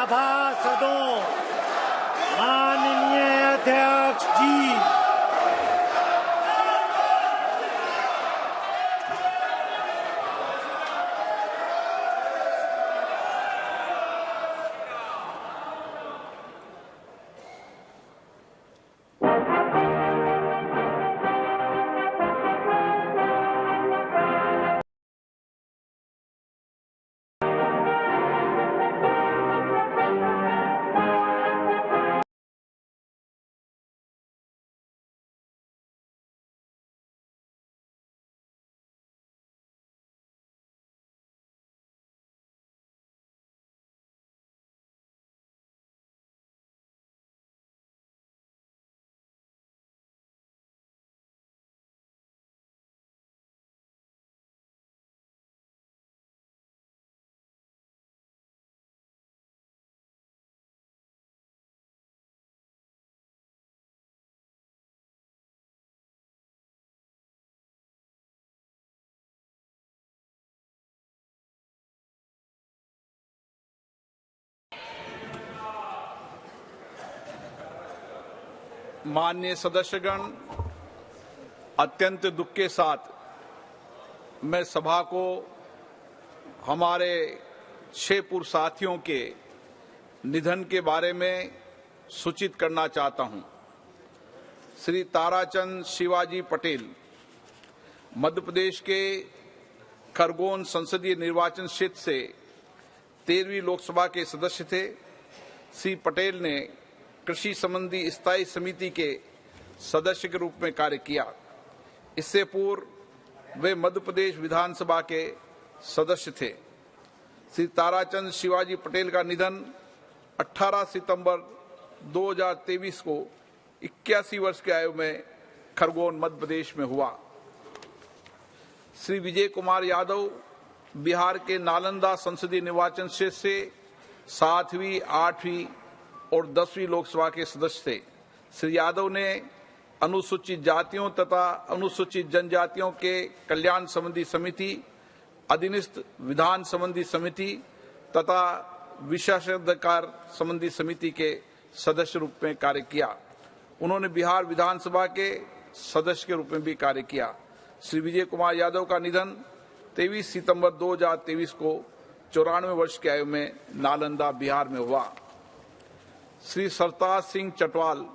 सभासदों, माननीय अध्यक्ष जी, माननीय सदस्यगण, अत्यंत दुख के साथ मैं सभा को हमारे 6 पूर्व साथियों के निधन के बारे में सूचित करना चाहता हूं। श्री ताराचंद शिवाजी पटेल मध्य प्रदेश के खरगोन संसदीय निर्वाचन क्षेत्र से 13वीं लोकसभा के सदस्य थे। श्री पटेल ने कृषि संबंधी स्थायी समिति के सदस्य के रूप में कार्य किया। इससे पूर्व वे मध्य प्रदेश विधानसभा के सदस्य थे। श्री ताराचंद शिवाजी पटेल का निधन 18 सितंबर 2023 को 81 वर्ष की आयु में खरगोन मध्य प्रदेश में हुआ। श्री विजय कुमार यादव बिहार के नालंदा संसदीय निर्वाचन क्षेत्र से 7वीं, 8वीं और 10वीं लोकसभा के सदस्य थे। श्री यादव ने अनुसूचित जातियों तथा अनुसूचित जनजातियों के कल्याण संबंधी समिति, अधीनस्थ विधान संबंधी समिति तथा विशेषाधिकार संबंधी समिति के सदस्य रूप में कार्य किया। उन्होंने बिहार विधानसभा के सदस्य के रूप में भी कार्य किया। श्री विजय कुमार यादव का निधन 23 सितंबर 2023 को 94 वर्ष की आयु में नालंदा, बिहार में हुआ। श्री सरताज सिंह चटवाल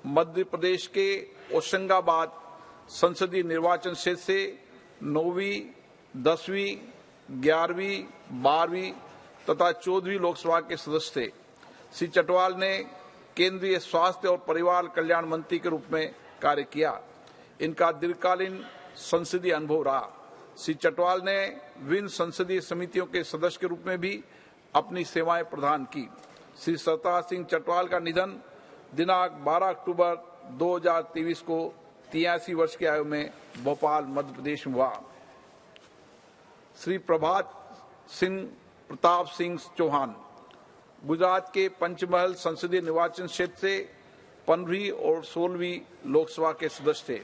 मध्य प्रदेश के होशंगाबाद संसदीय निर्वाचन क्षेत्र से 9वीं, 10वीं, 11वीं, 12वीं तथा 14वीं लोकसभा के सदस्य थे। श्री चटवाल ने केंद्रीय स्वास्थ्य और परिवार कल्याण मंत्री के रूप में कार्य किया। इनका दीर्घकालीन संसदीय अनुभव रहा। श्री चटवाल ने विभिन्न संसदीय समितियों के सदस्य के रूप में भी अपनी सेवाएं प्रदान की। श्री सरताज सिंह चटवाल का निधन दिनांक 12 अक्टूबर 2023 को 83 वर्ष की आयु में भोपाल, मध्य प्रदेश में हुआ। श्री प्रताप सिंह चौहान गुजरात के पंचमहल संसदीय निर्वाचन क्षेत्र से 15वीं और 16वीं लोकसभा के सदस्य थे।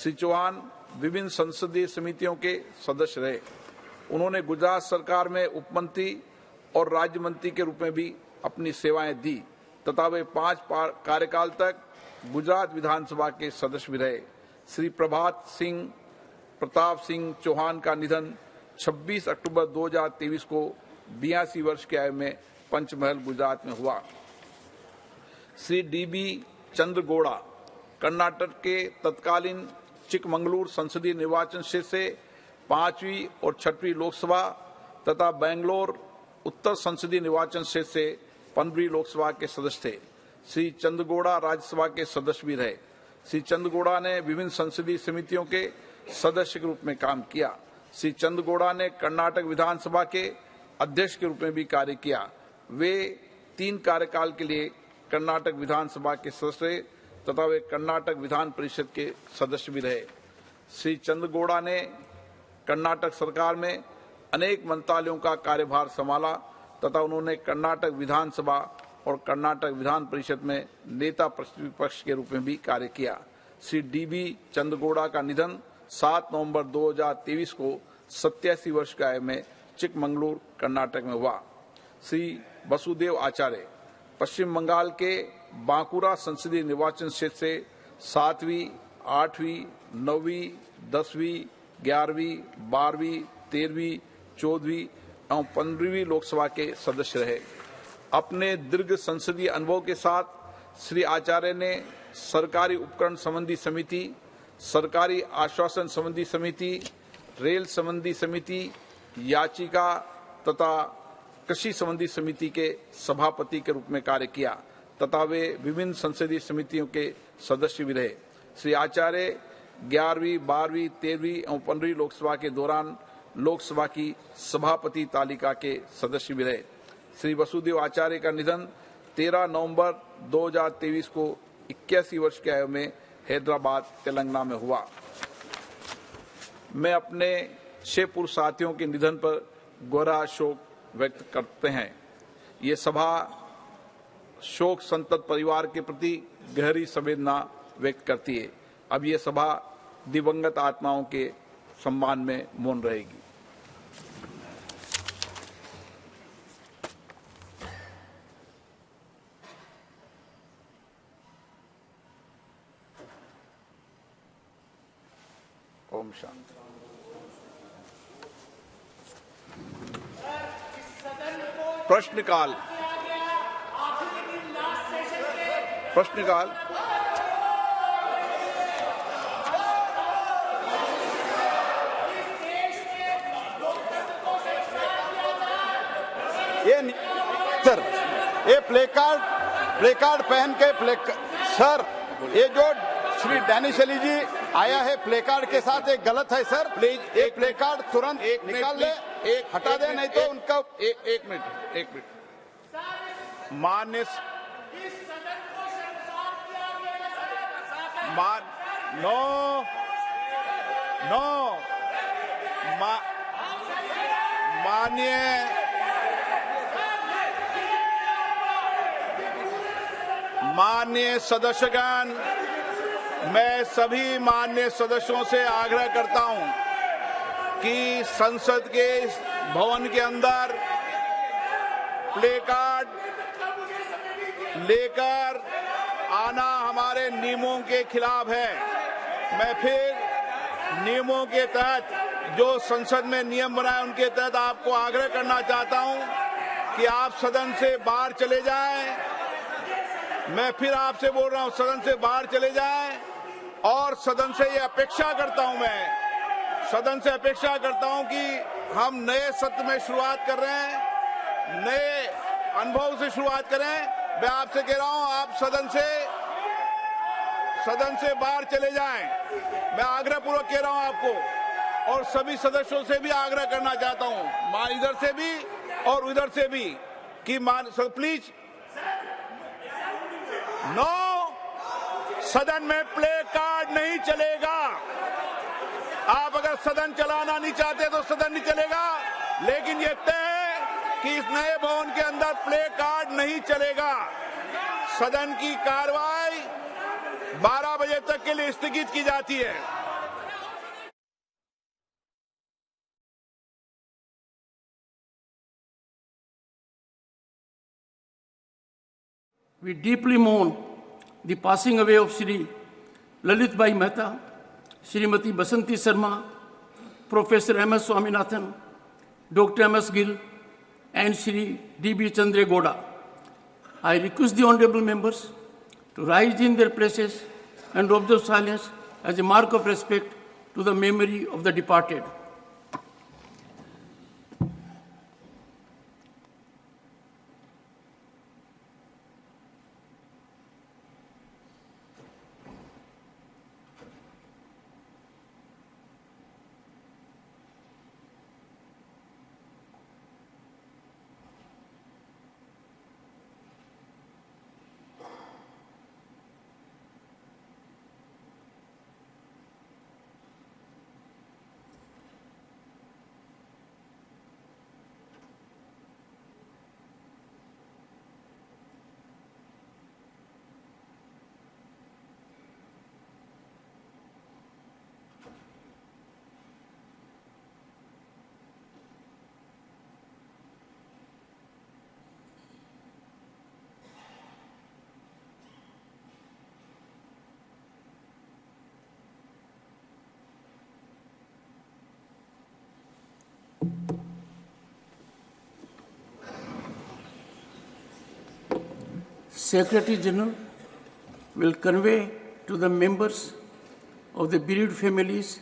श्री चौहान विभिन्न संसदीय समितियों के सदस्य रहे। उन्होंने गुजरात सरकार में उपमंत्री और राज्य मंत्री के रूप में भी अपनी सेवाएं दी तथा वे 5 कार्यकाल तक गुजरात विधानसभा के सदस्य भी रहे। श्री प्रताप सिंह चौहान का निधन 26 अक्टूबर 2023 को 82 वर्ष की आयु में पंचमहल, गुजरात में हुआ। श्री DB चंद्रगौड़ा कर्नाटक के तत्कालीन चिकमंगलूर संसदीय निर्वाचन क्षेत्र से 5वीं और 6वीं लोकसभा तथा बेंगलोर उत्तर संसदीय निर्वाचन क्षेत्र से 15वीं लोकसभा के सदस्य थे। श्री चंद्रगौड़ा राज्यसभा के सदस्य भी रहे। श्री चंद्रगौड़ा ने विभिन्न संसदीय समितियों के सदस्य के रूप में काम किया। श्री चंद्रगौड़ा ने कर्नाटक विधानसभा के अध्यक्ष के रूप में भी कार्य किया। वे 3 कार्यकाल के लिए कर्नाटक विधानसभा के सदस्य तथा वे कर्नाटक विधान परिषद के सदस्य भी रहे। श्री चंद्रगौड़ा ने कर्नाटक सरकार में अनेक मंत्रालयों का कार्यभार संभाला तथा उन्होंने कर्नाटक विधानसभा और कर्नाटक विधान परिषद में नेता प्रतिपक्ष के रूप में भी कार्य किया। श्री DB चंद्रगौड़ा का निधन 7 नवंबर 2023 को 87 वर्ष की आयु में चिकमंगलूर, कर्नाटक में हुआ। श्री वसुदेव आचार्य पश्चिम बंगाल के बांकुरा संसदीय निर्वाचन क्षेत्र से 7वीं, 8वीं, 9वीं, 10वीं, 11वीं, 12वीं, 13वीं, 14वीं एवं 15वीं लोकसभा के सदस्य रहे। अपने दीर्घ संसदीय अनुभव के साथ श्री आचार्य ने सरकारी उपकरण संबंधी समिति, सरकारी आश्वासन संबंधी समिति, रेल संबंधी समिति, याचिका तथा कृषि संबंधी समिति के सभापति के रूप में कार्य किया तथा वे विभिन्न संसदीय समितियों के सदस्य भी रहे। श्री आचार्य 11वीं, 12वीं, 13वीं एवं 15वीं लोकसभा के दौरान लोकसभा की सभापति तालिका के सदस्य भी रहे। श्री वसुदेव आचार्य का निधन 13 नवंबर 2023 को 81 वर्ष की आयु में हैदराबाद, तेलंगाना में हुआ। मैं अपने 6 पूर्व साथियों के निधन पर गहरा शोक व्यक्त करते हैं। ये सभा शोक संतप्त परिवार के प्रति गहरी संवेदना व्यक्त करती है। अब ये सभा दिवंगत आत्माओं के सम्मान में मौन रहेगी। ओम शांति। प्रश्नकाल। ये सर, ये प्लेकार्ड पहन के सर, ये जो श्री डैनिश अली जी आया है प्लेकार्ड के साथ, एक गलत है सर। प्लीज एक प्लेकार्ड तुरंत निकाल ले, हटा दे, नहीं तो उनका एक मिनट मान्य माननीय सदस्यगण, मैं सभी माननीय सदस्यों से आग्रह करता हूं कि संसद के भवन के अंदर प्लेकार्ड लेकर आना हमारे नियमों के खिलाफ है। मैं फिर नियमों के तहत जो संसद में नियम बनाए उनके तहत आपको आग्रह करना चाहता हूं कि आप सदन से बाहर चले जाएं। मैं फिर आपसे बोल रहा हूं, सदन से बाहर चले जाएं और सदन से ये अपेक्षा करता हूं, मैं सदन से अपेक्षा करता हूं कि हम नए सत्र में शुरुआत कर रहे हैं, नए अनुभव से शुरुआत करें। मैं आपसे कह रहा हूं, आप सदन से बाहर चले जाएं। मैं आग्रह पूर्वक कह रहा हूं आपको, और सभी सदस्यों से भी आग्रह करना चाहता हूं, इधर से भी और उधर से भी, कि प्लीज नो, सदन में प्ले कार्ड नहीं चलेगा। आप अगर सदन चलाना नहीं चाहते तो सदन नहीं चलेगा, लेकिन ये तय है कि इस नए भवन के अंदर प्ले कार्ड नहीं चलेगा। सदन की कार्रवाई 12 बजे तक के लिए स्थगित की जाती है। We deeply mourn the passing away of Shri Lalit Bhai Mehta, Srimati Basanti Sharma, Professor M.S. Swaminathan, Dr. M.S. Gill, and Shri D.B. Chandra Goda. I request the honorable members to rise in their places and observe silence as a mark of respect to the memory of the departed. Secretary General will convey to the members of the bereaved families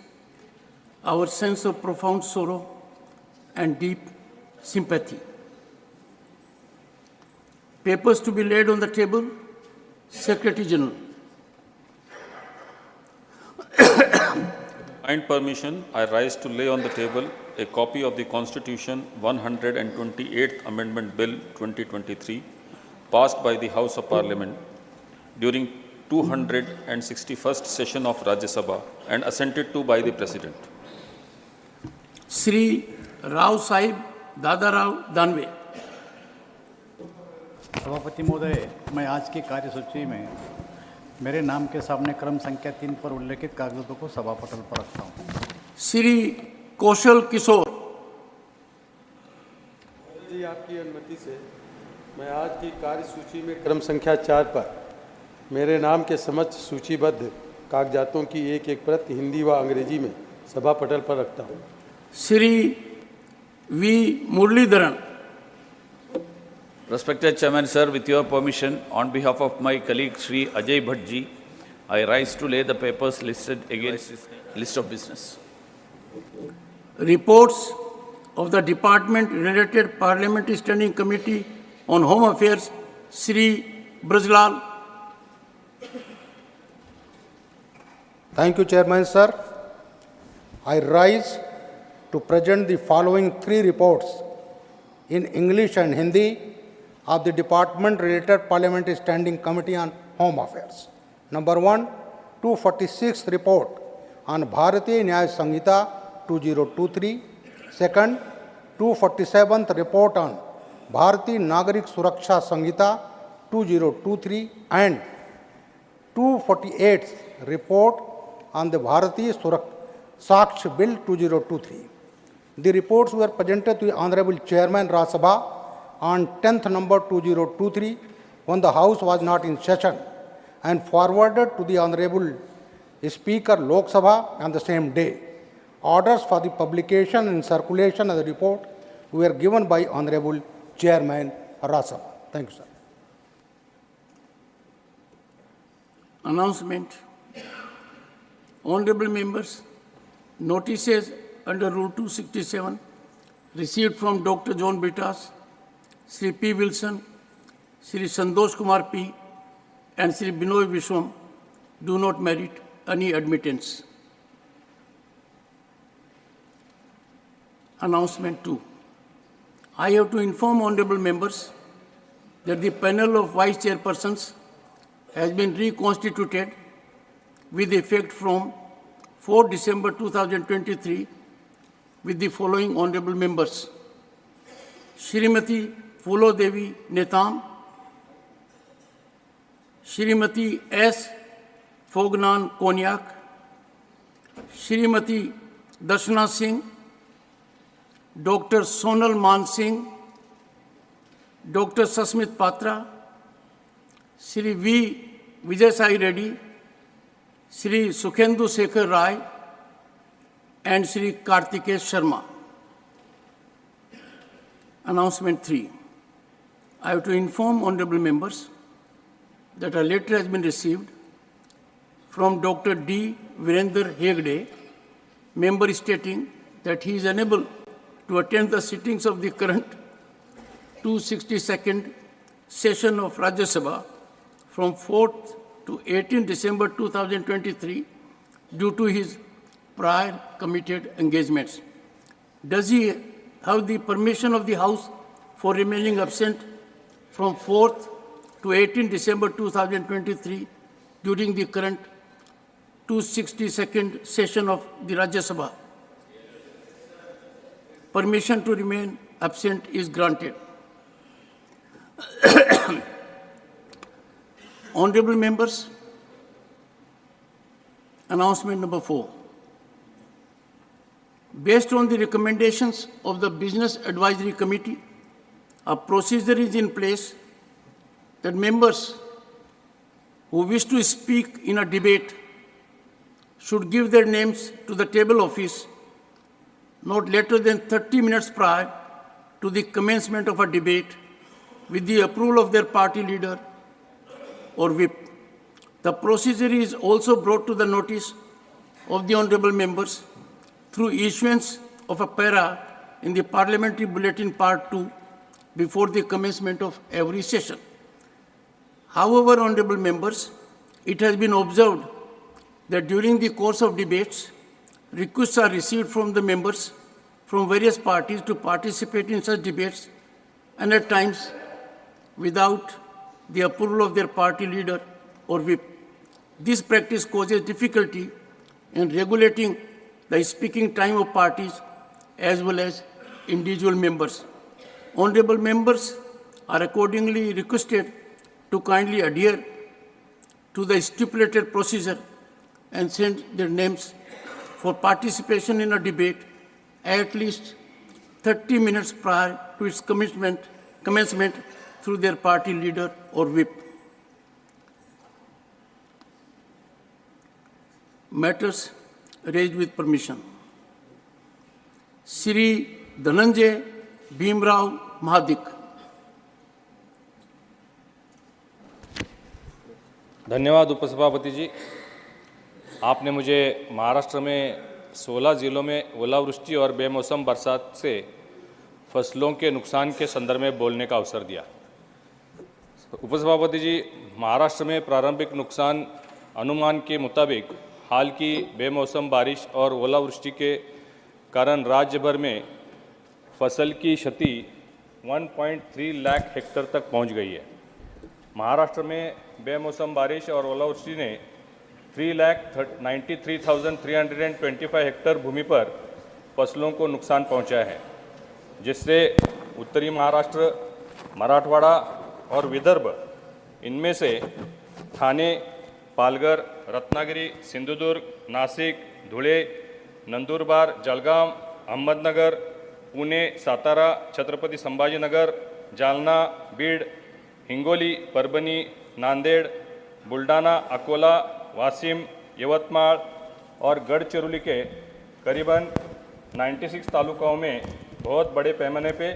our sense of profound sorrow and deep sympathy. Papers to be laid on the table. Secretary General. Kind permission, I rise to lay on the table a copy of the Constitution 128th Amendment Bill 2023, passed by the House of Parliament during 261st session of Rajya Sabha and assented to by the President. Sri Rao Sahib Dadarao Danve. सभापति महोदय, मैं आज की कार्यसूची में मेरे नाम के सामने क्रम संख्या 3 पर उल्लेखित कागजों को सभा पटल पर रखता हूँ। श्री कौशल किशोर जी, आपकी अनुमति से मैं आज की कार्यसूची में क्रम संख्या 4 पर मेरे नाम के समक्ष सूचीबद्ध कागजातों की एक एक प्रत हिंदी व अंग्रेजी में सभा पटल पर रखता हूँ। Shri V Muraleedharan. Respected Chairman, sir, with your permission, on behalf of my colleague Sri Ajay Bhattji, I rise to lay the papers listed against this list of business. Reports of the Department-related Parliamentary Standing Committee on Home Affairs, Sri Brajlal. Thank you, Chairman, sir. I rise to present the following 3 reports in English and Hindi of the Department-related Parliamentary Standing Committee on Home Affairs. Number 1, 246th report on Bharatiya Nyaya Samhita 2023. Second, 247th report on Bharatiya Nagarik Suraksha Samhita 2023 and 248th report on the Bharatiya Saksh Bill 2023. The reports were presented to the Honorable Chairman Rajya Sabha on 10th number 2023 when the House was not in session and forwarded to the Honorable Speaker Lok Sabha on the same day. Orders for the publication and circulation of the report were given by Honorable Chairman Rajya Sabha. Thank you, sir. Announcement. Honorable members, notices under Rule 267 received from Dr. John Britas, Sri P. Wilson, Sri Santosh Kumar P. and Sri Binoy Vishwam do not merit any admittance. Announcement 2. I have to inform honorable members that the panel of vice chairpersons has been reconstituted with effect from 4 December 2023 with the following honorable members. Shrimati Fulo Devi Netam, Shrimati S. Fognan Konyak, Shrimati Darshana Singh, Dr. Sonal Man Singh, Dr. Sasmit Patra, Sri V. Vijay Sai Reddy, Sri Sukhendu Sekhar Rai, and Sri Kartikesh Sharma. Announcement 3. I have to inform honorable members that a letter has been received from Dr. D. Virender Hegde, member stating that he is unable to attend the sittings of the current 262nd session of Rajya Sabha from 4th to 18 December 2023 due to his prior committed engagements. Does he have the permission of the House for remaining absent from 4th to 18 December 2023 during the current 262nd session of the Rajya Sabha? Permission to remain absent is granted. Honorable members, announcement number 4. Based on the recommendations of the Business Advisory Committee, a procedure is in place that members who wish to speak in a debate should give their names to the table office not later than 30 minutes prior to the commencement of a debate with the approval of their party leader or whip. The procedure is also brought to the notice of the honorable members through issuance of a para in the Parliamentary Bulletin Part 2 before the commencement of every session. However, honorable members, it has been observed that during the course of debates, requests are received from the members from various parties to participate in such debates, and at times without the approval of their party leader or whip. This practice causes difficulty in regulating the speaking time of parties as well as individual members. Honorable members are accordingly requested to kindly adhere to the stipulated procedure and send their names for participation in a debate at least 30 minutes prior to its commencement through their party leader or whip. Matters raised with permission. Shri Dhananjay Bhimrao Mahadik. धन्यवाद उपसभापति जी। आपने मुझे महाराष्ट्र में 16 जिलों में ओलावृष्टि और बेमौसम बरसात से फसलों के नुकसान के संदर्भ में बोलने का अवसर दिया। उपसभापति जी, महाराष्ट्र में प्रारंभिक नुकसान अनुमान के मुताबिक हाल की बेमौसम बारिश और ओलावृष्टि के कारण राज्य भर में फसल की क्षति 1.3 लाख हेक्टेयर तक पहुंच गई है। महाराष्ट्र में बेमौसम बारिश और ओलावृष्टि ने 3,93,325 हेक्टेयर भूमि पर फसलों को नुकसान पहुंचाया है, जिससे उत्तरी महाराष्ट्र, मराठवाड़ा और विदर्भ, इनमें से ठाणे, पालघर, रत्नागिरी, सिंधुदुर्ग, नासिक, धुळे, नंदुरबार, जळगाव, अहमदनगर, पुणे, सातारा, छत्रपति संभाजीनगर, जालना, बीड, हिंगोली, परभणी, नांदेड़, बुल्ढाना, अकोला, वासिम, यवतमाल और गढ़चिरौली के करीबन 96 तालुकाओं में बहुत बड़े पैमाने पे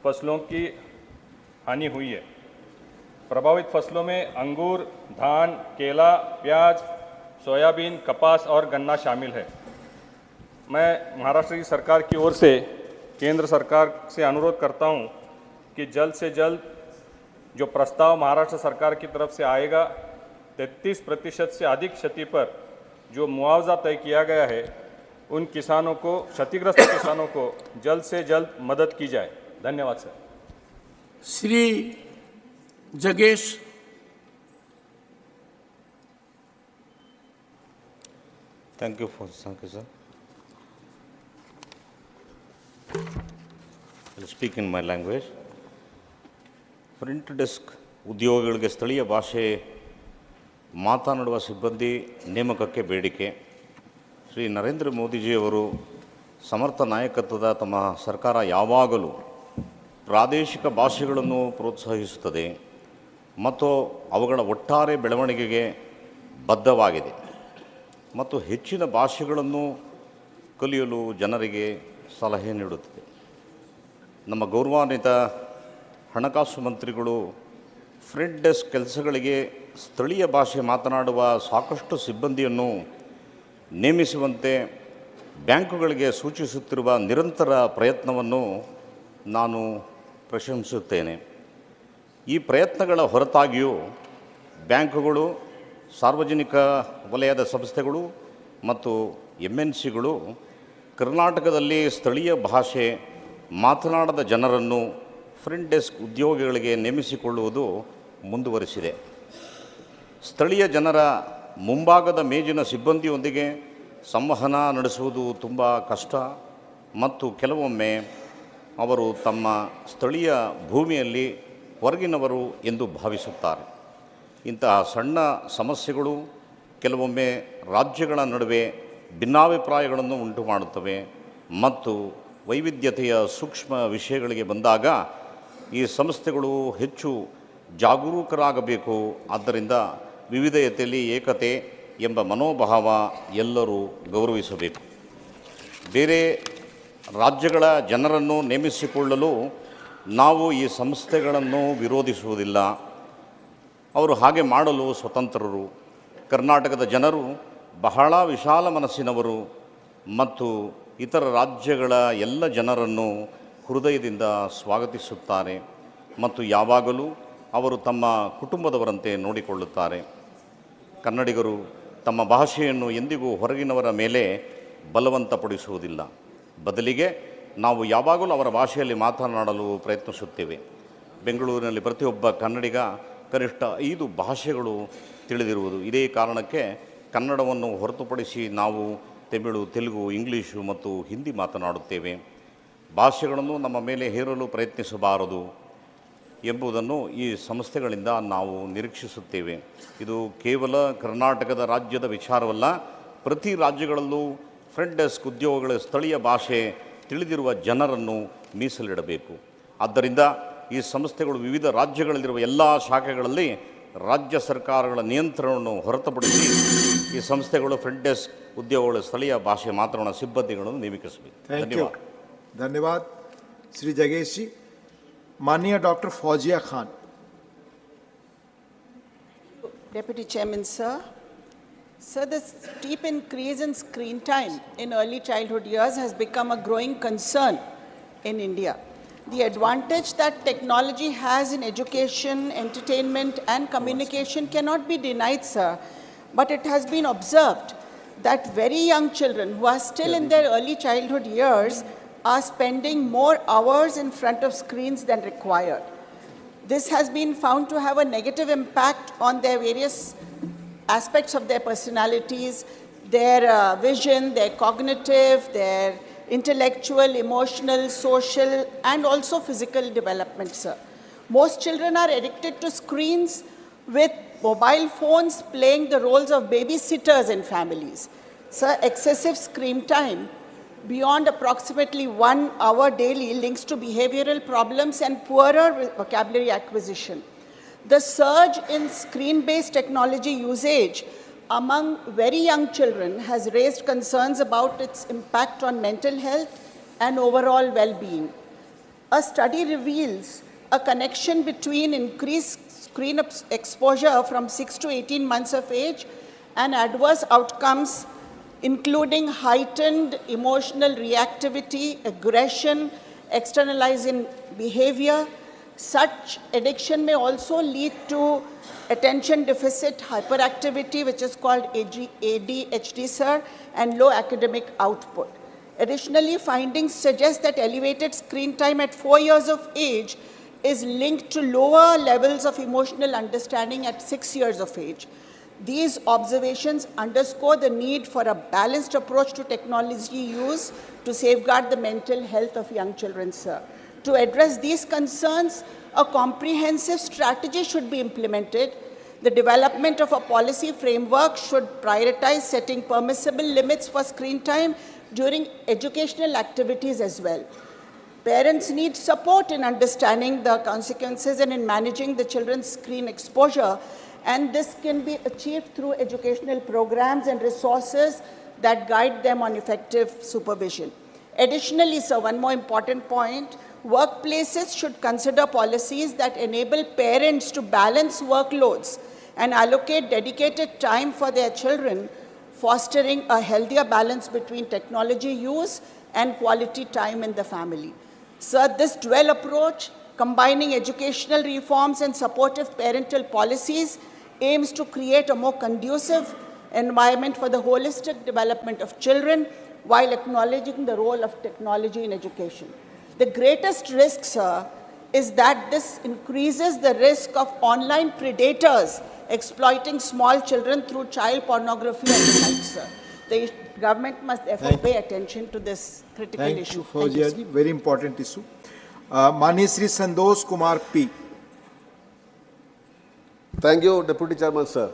फसलों की हानि हुई है। प्रभावित फसलों में अंगूर, धान, केला, प्याज, सोयाबीन, कपास और गन्ना शामिल है। मैं महाराष्ट्र की सरकार की ओर से केंद्र सरकार से अनुरोध करता हूं कि जल्द से जल्द जो प्रस्ताव महाराष्ट्र सरकार की तरफ से आएगा, 33% से अधिक क्षति पर जो मुआवजा तय किया गया है, उन किसानों को, क्षतिग्रस्त किसानों को जल्द से जल्द मदद की जाए। धन्यवाद सर। श्री जगेश Thank you, sir. I'll speak in my language. Print desk ಉದ್ಯೋಗಿಗಳಿಗೆ ಸ್ಥಳೀಯ ಭಾಷೆ ಮಾತನಾಡುವ ಸಿಬ್ಬಂದಿ ನೇಮಕಕ್ಕೆ ಬೇಡಿಕೆ. ಶ್ರೀ ನರೇಂದ್ರ ಮೋದಿಜಿಯವರು ಸಮರ್ಥ ನಾಯಕತ್ವದ ತಮ್ಮ ಸರ್ಕಾರ ಯಾವಾಗಲೂ ಪ್ರಾದೇಶಿಕ ಭಾಷೆಗಳನ್ನು ಪ್ರೋತ್ಸಾಹಿಸುತ್ತದೆ ಮತ್ತು ಅವುಗಳ ಒಟ್ಟಾರೆ ಬೆಳವಣಿಗೆಗೆ ಬದ್ಧವಾಗಿದೆ ಮತ್ತು ಹೆಚ್ಚಿನ ಭಾಷೆಗಳನ್ನು ಕಲಿಯಲು ಜನರಿಗೆ ಸಲಹೆ ನೀಡುತ್ತದೆ. ನಮ್ಮ ಗೌರವಾನ್ವಿತ ಹಣಕಾಸು ಮಂತ್ರಿಗಳು ಫ್ರಂಟ್ ಡೆಸ್ಕ್ ಕೆಲಸಗಳಿಗೆ ಸ್ಥಳೀಯ ಭಾಷೆ ಮಾತನಾಡುವ ಸಾಕಷ್ಟು ಸಿಬ್ಬಂದಿಯನ್ನು ನೇಮಿಸುವಂತೆ ಬ್ಯಾಂಕುಗಳಿಗೆ ಸೂಚಿಸುತ್ತಿರುವ ನಿರಂತರ ಪ್ರಯತ್ನವನ್ನು ನಾನು ಪ್ರಶಂಸಿಸುತ್ತೇನೆ. ಈ ಪ್ರಯತ್ನಗಳ ಹೊರತಾಗಿಯೂ ಬ್ಯಾಂಕುಗಳು, ಸಾರ್ವಜನಿಕ ವಲಯದ ಸಂಸ್ಥೆಗಳು ಮತ್ತು MNCಗಳು ಕರ್ನಾಟಕದಲ್ಲಿ ಸ್ಥಳೀಯ ಭಾಷೆ ಮಾತನಾಡದ ಜನರನ್ನು ಫ್ರಂಟ್ ಡೆಸ್ಕ್ ಉದ್ಯೋಗಿಗಳಿಗೆ ನೇಮಿಸಿಕೊಳ್ಳುವುದು ಮುಂದುವರಿಸಿದೆ. ಸ್ಥಳೀಯ ಜನರ ಮುಂಭಾಗದ ಮೇಜಿನ ಸಿಬ್ಬಂದಿಯೊಂದಿಗೆ ಸಂವಹನ ನಡೆಸುವುದು ತುಂಬ ಕಷ್ಟ ಮತ್ತು ಕೆಲವೊಮ್ಮೆ ಅವರು ತಮ್ಮ ಸ್ಥಳೀಯ ಭೂಮಿಯಲ್ಲಿ ಹೊರಗಿನವರು ಎಂದು ಭಾವಿಸುತ್ತಾರೆ. ಇಂತಹ ಸಣ್ಣ ಸಮಸ್ಯೆಗಳು ಕೆಲವೊಮ್ಮೆ ರಾಜ್ಯಗಳ ನಡುವೆ ಭಿನ್ನಾಭಿಪ್ರಾಯಗಳನ್ನು ಉಂಟು ಮಾಡುತ್ತವೆ ಮತ್ತು ವೈವಿಧ್ಯತೆಯ ಸೂಕ್ಷ್ಮ ವಿಷಯಗಳಿಗೆ ಬಂದಾಗ ಈ ಸಂಸ್ಥೆಗಳು ಹೆಚ್ಚು ಜಾಗರೂಕರಾಗಬೇಕು. ಆದ್ದರಿಂದ ವಿವಿಧತೆಯಲ್ಲಿ ಏಕತೆ ಎಂಬ ಮನೋಭಾವ ಎಲ್ಲರೂ ಗೌರವಿಸಬೇಕು. ಬೇರೆ ರಾಜ್ಯಗಳ ಜನರನ್ನು ನೇಮಿಸಿಕೊಳ್ಳಲು ನಾವು ಈ ಸಂಸ್ಥೆಗಳನ್ನು ವಿರೋಧಿಸುವುದಿಲ್ಲ. ಅವರು ಹಾಗೆ ಮಾಡಲು ಸ್ವತಂತ್ರರು. ಕರ್ನಾಟಕದ ಜನರು ಬಹಳ ವಿಶಾಲ ಮನಸ್ಸಿನವರು ಮತ್ತು ಇತರ ರಾಜ್ಯಗಳ ಎಲ್ಲ ಜನರನ್ನು ಹೃದಯದಿಂದ ಸ್ವಾಗತಿಸುತ್ತಾರೆ ಮತ್ತು ಯಾವಾಗಲೂ ಅವರು ತಮ್ಮ ಕುಟುಂಬದವರಂತೆ ನೋಡಿಕೊಳ್ಳುತ್ತಾರೆ. ಕನ್ನಡಿಗರು ತಮ್ಮ ಭಾಷೆಯನ್ನು ಎಂದಿಗೂ ಹೊರಗಿನವರ ಮೇಲೆ ಬಲವಂತಪಡಿಸುವುದಿಲ್ಲ. ಬದಲಿಗೆ ನಾವು ಯಾವಾಗಲೂ ಅವರ ಭಾಷೆಯಲ್ಲಿ ಮಾತನಾಡಲು ಪ್ರಯತ್ನಿಸುತ್ತೇವೆ. ಬೆಂಗಳೂರಿನಲ್ಲಿ ಪ್ರತಿಯೊಬ್ಬ ಕನ್ನಡಿಗ ಕನಿಷ್ಠ 5 ಭಾಷೆಗಳು ತಿಳಿದಿರುವುದು. ಇದೇ ಕಾರಣಕ್ಕೆ ಕನ್ನಡವನ್ನು ಹೊರತುಪಡಿಸಿ ನಾವು ತಮಿಳು, ತೆಲುಗು, ಇಂಗ್ಲೀಷು ಮತ್ತು ಹಿಂದಿ ಮಾತನಾಡುತ್ತೇವೆ. ಭಾಷೆಗಳನ್ನು ನಮ್ಮ ಮೇಲೆ ಹೇರಲು ಪ್ರಯತ್ನಿಸಬಾರದು ಎಂಬುದನ್ನು ಈ ಸಂಸ್ಥೆಗಳಿಂದ ನಾವು ನಿರೀಕ್ಷಿಸುತ್ತೇವೆ. ಇದು ಕೇವಲ ಕರ್ನಾಟಕದ ರಾಜ್ಯದ ವಿಚಾರವಲ್ಲ, ಪ್ರತಿ ರಾಜ್ಯಗಳಲ್ಲೂ ಫ್ರಂಟ್ ಡೆಸ್ಕ್ ಉದ್ಯೋಗಗಳ ಸ್ಥಳೀಯ ಭಾಷೆ ತಿಳಿದಿರುವ ಜನರನ್ನು ಮೀಸಲಿಡಬೇಕು. ಆದ್ದರಿಂದ ಈ ಸಂಸ್ಥೆಗಳು ವಿವಿಧ ರಾಜ್ಯಗಳಲ್ಲಿರುವ ಎಲ್ಲ ಶಾಖೆಗಳಲ್ಲಿ ರಾಜ್ಯ ಸರ್ಕಾರಗಳ ನಿಯಂತ್ರಣವನ್ನು ಹೊರತುಪಡಿಸಿ ಈ ಸಂಸ್ಥೆಗಳು ಫ್ರಂಟ್ ಡೆಸ್ಕ್ ಉದ್ಯೋಗಗಳ ಸ್ಥಳೀಯ ಭಾಷೆ ಮಾತನಾಡುವ ಸಿಬ್ಬಂದಿಗಳನ್ನು ನೇಮಿಸಬೇಕು. ಧನ್ಯವಾದ. धन्यवाद श्री जगेश जी. माननीय doctor Fauzia Khan. Deputy Chairman, sir. Sir, the steep increase in screen time in early childhood years has become a growing concern in India. The advantage that technology has in education, entertainment, and communication cannot be denied, sir. But it has been observed that very young children who are still in their early childhood years are spending more hours in front of screens than required. This has been found to have a negative impact on their various aspects of their personalities, their vision, their cognitive, their intellectual, emotional, social, and also physical development, sir. Most children are addicted to screens, with mobile phones playing the roles of babysitters in families. Sir, excessive screen time beyond approximately 1 hour daily links to behavioral problems and poorer vocabulary acquisition. The surge in screen-based technology usage among very young children has raised concerns about its impact on mental health and overall well-being. A study reveals a connection between increased screen exposure from 6 to 18 months of age and adverse outcomes including heightened emotional reactivity, aggression, externalizing behavior. Such addiction may also lead to attention deficit hyperactivity, which is called ADHD, sir, and low academic output. Additionally, findings suggest that elevated screen time at 4 years of age is linked to lower levels of emotional understanding at 6 years of age. These observations underscore the need for a balanced approach to technology use to safeguard the mental health of young children, sir. To address these concerns, a comprehensive strategy should be implemented. The development of a policy framework should prioritize setting permissible limits for screen time during educational activities as well. Parents need support in understanding the consequences and in managing the children's screen exposure, and this can be achieved through educational programs and resources that guide them on effective supervision. Additionally, sir, one more important point, workplaces should consider policies that enable parents to balance workloads and allocate dedicated time for their children, fostering a healthier balance between technology use and quality time in the family. Sir, this dual approach, combining educational reforms and supportive parental policies, aims to create a more conducive environment for the holistic development of children while acknowledging the role of technology in education. The greatest risk, sir, is that this increases the risk of online predators exploiting small children through child pornography and the like, sir. The government must therefore pay attention to this critical issue. Thank you, Fauziya ji. Very important issue. Mani Sri Sandosh Kumar P. Thank you, Deputy Chairman, sir.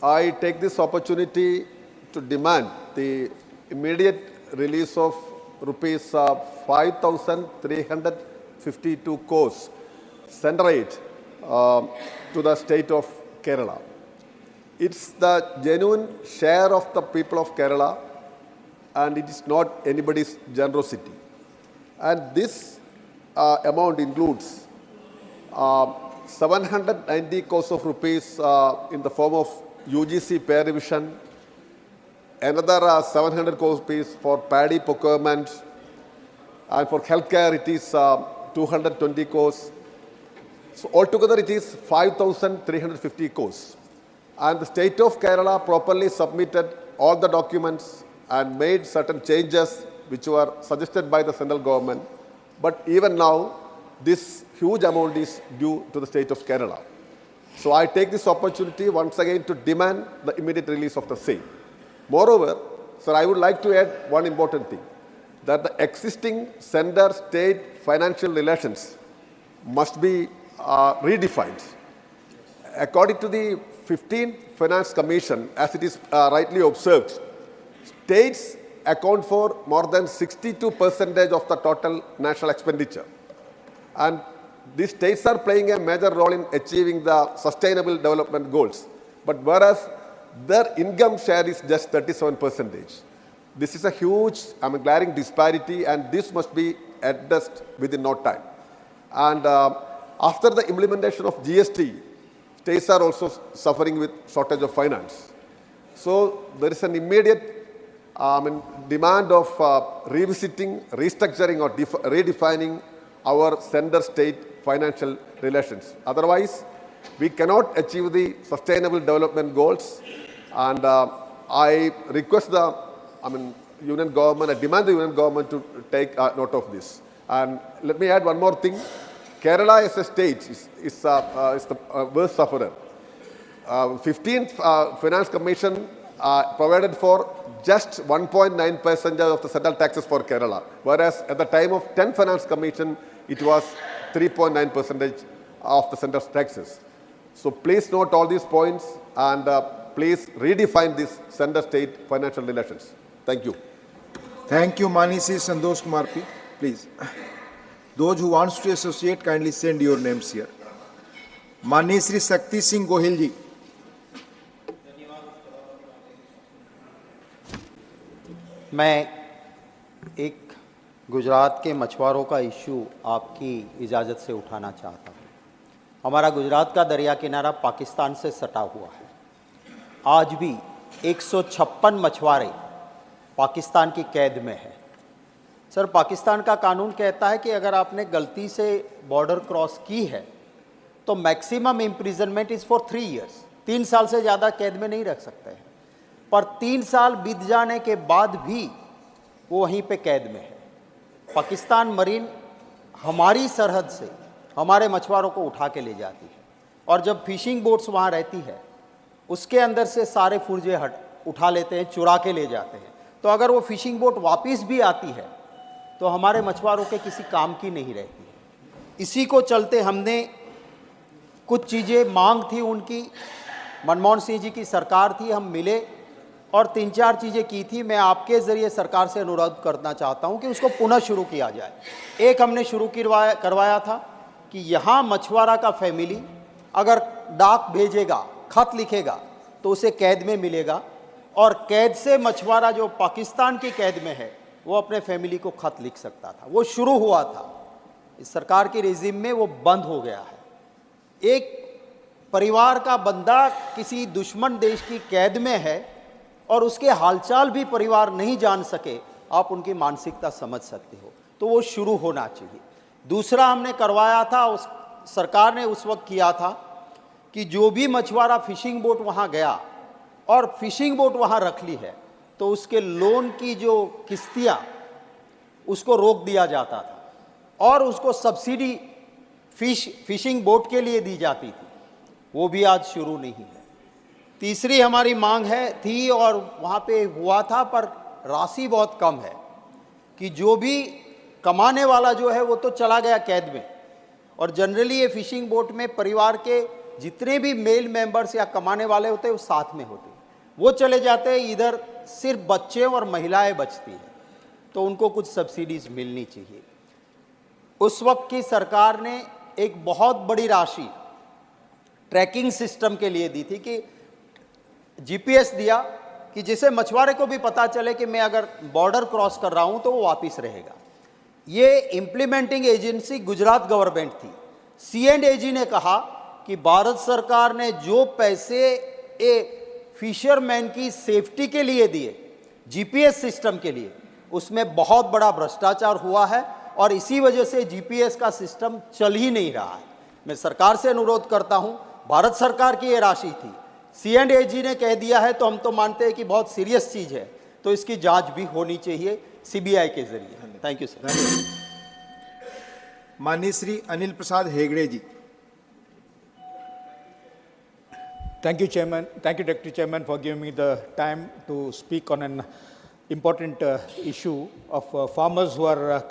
I take this opportunity to demand the immediate release of rupees 5,352 crores center aid to the state of Kerala. It's the genuine share of the people of Kerala, and it is not anybody's generosity. And this amount includes 790 crores of rupees in the form of UGC pay revision, another 700 crores rupees for paddy procurement, and for healthcare it is 220 crores. So altogether it is 5,350 crores. And the state of Kerala properly submitted all the documents and made certain changes which were suggested by the central government. But even now, this huge amount is due to the state of Kerala. So I take this opportunity once again to demand the immediate release of the same. Moreover, sir, I would like to add one important thing, that the existing center-state financial relations must be redefined. According to the 15th Finance Commission, as it is rightly observed, states account for more than 62% of the total national expenditure. And these states are playing a major role in achieving the sustainable development goals. But whereas their income share is just 37%. This is a huge, glaring disparity, and this must be addressed within no time. And after the implementation of GST, states are also suffering with shortage of finance. So there is an immediate demand of revisiting, restructuring, or redefining our center-state financial relations. Otherwise, we cannot achieve the sustainable development goals. And I request the union government, I demand the union government to take note of this. And let me add one more thing. Kerala as a state is the worst sufferer. 15th Finance Commission provided for just 1.9% of the central taxes for Kerala, whereas at the time of 10th Finance Commission, it was 3.9% of the central taxes. So please note all these points and please redefine these center-state financial relations. Thank you. Thank you, Manisi Santosh Kumar P. Please. Those who wants to associate, kindly send your names here. Mani Sri Sakti Singh Gohil ji. मैं एक गुजरात के मछुआरों का issue आपकी इजाज़त से उठाना चाहता हूँ। हमारा गुजरात का दरिया किनारा पाकिस्तान से सटा हुआ है। आज भी 156 मछुआरे पाकिस्तान की कैद में है। सर, पाकिस्तान का कानून कहता है कि अगर आपने गलती से बॉर्डर क्रॉस की है तो maximum imprisonment is for 3 years, 3 साल से ज़्यादा कैद में नहीं रख सकते हैं। पर 3 साल बीत जाने के बाद भी वो वहीं पे कैद में है। पाकिस्तान मरीन हमारी सरहद से हमारे मछुआरों को उठा के ले जाती है और जब फिशिंग बोट्स वहाँ रहती है उसके अंदर से सारे फुर्जे उठा लेते हैं, चुरा के ले जाते हैं। तो अगर वो फिशिंग बोट वापस भी आती है तो हमारे मछुआरों के किसी काम की नहीं रहती है। इसी को चलते हमने कुछ चीज़ें मांग थी उनकी, मनमोहन सिंह जी की सरकार थी, हम मिले और 3-4 चीज़ें की थी। मैं आपके ज़रिए सरकार से अनुरोध करना चाहता हूं कि उसको पुनः शुरू किया जाए। एक हमने शुरू करवाया था कि यहाँ मछुआरा का फैमिली अगर डाक भेजेगा, खत लिखेगा तो उसे कैद में मिलेगा और कैद से मछुआरा जो पाकिस्तान की कैद में है वो अपने फैमिली को खत लिख सकता था। वो शुरू हुआ था, इस सरकार के रेजिम में वो बंद हो गया है। एक परिवार का बंदा किसी दुश्मन देश की कैद में है और उसके हालचाल भी परिवार नहीं जान सके, आप उनकी मानसिकता समझ सकते हो। तो वो शुरू होना चाहिए। दूसरा हमने करवाया था, उस सरकार ने उस वक्त किया था कि जो भी मछुआरा फिशिंग बोट वहाँ गया और फिशिंग बोट वहाँ रख ली है तो उसके लोन की जो किस्तियाँ उसको रोक दिया जाता था और उसको सब्सिडी फिशिंग बोट के लिए दी जाती थी। वो भी आज शुरू नहीं है। तीसरी हमारी मांग थी और वहाँ पे हुआ था पर राशि बहुत कम है कि जो भी कमाने वाला जो है वो तो चला गया कैद में और जनरली ये फिशिंग बोट में परिवार के जितने भी मेल मेंबर्स या कमाने वाले होते हैं वो साथ में होते हैं, वो चले जाते हैं, इधर सिर्फ बच्चे और महिलाएं बचती हैं। तो उनको कुछ सब्सिडीज मिलनी चाहिए। उस वक्त की सरकार ने एक बहुत बड़ी राशि ट्रैकिंग सिस्टम के लिए दी थी कि जीपीएस दिया कि जिसे मछुआरे को भी पता चले कि मैं अगर बॉर्डर क्रॉस कर रहा हूं तो वो वापस रहेगा। ये इम्प्लीमेंटिंग एजेंसी गुजरात गवर्नमेंट थी। C&AG ने कहा कि भारत सरकार ने जो पैसे फिशरमैन की सेफ्टी के लिए दिए, जीपीएस सिस्टम के लिए, उसमें बहुत बड़ा भ्रष्टाचार हुआ है और इसी वजह से जीपीएस का सिस्टम चल ही नहीं रहा है। मैं सरकार से अनुरोध करता हूं, भारत सरकार की ये राशि थी, C&AG ने कह दिया है तो हम तो मानते हैं कि बहुत सीरियस चीज है, तो इसकी जांच भी होनी चाहिए सीबीआई के जरिए। Thank you sir. माननीय श्री अनिल प्रसाद हेगड़े जी। Thank you, Chairman. Thank you, Deputy Chairman, for giving me the time to speak on an important issue of farmers who are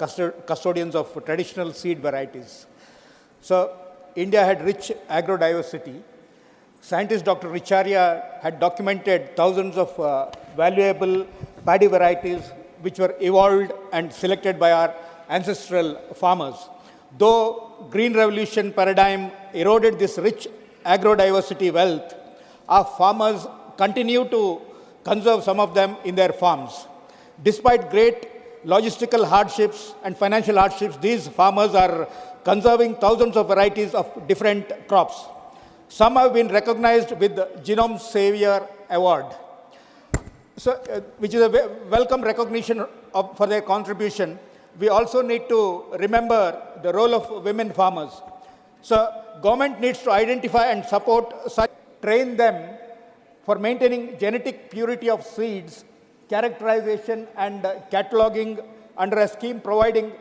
custodians of traditional seed varieties. So, India had rich agrodiversity. Scientist Dr. Richaria had documented thousands of valuable paddy varieties which were evolved and selected by our ancestral farmers. Though Green Revolution paradigm eroded this rich agrodiversity wealth, our farmers continue to conserve some of them in their farms. Despite great logistical hardships and financial hardships, these farmers are conserving thousands of varieties of different crops. Some have been recognized with the Genome Savior Award, which is a welcome recognition for their contribution. We also need to remember the role of women farmers. So, government needs to identify and support such, train them for maintaining genetic purity of seeds, characterization and cataloging under a scheme providing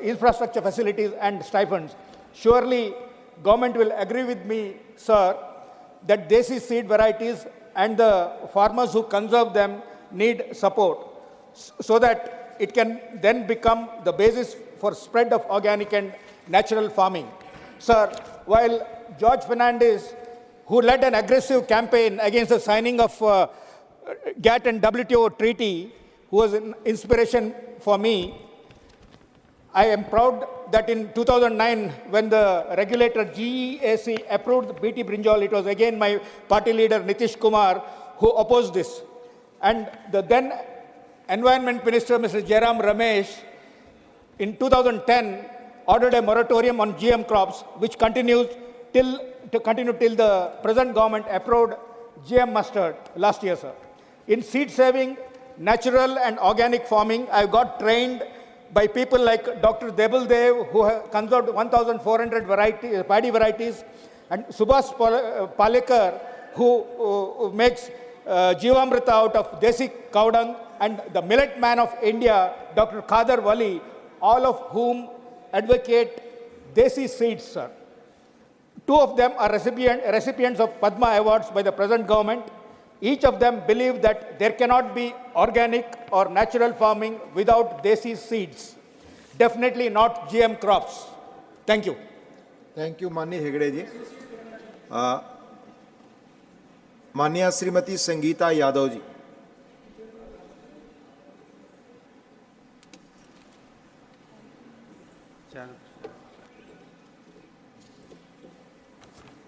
infrastructure facilities and stipends. Surely, government will agree with me, sir, that Desi seed varieties and the farmers who conserve them need support so that it can then become the basis for spread of organic and natural farming. Sir, while George Fernandes, who led an aggressive campaign against the signing of GATT and WTO treaty, who was an inspiration for me, I am proud that in 2009, when the regulator GEAC approved BT brinjal, it was again my party leader Nitish Kumar who opposed this. And the then Environment Minister, Mr. Jairam Ramesh, in 2010, ordered a moratorium on GM crops, which continues till the present government approved GM mustard last year, sir. In seed saving, natural and organic farming, I got trained by people like Dr. Debal Dev, who have conserved 1,400 paddy varieties, and Subhas Palekar, who makes Jivamrita out of Desi cow dung, and the millet man of India, Dr. Khadar Wali, all of whom advocate Desi seeds, sir. Two of them are recipients of Padma Awards by the present government. Each of them believe that there cannot be organic or natural farming without Desi seeds. Definitely not GM crops. Thank you. Thank you, माननीय हेगड़े जी। माननीय श्रीमती संगीता यादव जी।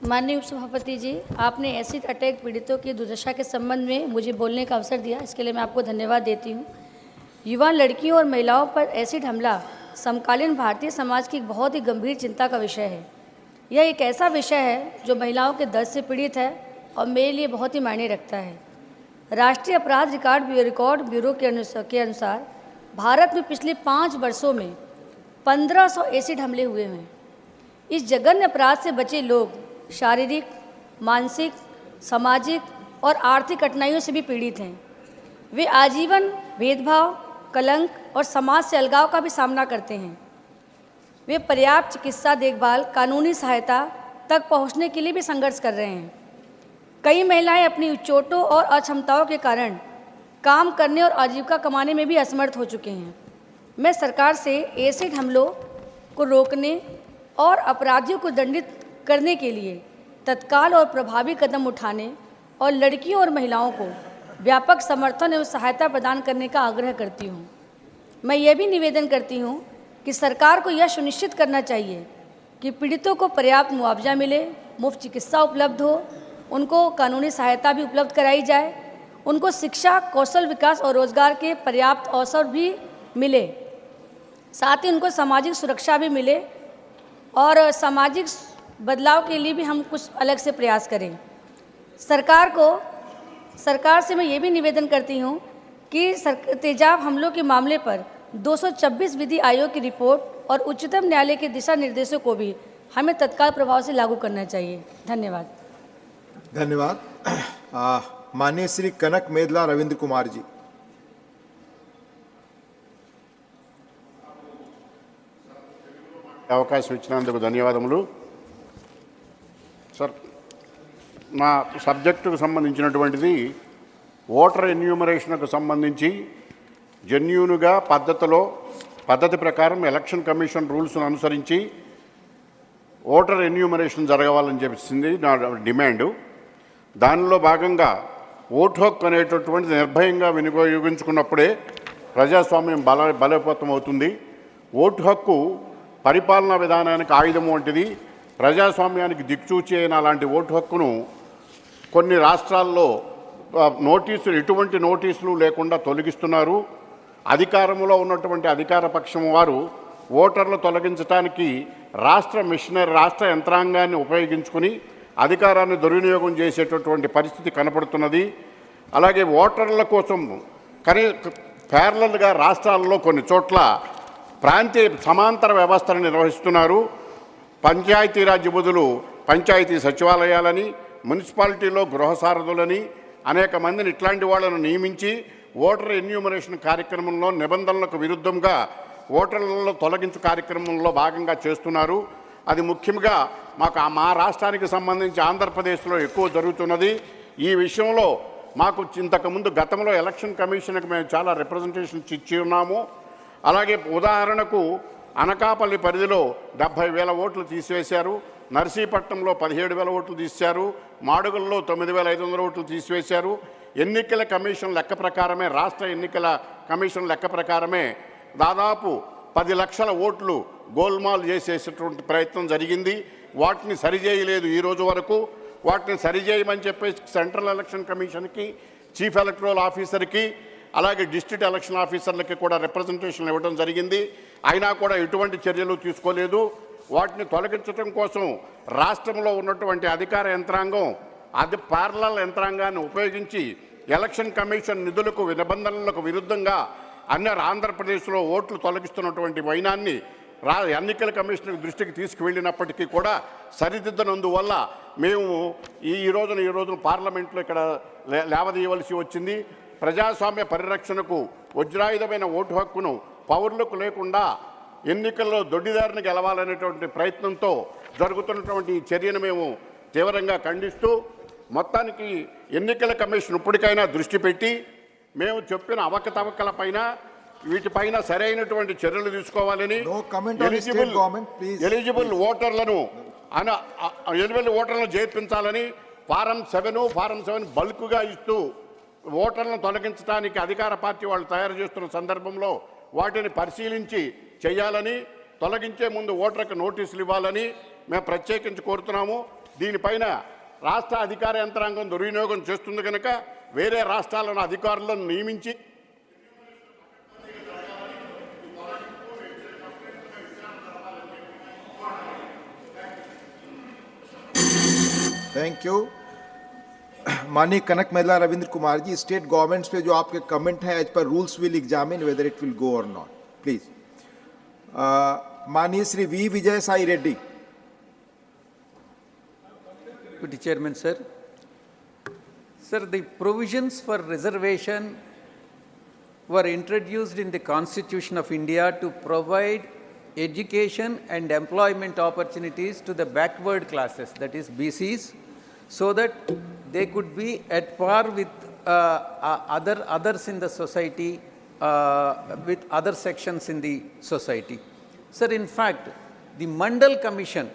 माननीय उपसभापति जी, आपने acid attack पीड़ितों की दुर्दशा के संबंध में मुझे बोलने का अवसर दिया, इसके लिए मैं आपको धन्यवाद देती हूँ। युवा लड़कियों और महिलाओं पर एसिड हमला समकालीन भारतीय समाज की एक बहुत ही गंभीर चिंता का विषय है। यह एक ऐसा विषय है जो महिलाओं के दर्द से पीड़ित है और मेरे लिए बहुत ही मायने रखता है। राष्ट्रीय अपराध रिकॉर्ड ब्यूरो के अनुसार भारत में पिछले 5 वर्षों में 1500 एसिड हमले हुए हैं। इस जघन्य अपराध से बचे लोग शारीरिक, मानसिक, सामाजिक और आर्थिक कठिनाइयों से भी पीड़ित हैं। वे आजीवन भेदभाव, कलंक और समाज से अलगाव का भी सामना करते हैं। वे पर्याप्त चिकित्सा देखभाल, कानूनी सहायता तक पहुंचने के लिए भी संघर्ष कर रहे हैं। कई महिलाएं अपनी चोटों और अक्षमताओं के कारण काम करने और आजीविका कमाने में भी असमर्थ हो चुके हैं। मैं सरकार से एसिड हमलों को रोकने और अपराधियों को दंडित करने के लिए तत्काल और प्रभावी कदम उठाने और लड़कियों और महिलाओं को व्यापक समर्थन एवं सहायता प्रदान करने का आग्रह करती हूँ। मैं ये भी निवेदन करती हूँ कि सरकार को यह सुनिश्चित करना चाहिए कि पीड़ितों को पर्याप्त मुआवजा मिले, मुफ्त चिकित्सा उपलब्ध हो, उनको कानूनी सहायता भी उपलब्ध कराई जाए, उनको शिक्षा, कौशल विकास और रोजगार के पर्याप्त अवसर भी मिले, साथ ही उनको सामाजिक सुरक्षा भी मिले और सामाजिक बदलाव के लिए भी हम कुछ अलग से प्रयास करें। सरकार से मैं ये भी निवेदन करती हूँ कि तेजाब हमलों के मामले पर 226 विधि आयोग की रिपोर्ट और उच्चतम न्यायालय के दिशा निर्देशों को भी हमें तत्काल प्रभाव से लागू करना चाहिए। धन्यवाद। धन्यवाद। माननीय श्री कनक मेदला रविंद्र कुमार जी। అవకాశం ఇచ్చినందుకు ధన్యవాదములు సార్. నా సబ్జెక్టుకు సంబంధించినటువంటిది ఓటర్ ఎన్యూమరేషన్కు సంబంధించి జెన్యూన్గా పద్ధతి ప్రకారం ఎలక్షన్ కమిషన్ రూల్స్ను అనుసరించి ఓటర్ ఎన్యూమరేషన్ జరగవాలని చెప్పేసింది నా డిమాండు. దానిలో భాగంగా ఓటు హక్కు అనేటటువంటిది నిర్భయంగా వినియోగించుకున్నప్పుడే ప్రజాస్వామ్యం బలోపేతం అవుతుంది. ఓటు హక్కు పరిపాలనా విధానానికి ఆయుధం వంటిది. ప్రజాస్వామ్యానికి దిక్చూచి అయిన అలాంటి ఓటు హక్కును కొన్ని రాష్ట్రాల్లో ఎటువంటి నోటీసులు లేకుండా తొలగిస్తున్నారు. అధికారంలో ఉన్నటువంటి అధికార పక్షం వారు ఓటర్లు తొలగించడానికి రాష్ట్ర యంత్రాంగాన్ని ఉపయోగించుకుని అధికారాన్ని దుర్వినియోగం చేసేటటువంటి పరిస్థితి కనపడుతున్నది. అలాగే ఓటర్ల కోసం ప్యారలల్గా రాష్ట్రాల్లో కొన్ని చోట్ల ప్రాంతీయ సమాంతర వ్యవస్థను నిర్వహిస్తున్నారు. పంచాయతీరాజ్ బదులు పంచాయతీ సచివాలయాలని, మున్సిపాలిటీలో గృహ సారథులని అనేక మందిని ఇట్లాంటి వాళ్ళను నియమించి ఓటర్ ఎన్యూమరేషన్ కార్యక్రమంలో నిబంధనలకు విరుద్ధంగా ఓటర్లలో తొలగించు కార్యక్రమంలో భాగంగా చేస్తున్నారు. అది ముఖ్యంగా మా రాష్ట్రానికి సంబంధించి ఆంధ్రప్రదేశ్లో ఎక్కువ జరుగుతున్నది. ఈ విషయంలో మాకు ఇంతకుముందు గతంలో ఎలక్షన్ కమిషన్కి మేము చాలా రిప్రజెంటేషన్స్ ఇచ్చి ఉన్నాము. అలాగే ఉదాహరణకు అనకాపల్లి పరిధిలో 70,000 ఓట్లు తీసివేశారు. నర్సీపట్నంలో 17,000 ఓట్లు తీశారు. మాడుగుల్లో 9,500 ఓట్లు తీసివేశారు. ఎన్నికల కమిషన్ లెక్క ప్రకారమే, రాష్ట్ర ఎన్నికల కమిషన్ లెక్క ప్రకారమే దాదాపు 10 లక్షల ఓట్లు గోల్మాల్ చేసేటటువంటి ప్రయత్నం జరిగింది. వాటిని సరిచేయలేదు ఈ రోజు వరకు. వాటిని సరిచేయమని చెప్పేసి సెంట్రల్ ఎలక్షన్ కమిషన్కి, చీఫ్ ఎలక్టరల్ ఆఫీసర్కి, అలాగే డిస్ట్రిక్ట్ ఎలక్షన్ ఆఫీసర్లకి కూడా రిప్రజెంటేషన్ ఇవ్వడం జరిగింది. అయినా కూడా ఎటువంటి చర్యలు తీసుకోలేదు. వాటిని తొలగించడం కోసం రాష్ట్రంలో ఉన్నటువంటి అధికార యంత్రాంగం ప్యారలల్ యంత్రాంగాన్ని ఉపయోగించి ఎలక్షన్ కమిషన్ నిబంధనలకు విరుద్ధంగా ఆంధ్రప్రదేశ్లో ఓట్లు తొలగిస్తున్నటువంటి వైనాన్ని ఎన్నికల కమిషన్ దృష్టికి తీసుకువెళ్ళినప్పటికీ కూడా సరిదిద్దనందువల్ల మేము ఈ రోజున పార్లమెంట్లో ఇక్కడ లేవదీయవలసి వచ్చింది. ప్రజాస్వామ్య పరిరక్షణకు వజ్రాయుధమైన ఓటు హక్కును పౌరులకు లేకుండా ఎన్నికల్లో దొడ్డిదారిని గెలవాలనేటువంటి ప్రయత్నంతో జరుగుతున్నటువంటి ఈ చర్యను మేము తీవ్రంగా ఖండిస్తూ మొత్తానికి ఎన్నికల కమిషన్ ఇప్పటికైనా దృష్టి పెట్టి మేము చెప్పిన అవకతవకలపైన వీటిపైన సరైనటువంటి చర్యలు తీసుకోవాలని, ఎలిజిబుల్ ఓటర్లను చేర్పించాలని ఫారం 7 బల్క్గా ఇస్తూ ఓటర్లను తొలగించడానికి అధికార పార్టీ వాళ్ళు తయారు చేస్తున్న సందర్భంలో వాటిని పరిశీలించి చేయాలని, తొలగించే ముందు ఓటర్కు నోటీసులు ఇవ్వాలని మేము ప్రత్యేకించి కోరుతున్నాము. దీనిపైన రాష్ట్ర అధికార యంత్రాంగం దుర్వినియోగం చేస్తుంది కనుక వేరే రాష్ట్రాలను అధికారులను నియమించి थैंक यू। माननीय Kanakamedala Ravindra Kumar ji, state governments पे जो आपके कमेंट हैं as per rules will examine whether it will go और नॉट, प्लीज। माननीय Shri V Vijay Sai Reddy. Deputy Chairman, sir. Sir, the provisions for reservation were introduced in the Constitution of India to provide education and employment opportunities to the backward classes, that is BCs, so that they could be at par with others in the society, with other sections in the society. Sir, in fact, the Mandal Commission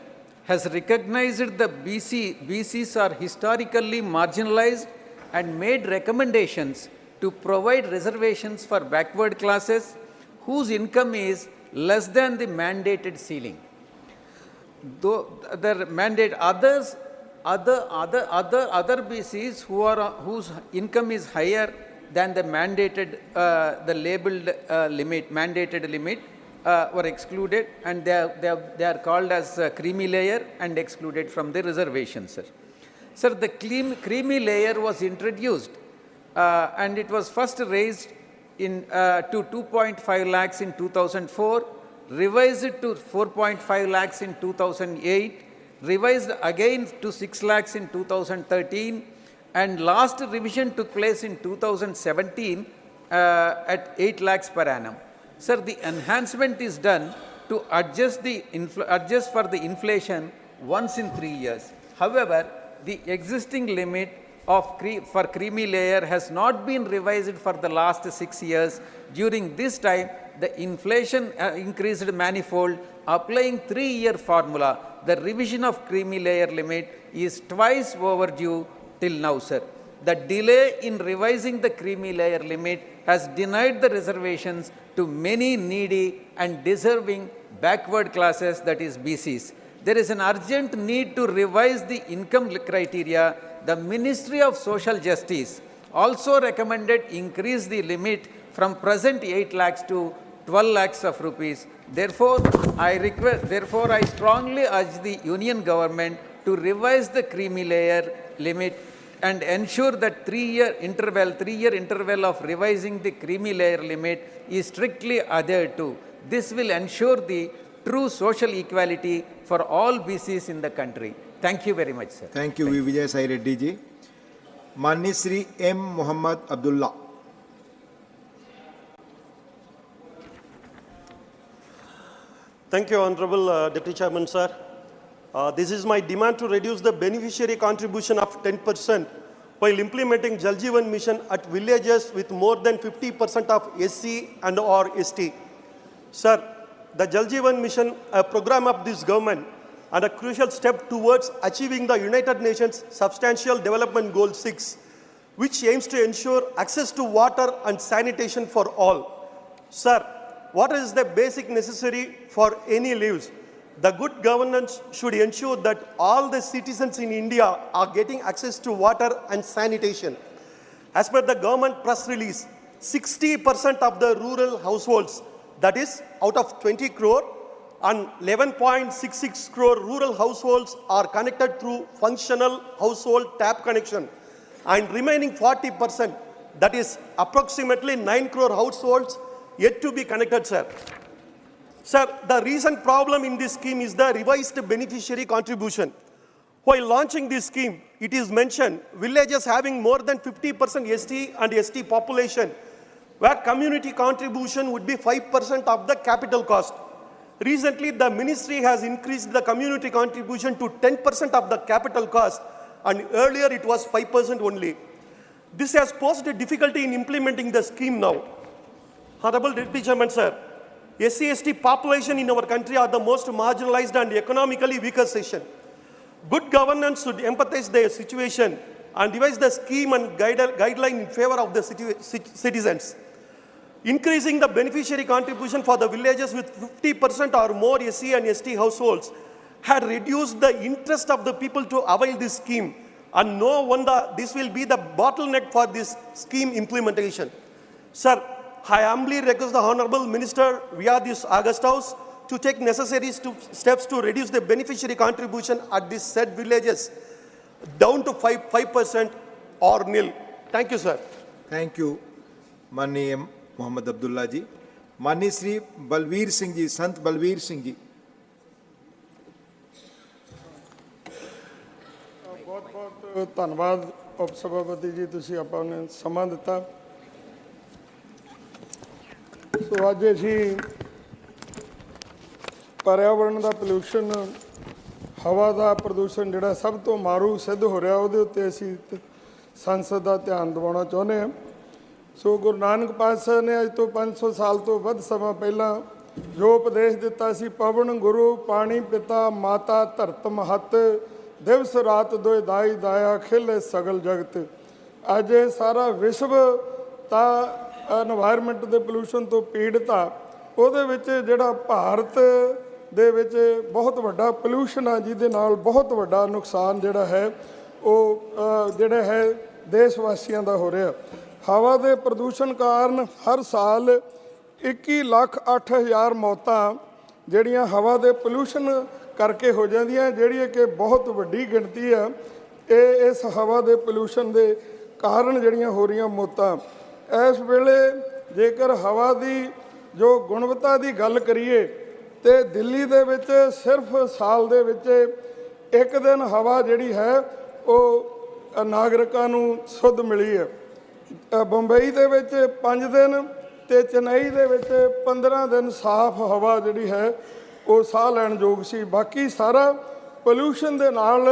has recognized the BCs are historically marginalized and made recommendations to provide reservations for backward classes whose income is less than the mandated ceiling. Though the mandate other BCs whose income is higher than the mandated, the labeled limit, mandated limit, were excluded, and they are called as creamy layer and excluded from the reservation, sir. Sir, the creamy layer was introduced and it was first raised to 2.5 lakhs in 2004, revised to 4.5 lakhs in 2008, revised again to 6 lakhs in 2013, and last revision took place in 2017 at 8 lakhs per annum. Sir, the enhancement is done to adjust for the inflation once in 3 years. However, the existing limit for creamy layer has not been revised for the last 6 years. During this time, the inflation increased manifold. Applying 3-year formula, the revision of creamy layer limit is twice overdue till now, sir. The delay in revising the creamy layer limit has denied the reservations to many needy and deserving backward classes, that is BCs. There is an urgent need to revise the income criteria. The Ministry of Social Justice also recommended increase the limit from present 8 lakhs to 12 lakhs of rupees. Therefore, I strongly urge the Union government to revise the creamy layer limit and ensure that 3-year interval of revising the creamy layer limit is strictly adhered to. This will ensure the true social equality for all BCs in the country. Thank you very much, sir. Thank you, Vijay Sai Reddy ji. Mani Shri M. Muhammad Abdullah. Thank you, Honorable Deputy Chairman, sir. This is my demand to reduce the beneficiary contribution of 10% while implementing Jal Jeevan Mission at villages with more than 50% of SC and or ST. Sir, the Jal Jeevan Mission, a program of this government, and a crucial step towards achieving the United Nations Substantial Development Goal 6, which aims to ensure access to water and sanitation for all. Sir, water is the basic necessary for any lives. The good governance should ensure that all the citizens in India are getting access to water and sanitation. As per the government press release, 60% of the rural households, that is out of 20 crore, and 11.66 crore rural households are connected through functional household tap connection, and remaining 40%, that is approximately 9 crore households, yet to be connected, sir. Sir, the recent problem in this scheme is the revised beneficiary contribution. While launching this scheme, it is mentioned villages having more than 50% ST and ST population, where community contribution would be 5% of the capital cost. Recently, the ministry has increased the community contribution to 10% of the capital cost, and earlier it was 5% only. This has posed a difficulty in implementing the scheme now. Honorable Deputy Chairman, sir, SC/ST population in our country are the most marginalized and economically weaker section. Good governance should empathize their situation and devise the scheme and guideline in favor of the citizens. Increasing the beneficiary contribution for the villages with 50% or more SC and ST households had reduced the interest of the people to avail this scheme, and no wonder this will be the bottleneck for this scheme implementation. Sir, I humbly request the Honorable Minister via this August House to take necessary steps to reduce the beneficiary contribution at these said villages down to 5% or nil. Thank you, sir. Thank you, Mani M. Muhammad Abdullah ji. Mani Shri Balveer Singh ji, Sant Balveer Singh ji. बहुत धन्यवाद उप सभापति जी, तुसी ਆਪਾਂ ਨੇ ਸਮਾਂ ਦਿੱਤਾ। ਸੋ ਅੱਜ ਅਸੀਂ पर्यावरण ਦਾ ਪੋਲੂਸ਼ਨ, ਹਵਾ ਦਾ ਪ੍ਰਦੂਸ਼ਣ ਜਿਹੜਾ ਸਭ ਤੋਂ ਮਾਰੂ ਸਿੱਧ ਹੋ ਰਿਹਾ, ਉਹਦੇ ਉੱਤੇ ਅਸੀਂ ਸੰਸਦ ਦਾ ਧਿਆਨ ਦਿਵਾਉਣਾ ਚਾਹੁੰਦੇ ਹਾਂ। ਸੋ ਗੁਰੂ ਨਾਨਕ ਪਾਤਸ਼ਾਹ ਨੇ ਅੱਜ ਤੋਂ 500 ਸਾਲ ਤੋਂ ਵੱਧ ਸਮਾਂ ਪਹਿਲਾਂ ਜੋ ਉਪਦੇਸ਼ ਦਿੱਤਾ ਸੀ, ਪਵਨ ਗੁਰੂ ਪਾਣੀ ਪਿਤਾ ਮਾਤਾ ਧਰਤ ਮਹੱਤ, ਦਿਵਸ ਰਾਤ ਦੋਇ ਦਾਈ ਦਾਇਆ ਖਿਲੇ ਸਗਲ ਜਗਤ। ਅੱਜ ਸਾਰਾ ਵਿਸ਼ਵ ਤਾਂ এনवायरमेंट ਦੇ ਪੋਲੂਸ਼ਨ ਤੋਂ ਪੀੜਤ ਆ, ਉਹਦੇ ਵਿੱਚ ਜਿਹੜਾ ਭਾਰਤ ਦੇ ਵਿੱਚ ਬਹੁਤ ਵੱਡਾ ਪੋਲੂਸ਼ਨ ਆ, ਜਿਹਦੇ ਨਾਲ ਬਹੁਤ ਵੱਡਾ ਨੁਕਸਾਨ ਜਿਹੜਾ ਹੈ ਉਹ ਜਿਹੜਾ ਹੈ ਦੇਸ਼ ਵਾਸੀਆਂ ਦਾ ਹੋ ਰਿਹਾ। ਹਵਾ ਦੇ ਪ੍ਰਦੂਸ਼ਣ ਕਾਰਨ ਹਰ ਸਾਲ 21,08,000 ਮੌਤਾਂ ਜਿਹੜੀਆਂ ਹਵਾ ਦੇ ਪੋਲੂਸ਼ਨ ਕਰਕੇ ਹੋ ਜਾਂਦੀਆਂ, ਜਿਹੜੀ ਕਿ ਬਹੁਤ ਵੱਡੀ ਗਿਣਤੀ ਆ। ਇਹ ਇਸ ਹਵਾ ਦੇ ਪੋਲੂਸ਼ਨ ਦੇ ਕਾਰਨ ਜਿਹੜੀਆਂ ਹੋ ਰਹੀਆਂ ਮੌਤਾਂ। ਇਸ ਵੇਲੇ ਜੇਕਰ ਹਵਾ ਦੀ ਜੋ ਗੁਣਵੱਤਾ ਦੀ ਗੱਲ ਕਰੀਏ ਤੇ ਦਿੱਲੀ ਦੇ ਵਿੱਚ ਸਿਰਫ ਸਾਲ ਦੇ ਵਿੱਚ ਇੱਕ ਦਿਨ ਹਵਾ ਜਿਹੜੀ ਹੈ ਉਹ ਨਾਗਰਿਕਾਂ ਨੂੰ ਸ਼ੁੱਧ ਮਿਲੀ ਹੈ। ਬੰਬਈ ਦੇ ਵਿੱਚ 5 ਦਿਨ ਤੇ ਚੇਨਈ ਦੇ ਵਿੱਚ 15 ਦਿਨ ਸਾਫ਼ ਹਵਾ ਜਿਹੜੀ ਹੈ ਉਹ ਸਾਹ ਲੈਣ ਯੋਗ ਸੀ। ਬਾਕੀ ਸਾਰਾ ਪੋਲੂਸ਼ਨ ਦੇ ਨਾਲ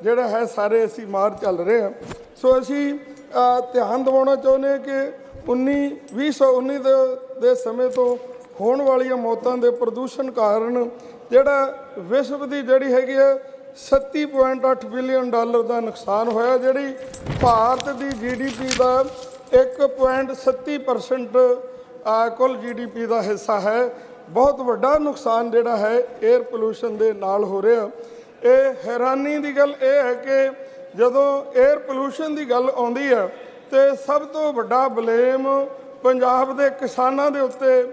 ਜਿਹੜਾ ਹੈ ਸਾਰੇ ਅਸੀਂ ਮਾਰ ਚੱਲ ਰਹੇ ਹਾਂ। ਸੋ ਅਸੀਂ ਧਿਆਨ ਦਿਵਾਉਣਾ ਚਾਹੁੰਦੇ ਹਾਂ ਕਿ 2019 ਦੇ ਸਮੇਂ ਤੋਂ ਹੋਣ ਵਾਲੀਆਂ ਮੌਤਾਂ ਦੇ ਪ੍ਰਦੂਸ਼ਣ ਕਾਰਨ ਜਿਹੜਾ ਵਿਸ਼ਵ ਦੀ ਜਿਹੜੀ ਹੈਗੀ ਹੈ 37.8 ਬਿਲੀਅਨ ਡਾਲਰ ਦਾ ਨੁਕਸਾਨ ਹੋਇਆ, ਜਿਹੜੀ ਭਾਰਤ ਦੀ GDP ਦਾ 1.37% ਕੁੱਲ GDP ਦਾ ਹਿੱਸਾ ਹੈ। ਬਹੁਤ ਵੱਡਾ ਨੁਕਸਾਨ ਜਿਹੜਾ ਹੈ 에ਅਰ ਪੋਲੂਸ਼ਨ ਦੇ ਨਾਲ ਹੋ ਰਿਹਾ। ਇਹ ਹੈਰਾਨੀ ਦੀ ਗੱਲ ਇਹ ਹੈ ਕਿ ਜਦੋਂ 에ਅਰ ਪੋਲੂਸ਼ਨ ਦੀ ਗੱਲ ਆਉਂਦੀ ਹੈ ਤੇ ਸਭ ਤੋਂ ਵੱਡਾ ਬਲੇਮ ਪੰਜਾਬ ਦੇ ਕਿਸਾਨਾਂ ਦੇ ਉੱਤੇ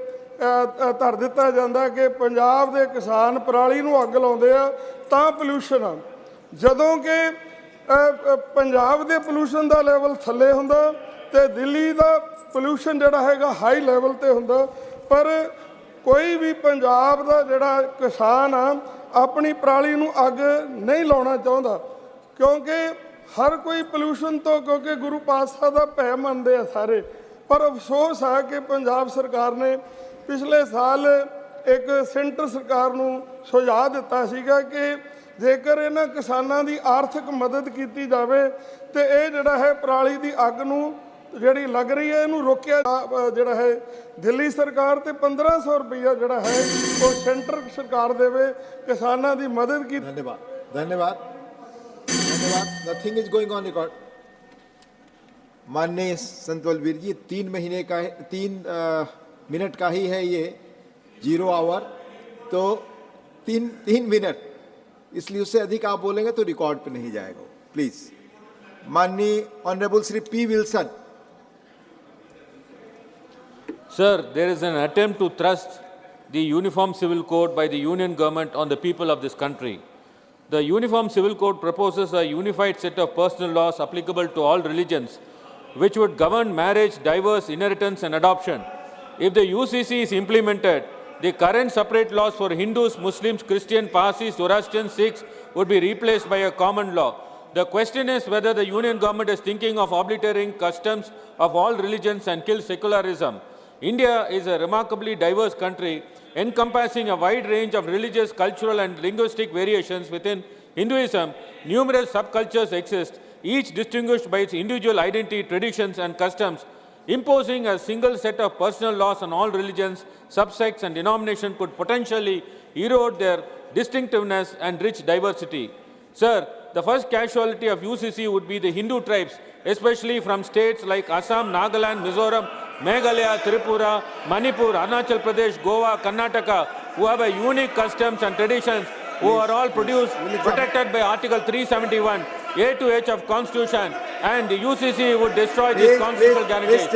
ਧਰ ਦਿੱਤਾ ਜਾਂਦਾ ਕਿ ਪੰਜਾਬ ਦੇ ਕਿਸਾਨ ਪਰਾਲੀ ਨੂੰ ਅੱਗ ਲਾਉਂਦੇ ਆ ਤਾਂ ਪੋਲੂਸ਼ਨ ਆ, ਜਦੋਂ ਕਿ ਪੰਜਾਬ ਦੇ ਪੋਲੂਸ਼ਨ ਦਾ ਲੈਵਲ ਥੱਲੇ ਹੁੰਦਾ ਤੇ ਦਿੱਲੀ ਦਾ ਪੋਲੂਸ਼ਨ ਜਿਹੜਾ ਹੈਗਾ ਹਾਈ ਲੈਵਲ ਤੇ ਹੁੰਦਾ। ਪਰ ਕੋਈ ਵੀ ਪੰਜਾਬ ਦਾ ਜਿਹੜਾ ਕਿਸਾਨ ਆ ਆਪਣੀ ਪਰਾਲੀ ਨੂੰ ਅੱਗ ਨਹੀਂ ਲਾਉਣਾ ਚਾਹੁੰਦਾ, ਕਿਉਂਕਿ ਹਰ ਕੋਈ ਪੋਲੂਸ਼ਨ ਤੋਂ, ਕਿਉਂਕਿ ਗੁਰੂ ਪਾਤਸ਼ਾਹ ਦਾ ਭੈ ਮੰਨਦੇ ਆ ਸਾਰੇ। ਪਰ ਅਫਸੋਸ ਹੈ ਕਿ ਪੰਜਾਬ ਸਰਕਾਰ ਨੇ ਪਿਛਲੇ ਸਾਲ ਇੱਕ ਸੈਂਟਰ ਸਰਕਾਰ ਨੂੰ ਸੁਝਾਅ ਦਿੱਤਾ ਸੀਗਾ ਕਿ ਜੇਕਰ ਇਹਨਾਂ ਕਿਸਾਨਾਂ ਦੀ ਆਰਥਿਕ ਮਦਦ ਕੀਤੀ ਜਾਵੇ ਤੇ ਇਹ ਜਿਹੜਾ ਹੈ ਪਰਾਲੀ ਦੀ ਅੱਗ ਨੂੰ ਜਿਹੜੀ ਲੱਗ ਰਹੀ ਹੈ ਇਹਨੂੰ ਰੋਕਿਆ ਜਿਹੜਾ ਹੈ। ਦਿੱਲੀ ਸਰਕਾਰ ਤੇ 1500 ਰੁਪਈਆ ਜਿਹੜਾ ਹੈ ਉਹ ਸੈਂਟਰ ਸਰਕਾਰ ਦੇਵੇ ਕਿਸਾਨਾਂ ਦੀ ਮਦਦ की। धन्यवाद धन्यवाद धन्यवाद। Nothing is going on record. माननीय संत बलवीर जी 3 महीने का 3 मिनट का ही है ये 0 आवर, तो 3 मिनट, इसलिए उससे अधिक आप बोलेंगे तो रिकॉर्ड पे नहीं जाएगा। प्लीज माननीय honourable Shri P. Wilson. Sir, there is an attempt to thrust the Uniform Civil Code by the Union government on the people of this country. The Uniform Civil Code proposes a unified set of personal laws applicable to all religions, which would govern marriage, divorce, inheritance, and adoption. If the UCC is implemented, the current separate laws for Hindus, Muslims, Christians, Parsis, Zoroastrians, Sikhs would be replaced by a common law. The question is whether the Union government is thinking of obliterating customs of all religions and kill secularism. India is a remarkably diverse country encompassing a wide range of religious, cultural, and linguistic variations. Within Hinduism, numerous subcultures exist, each distinguished by its individual identity, traditions, and customs. Imposing a single set of personal laws on all religions, subsects, and denominations could potentially erode their distinctiveness and rich diversity. Sir, the first casualty of UCC would be the Hindu tribes, especially from states like Assam, Nagaland, Mizoram, Meghalaya, Tripura, Manipur, Arunachal Pradesh, Goa, Karnataka, who have a unique customs and traditions, who are all protected by Article 371, A to H of Constitution, and the UCC would destroy these constitutional guarantees.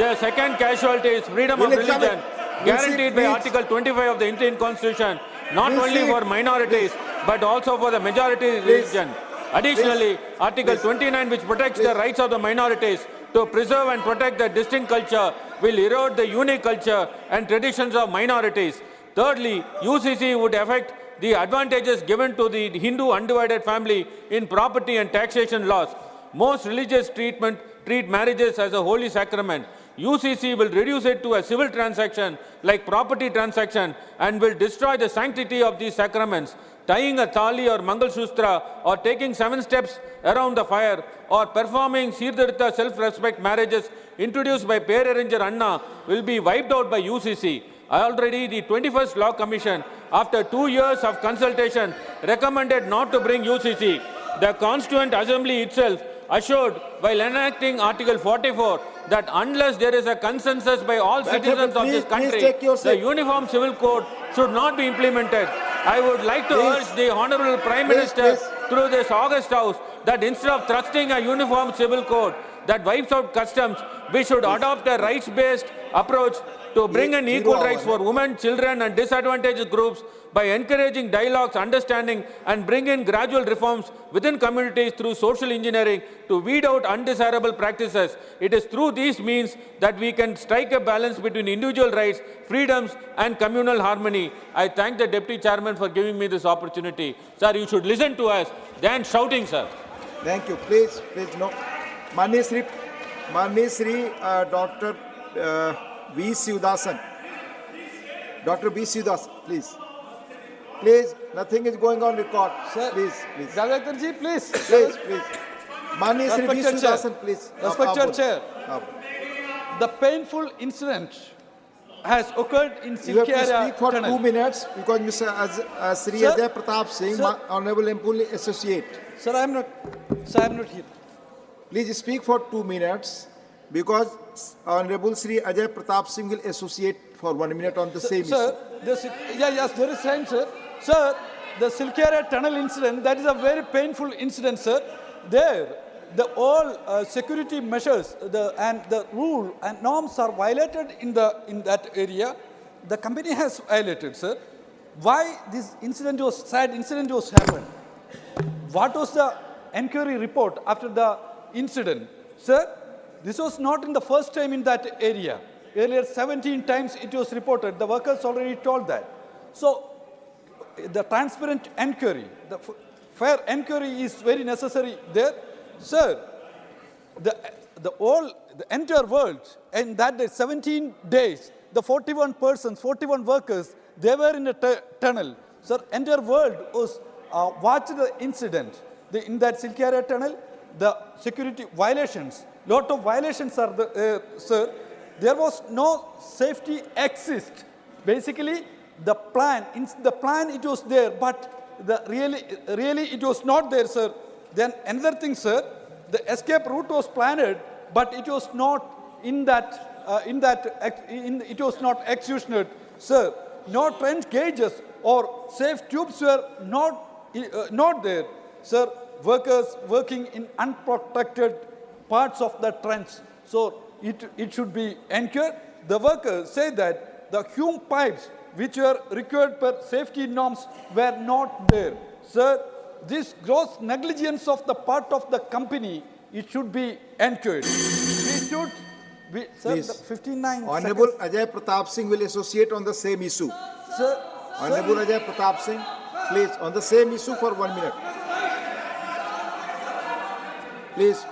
The second casualty is freedom of religion, guaranteed by Article 25 of the Indian Constitution, not only for minorities, but also for the majority religion. Additionally, Article 29, which protects the rights of the minorities to preserve and protect their distinct culture, will erode the unique culture and traditions of minorities. Thirdly, UCC would affect the advantages given to the Hindu undivided family in property and taxation laws. Most religious treat marriages as a holy sacrament. UCC will reduce it to a civil transaction like property transaction and will destroy the sanctity of these sacraments. Tying a thali or mangalsutra or taking 7 steps around the fire or performing Sirdhartha self-respect marriages introduced by Peraranger Anna will be wiped out by UCC. Already the 21st Law Commission, after 2 years of consultation, recommended not to bring UCC. The Constituent Assembly itself assured while enacting Article 44 that unless there is a consensus by all citizens of this country, the Uniform Civil Code should not be implemented. I would like to urge the Honourable Prime Minister through this August House that instead of thrusting a Uniform Civil Code that wipes out customs, we should adopt a rights-based approach to bring in equal rights for women, children and disadvantaged groups by encouraging dialogues, understanding and bring in gradual reforms within communities through social engineering to weed out undesirable practices. It is through these means that we can strike a balance between individual rights, freedoms and communal harmony. I thank the Deputy Chairman for giving me this opportunity. Sir, you should listen to us than shouting, sir. Thank you. Please, no. Manishri Dr. V. Sivadasan. Dr. V. Sivadasan, please. Please, nothing is going on record. Sir, please. Javakarji, please. Please. Manishri V. Sivadasan, please. Respected Chair, the painful incident has occurred in Silkyara. You have to speak for tunnel. 2 minutes because Mr. Sri Ajay Pratap Singh, Honorable MP Associate. Sir, I am not here. Please speak for 2 minutes because Honorable Sri Ajay Pratap Singh will associate for 1 minute on the same issue. Sir, yes, there is time, sir. Sir, the Silkyara tunnel incident, that is a very painful incident, sir. There, all security measures and the rule and norms are violated in that area. The company has violated, sir. Why this sad incident was happened? What was the inquiry report after the incident? Sir, this was not in the first time in that area. Earlier, 17 times it was reported. The workers already told that. So, the transparent inquiry, the fair inquiry is very necessary there. Sir, the entire world, in that day, 17 days, the 41 persons, 41 workers, they were in the tunnel. Sir, entire world was watched the incident. In that Silkyara tunnel, the security violations, lot of violations are there, sir. There was no safety exist. Basically, the plan it was there, but really it was not there, sir. Then another thing, sir, the escape route was planned, but it was not it was not executed, sir. No trench gauges or safe tubes were not there, sir. Workers working in unprotected parts of the trench, so it should be ensured. The workers say that the hume pipes which were required per safety norms were not there, sir. This gross negligence of the part of the company, it should be ensured. We should be, sir, please. 59 Honorable seconds. Ajay Pratap Singh will associate on the same issue. Sir, Honorable Ajay Pratap Singh, please, on the same issue for 1 minute. Please.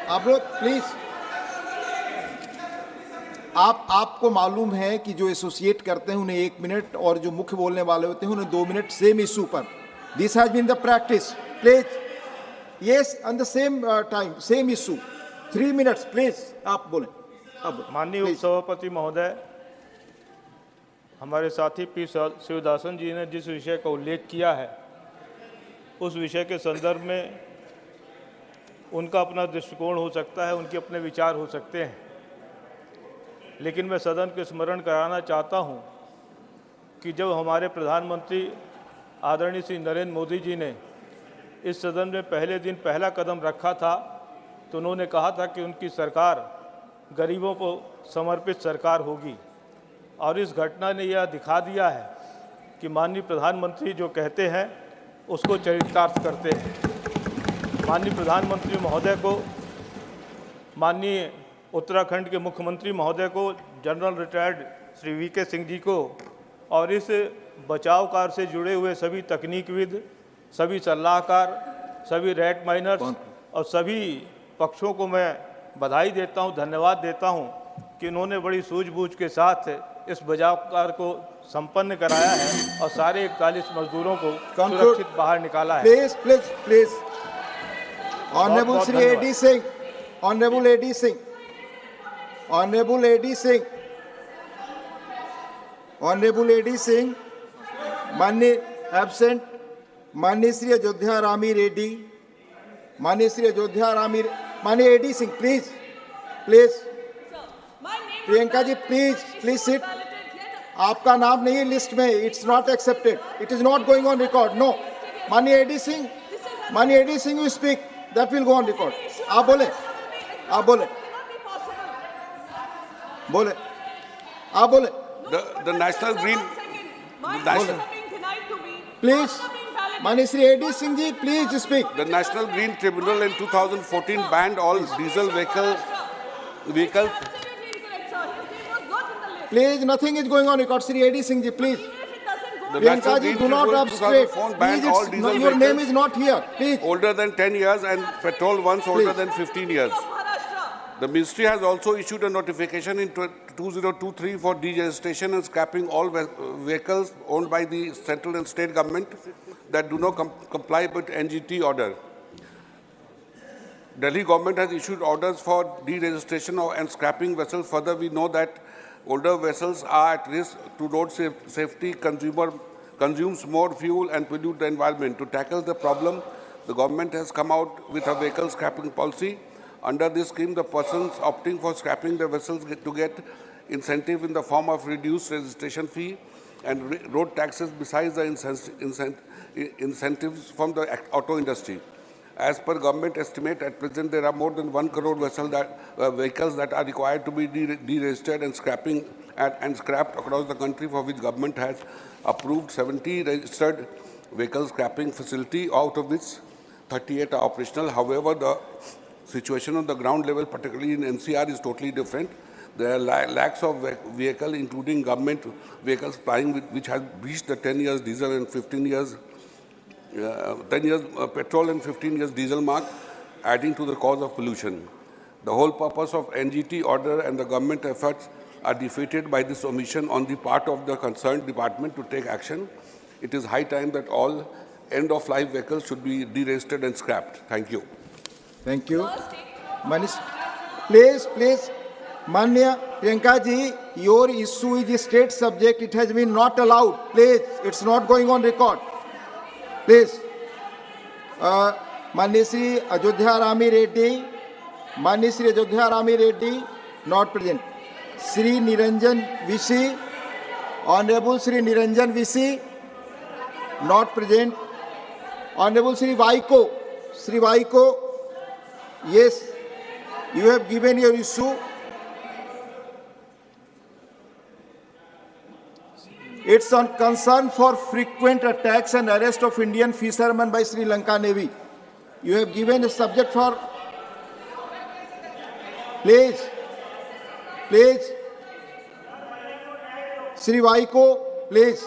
आप लोग please, आपको मालूम है कि जो associate करते हैं उन्हें 1 मिनट और जो मुख्य बोलने वाले होते हैं उन्हें 2 मिनट सेम इशू पर. This has been the practice. Please, yes, on the same time, same issue, 3 minutes. Please आप बोलें. माननीय उपसभापति महोदय, हमारे साथी पी शिवदासन जी ने जिस विषय का उल्लेख किया है उस विषय के संदर्भ में उनका अपना दृष्टिकोण हो सकता है, उनके अपने विचार हो सकते हैं, लेकिन मैं सदन को स्मरण कराना चाहता हूं कि जब हमारे प्रधानमंत्री आदरणीय श्री नरेंद्र मोदी जी ने इस सदन में पहले दिन पहला कदम रखा था तो उन्होंने कहा था कि उनकी सरकार गरीबों को समर्पित सरकार होगी, और इस घटना ने यह दिखा दिया है कि माननीय प्रधानमंत्री जो कहते हैं उसको चरितार्थ करते हैं. माननीय प्रधानमंत्री महोदय को, माननीय उत्तराखंड के मुख्यमंत्री महोदय को, general retired Shri VK Singh ji को और इस बचाव कार्य से जुड़े हुए सभी तकनीकविद, सभी सलाहकार, सभी रैट माइनर्स और सभी पक्षों को मैं बधाई देता हूं, धन्यवाद देता हूं कि उन्होंने बड़ी सूझबूझ के साथ इस बचाव कार्य को संपन्न कराया है और सारे 41 मजदूरों को सुरक्षित बाहर निकाला है. Please. Honourable Shri A D Singh, honourable A D Singh, honourable A D Singh, honourable A D Singh, माननीय एब्सेंट, माननीय श्री अयोध्या रामी रेड्डी, माननीय श्री अयोध्या रामी, माननीय AD Singh, please. Priyanka ji, please sit. आपका नाम नहीं है लिस्ट में. It's not accepted. It is not going on record. No. माननीय AD Singh, you speak. That will go on record. आप बोले. बोले, आप बोले. The National Green... Please, Manisri A.D. Singh ji, please speak. The National Green Tribunal in 2014 banned all diesel vehicles. Please, nothing is going on record. Sri A.D. Singh ji, please. The Priyanka National ji, Green do not Tribunal obstruct. 2004 banned Please, all diesel your name vehicles is not here. Please. older than 10 years and petrol ones older than 15 years. The ministry has also issued a notification in 2023 for deregistration and scrapping all vehicles owned by the central and state government that do not comply with NGT order. Delhi government has issued orders for deregistration and scrapping vessels. Further, we know that older vessels are at risk to road safety, consumes more fuel and pollute the environment. To tackle the problem, the government has come out with a vehicle scrapping policy. Under this scheme, the persons opting for scrapping the vessels get incentive in the form of reduced registration fee and road taxes besides the incentives from the auto industry. As per government estimate, at present there are more than 1 crore vehicles that are required to be deregistered and scrapped across the country, for which government has approved 70 registered vehicle scrapping facility, out of which 38 are operational. However, the situation on the ground level, particularly in NCR, is totally different. There are lakhs of vehicles, including government vehicles plying which have reached the 10 years diesel and 15 years 10 years petrol and 15 years diesel mark, adding to the cause of pollution. The whole purpose of NGT order and the government efforts are defeated by this omission on the part of the concerned department to take action. It is high time that all end-of-life vehicles should be deregistered and scrapped. Thank you. Thank you. Please, Manya Priyanka ji, your issue is a state subject. It has been not allowed. Please, it's not going on record. Please. Manya Shri Ajodhya Rami Reddy, not present. Shri Niranjan Vishi, Honorable Shri Niranjan Vishi, not present. Honorable Shri Vaiko, yes, you have given your issue. It's on concern for frequent attacks and arrest of Indian fishermen by Sri Lanka Navy. You have given a subject for... Please. Sri Vaiko, please.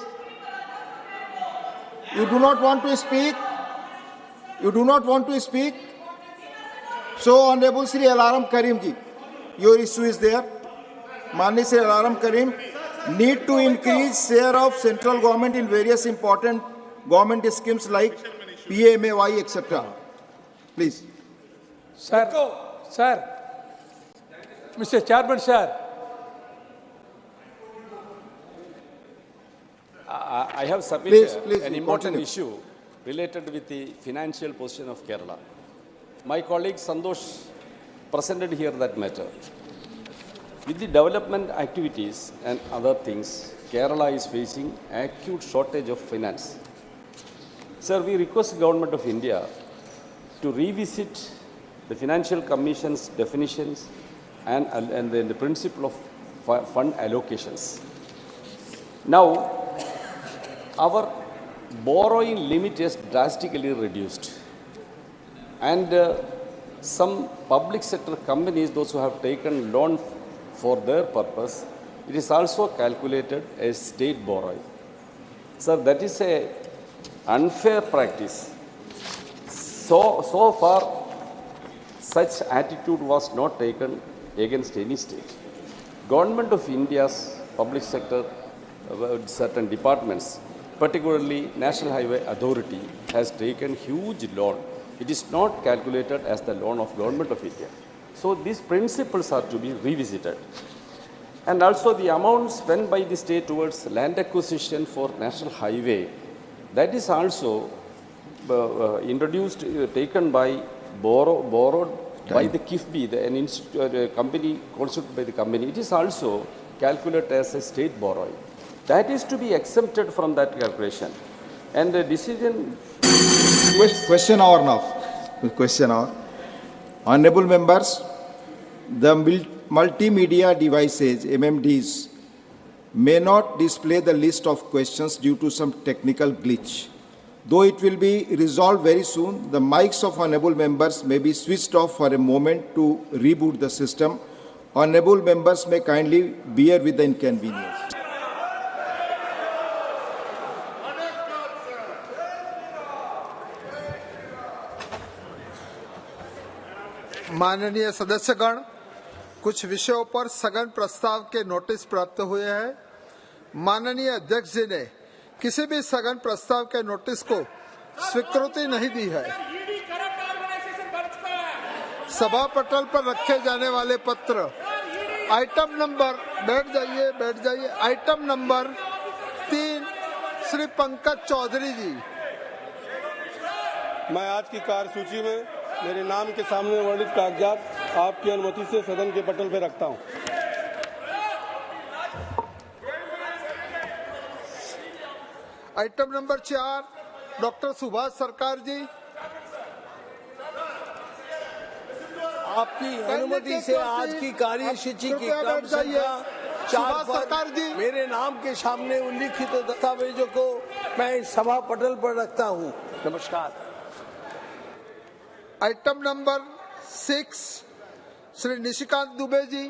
You do not want to speak? So, Honorable Sri Alaram Karim ji, your issue is there. Mani Sri Alaram Karim, need to increase share of central government in various important government schemes like PMAY, etc. Please. Sir, Mr. Chairman, sir. I have submitted Please, an important issue related with the financial position of Kerala. My colleague Santosh presented here that matter. With the development activities and other things, Kerala is facing acute shortage of finance. Sir, we request the Government of India to revisit the Financial Commission's definitions and the principle of fund allocations. Now, our borrowing limit is drastically reduced. And some public sector companies, those who have taken loan for their purpose, it is also calculated as state borrowing. Sir, that is a unfair practice. So far, such attitude was not taken against any state. Government of India's public sector, certain departments, particularly National Highway Authority, has taken huge loan. It is not calculated as the loan of Government of India. So these principles are to be revisited. And also the amount spent by the state towards land acquisition for National Highway, that is also taken by, borrowed by the KIFBI, a company constituted by the company. It is also calculated as a state borrowing. That is to be exempted from that calculation. And the decision... Question hour now. Question hour. Honorable members, the multimedia devices, MMDs, may not display the list of questions due to some technical glitch. Though it will be resolved very soon, the mics of honorable members may be switched off for a moment to reboot the system. Honorable members may kindly bear with the inconvenience. माननीय सदस्यगण, कुछ विषयों पर सघन प्रस्ताव के notice प्राप्त हुए हैं। माननीय अध्यक्ष जी ने किसी भी सघन प्रस्ताव के नोटिस को स्वीकृति नहीं दी है। सभा पटल पर रखे जाने वाले पत्र आइटम नंबर बैठ जाइए आइटम नंबर 3 श्री पंकज चौधरी जी। मैं आज की कार्यसूची में मेरे नाम के सामने वर्णित कागजात आपकी अनुमति से सदन के पटल पर रखता हूं। आइटम नंबर 4 डॉक्टर सुभाष सरकार जी। आपकी अनुमति से आज की कार्यसूची की क्रम संख्या 4 पर मेरे नाम के सामने उल्लिखित दस्तावेजों को मैं सभा पटल पर रखता हूं। नमस्कार। Item number 6 Shri Nishikant Dubey ji.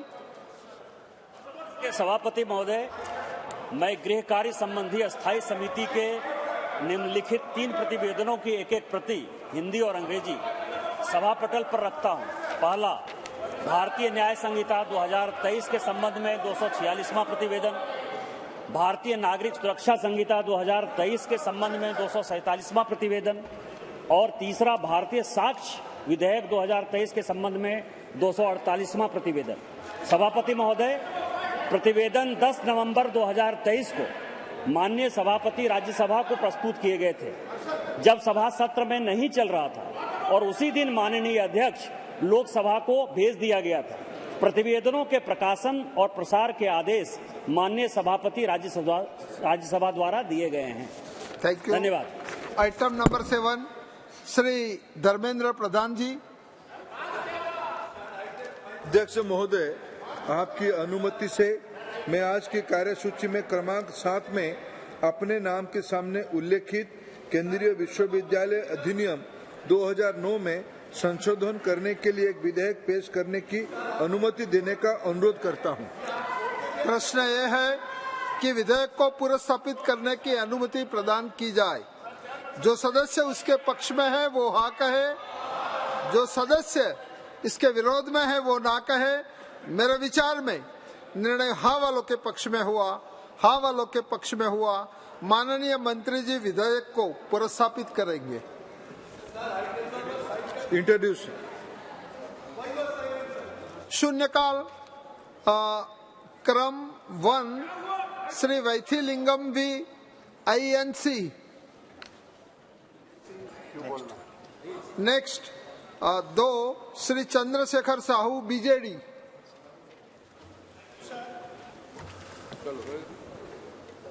सभापति महोदय, मैं गृह कार्य संबंधी अस्थायी समिति के निम्नलिखित 3 प्रतिवेदनों की एक प्रति हिंदी और अंग्रेजी सभा पटल पर रखता हूं। पहला, भारतीय न्याय संहिता 2023 के संबंध में 246वां प्रतिवेदन, भारतीय नागरिक सुरक्षा संहिता 2023 के संबंध में 247वां प्रतिवेदन और तीसरा, भारतीय साक्ष्य विधेयक 2023 के संबंध में 248वां प्रतिवेदन। सभापति महोदय, प्रतिवेदन 10 नवंबर 2023 को माननीय सभापति राज्यसभा को प्रस्तुत किए गए थे, जब सभा सत्र में नहीं चल रहा था, और उसी दिन माननीय अध्यक्ष लोकसभा को भेज दिया गया था। प्रतिवेदनों के प्रकाशन और प्रसार के आदेश माननीय सभापति राज्यसभा द्वारा दिए गए हैं। Thank you. धन्यवाद। आइटम नंबर 7 श्री धर्मेंद्र प्रधान जी। अध्यक्ष महोदय, आपकी अनुमति से मैं आज की कार्यसूची में क्रमांक 7 में अपने नाम के सामने उल्लेखित केंद्रीय विश्वविद्यालय अधिनियम 2009 में संशोधन करने के लिए एक विधेयक पेश करने की अनुमति देने का अनुरोध करता हूं। प्रश्न यह है कि विधेयक को पुरस्स्थापित करने की अनुमति प्रदान की जाए। जो सदस्य उसके पक्ष में है वो हाँ कहे, जो सदस्य इसके विरोध में है वो ना कहे। मेरे विचार में निर्णय हाँ वालों के पक्ष में हुआ, हाँ वालों के पक्ष में हुआ। माननीय मंत्री जी विधेयक को पुरस्स्थापित करेंगे। इंट्रोड्यूस। शून्यकाल क्रम 1 Shri Vaithilingam V INC। Next 2 Shri Chandrashekhar Sahu BJD।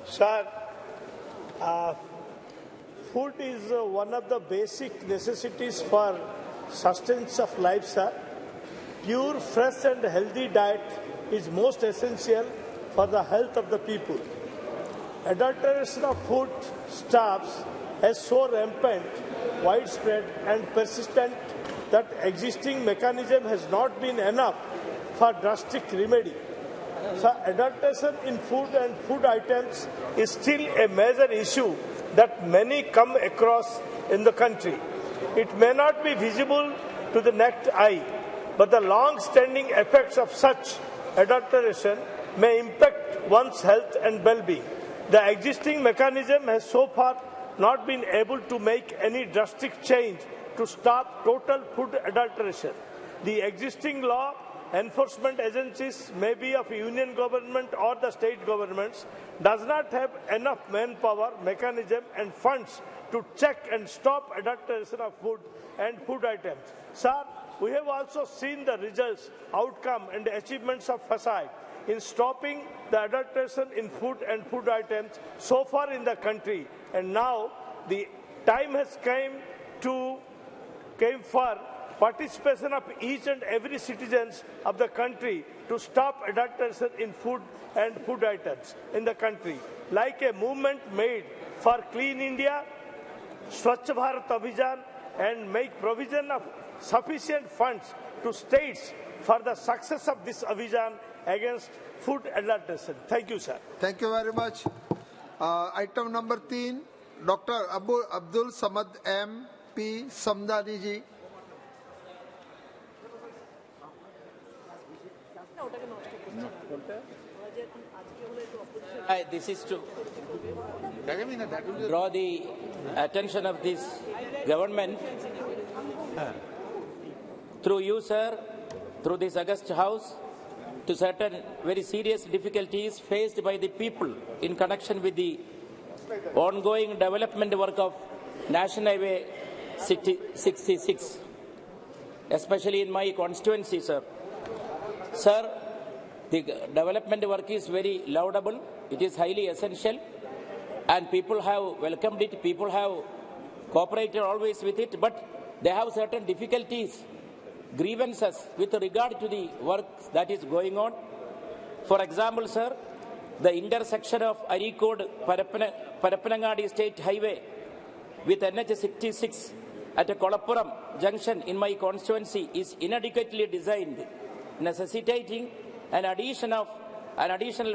Sir, food is one of the basic necessities for sustenance of life, sir. Pure, fresh and healthy diet is most essential for the health of the people. Adulteration of food stuffs is so rampant, widespread and persistent that existing mechanism has not been enough for drastic remedy. So adulteration in food and food items is still a major issue that many come across in the country. It may not be visible to the naked eye, but the long-standing effects of such adulteration may impact one's health and well-being. The existing mechanism has so far not been able to make any drastic change to stop total food adulteration. The existing law enforcement agencies, may be of union government or the state governments, does not have enough manpower, mechanism and funds to check and stop adulteration of food and food items. Sir, we have also seen the results, outcome and achievements of FASAI in stopping the adulteration in food and food items so far in the country. And now the time has came for participation of each and every citizens of the country to stop adulteration in food and food items in the country, like a movement made for Clean India, Swachh Bharat Abhijan, and make provision of sufficient funds to states for the success of this Abhijan against food adulteration. Thank you, sir. Thank you very much. Item number 3, Dr. Abdul Samad M. P. Samdani ji. This is to draw the attention of this government through you, sir, through this August House, to certain very serious difficulties faced by the people in connection with the ongoing development work of National Highway 66, especially in my constituency, sir. Sir, the development work is very laudable, it is highly essential, and people have welcomed it, people have cooperated always with it, but they have certain difficulties, grievances with regard to the work that is going on. For example, sir, the intersection of Arikod Parappanangadi State Highway with NH 66 at Kolappuram junction in my constituency is inadequately designed, necessitating an additional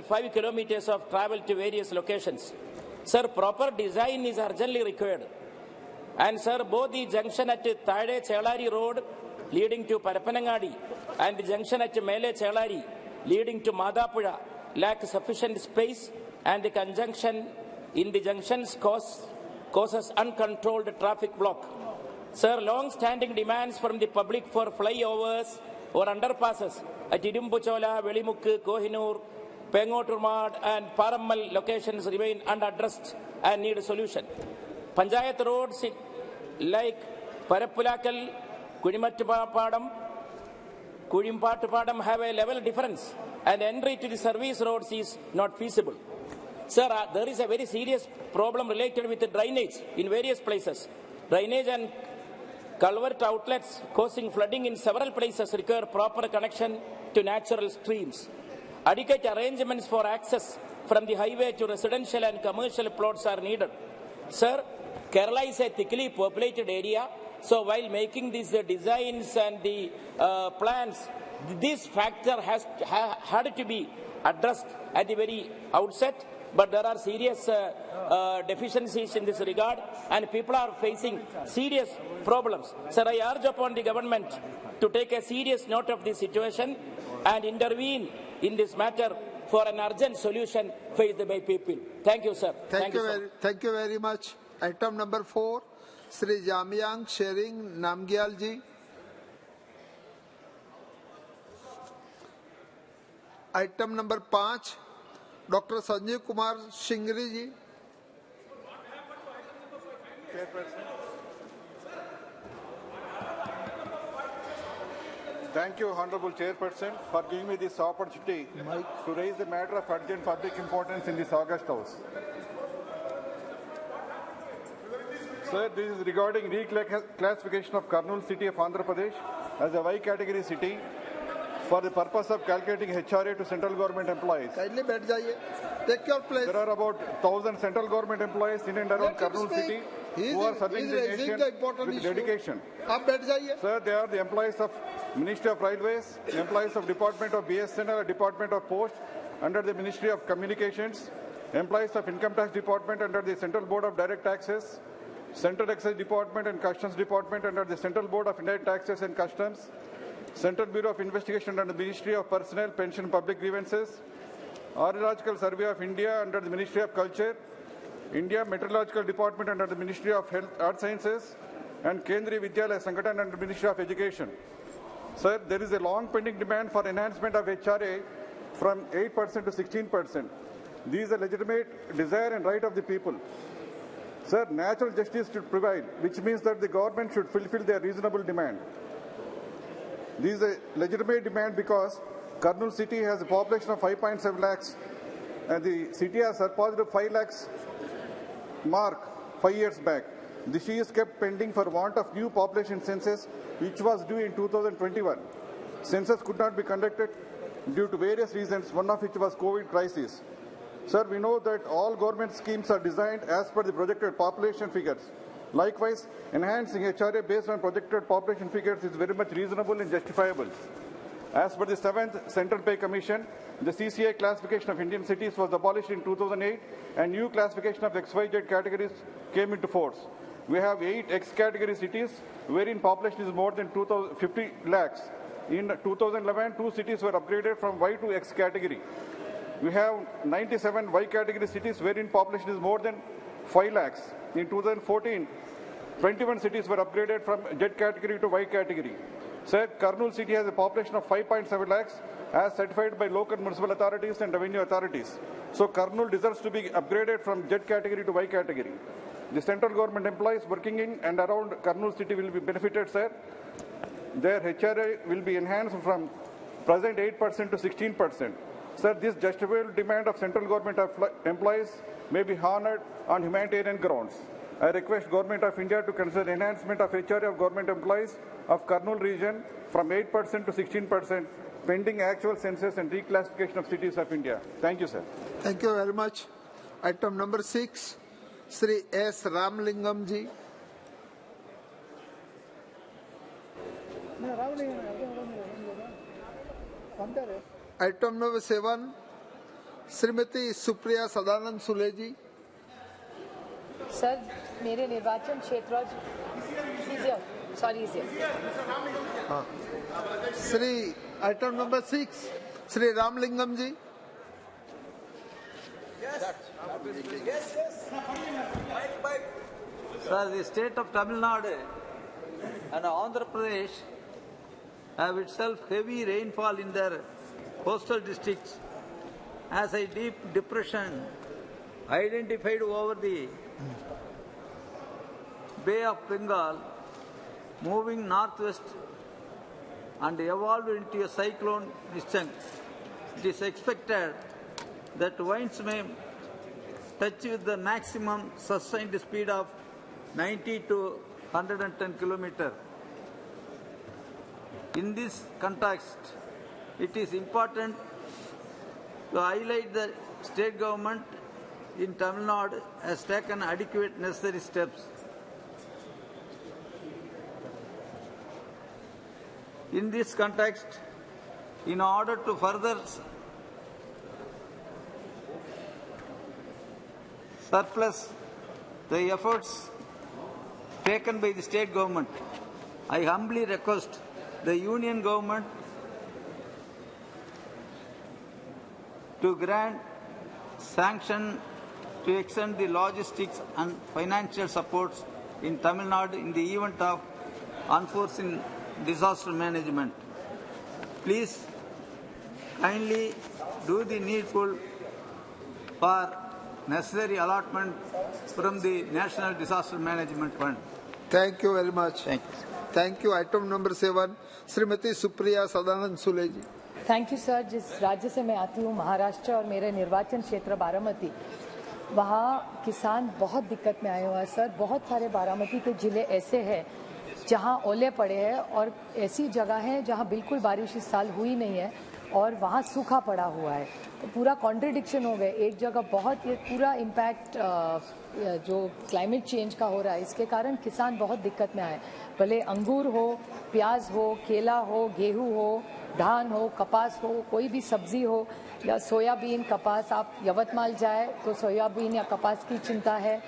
5 kilometers of travel to various locations. Sir, proper design is urgently required. And sir, both the junction at Thade Chelari Road leading to Parappanangadi and the junction at Mele Chelari leading to Madapura lack sufficient space, and the conjunction in the junctions causes uncontrolled traffic block. Sir, long-standing demands from the public for flyovers or underpasses at Idumbuchola, Velimukku, Kohinoor, Pengoturmad and Parammal locations remain unaddressed and need a solution. Panchayat roads like Parappulakal, Kudimattupadam, Kudimpattupadam have a level difference, and entry to the service roads is not feasible. Sir, there is a very serious problem related with the drainage in various places. Drainage and culvert outlets causing flooding in several places require proper connection to natural streams. Adequate arrangements for access from the highway to residential and commercial plots are needed. Sir, Kerala is a thickly populated area, so while making these designs and the plans, this factor had to be addressed at the very outset, but there are serious deficiencies in this regard, and people are facing serious problems. Sir, I urge upon the government to take a serious note of this situation and intervene in this matter for an urgent solution faced by people. Thank you, sir. Thank you very much. Item number 4, Sri Jamyang Shering Namgyal ji. Item number 5, Dr. Sanjeev Kumar Shingri ji. Thank you, Honorable Chairperson, for giving me this opportunity to raise the matter of urgent public importance in this August House. Sir, this is regarding reclassification of Kurnool city of Andhra Pradesh as a Y category city for the purpose of calculating HRA to central government employees. Kindly बैठ जाइए. Take your place. There are about 1,000 central government employees in and around Kurnool city who are serving the nation with dedication. आप बैठ जाइए. Sir, they are the employees of Ministry of Railways, employees of Department of BSNL, Department of Post under the Ministry of Communications, employees of Income Tax Department under the Central Board of Direct Taxes, Central Excise Department and Customs Department under the Central Board of Indirect Taxes and Customs, Central Bureau of Investigation under the Ministry of Personnel, Pension and Public Grievances, Archaeological Survey of India under the Ministry of Culture, India Meteorological Department under the Ministry of Health, Earth Sciences, and Kendriya Vidyalaya Sangathan under the Ministry of Education. Sir, there is a long pending demand for enhancement of HRA from 8% to 16%. This is a legitimate desire and right of the people. Sir, natural justice should prevail, which means that the government should fulfill their reasonable demand. This is a legitimate demand because Kurnool city has a population of 5.7 lakhs and the city has surpassed the 5 lakhs mark 5 years back. The issue is kept pending for want of new population census, which was due in 2021. Census could not be conducted due to various reasons, one of which was COVID crisis. Sir, we know that all government schemes are designed as per the projected population figures. Likewise, enhancing HRA based on projected population figures is very much reasonable and justifiable. As per the 7th Central Pay Commission, the CCI classification of Indian cities was abolished in 2008 and new classification of XYZ categories came into force. We have 8 X category cities wherein population is more than 50 lakhs. In 2011, 2 cities were upgraded from Y to X category. We have 97 Y category cities wherein population is more than 5 lakhs. In 2014, 21 cities were upgraded from Z category to Y category. Sir, Kurnool city has a population of 5.7 lakhs as certified by local municipal authorities and revenue authorities. So Kurnool deserves to be upgraded from Z category to Y category. The central government employees working in and around Kurnool city will be benefited, sir. Their HRA will be enhanced from present 8% to 16%. Sir, this justifiable demand of central government employees may be honored on humanitarian grounds. I request Government of India to consider enhancement of HRA of government employees of Kurnool region from 8% to 16%, pending actual census and reclassification of cities of India. Thank you, sir. Thank you very much. Item number 6, Sri S. Ramlingam ji. Item number 7, Shrimati Supriya Sadanand Sule ji. Sir, मेरे निर्वाचन क्षेत्र हाँ. Shri item number 6, Shri Ramalingam ji. Sir, the state of Tamil Nadu and Andhra Pradesh have itself heavy rainfall in their coastal districts as a deep depression identified over the Bay of Bengal, moving northwest and evolved into a cyclone system. It is expected that winds may touch with the maximum sustained speed of 90 to 110 km. In this context, it is important to highlight the state government in Tamil Nadu has taken adequate necessary steps. In this context, in order to further surplus the efforts taken by the state government, I humbly request the union government to grant sanction to extend the logistics and financial supports in Tamil Nadu in the event of unforeseen disaster management. Please kindly do the needful for necessary allotment from the National Disaster Management Fund. Thank you very much. Thank you. Item number 7, Shrimati Supriya Sadanand Sule ji. Thank you sir. जिस राज्य से मैं आती हूँ, महाराष्ट्र, और मेरे निर्वाचन क्षेत्र बारामती, वहाँ किसान बहुत दिक्कत में आए हुए हैं सर. बहुत सारे बारामती के जिले ऐसे हैं जहाँ ओले पड़े हैं और ऐसी जगह है जहाँ बिल्कुल बारिश इस साल हुई नहीं है और वहाँ सूखा पड़ा हुआ है. तो पूरा कॉन्ट्रडिक्शन हो गया. एक जगह बहुत, ये पूरा इम्पैक्ट जो क्लाइमेट चेंज का हो रहा है, इसके कारण किसान बहुत दिक्कत में आए. भले अंगूर हो, प्याज हो, केला हो, गेहूं हो, धान हो, कपास हो, कोई भी सब्जी हो, या सोयाबीन, कपास. आप यवतमाल जाए तो सोयाबीन या कपास की चिंता है.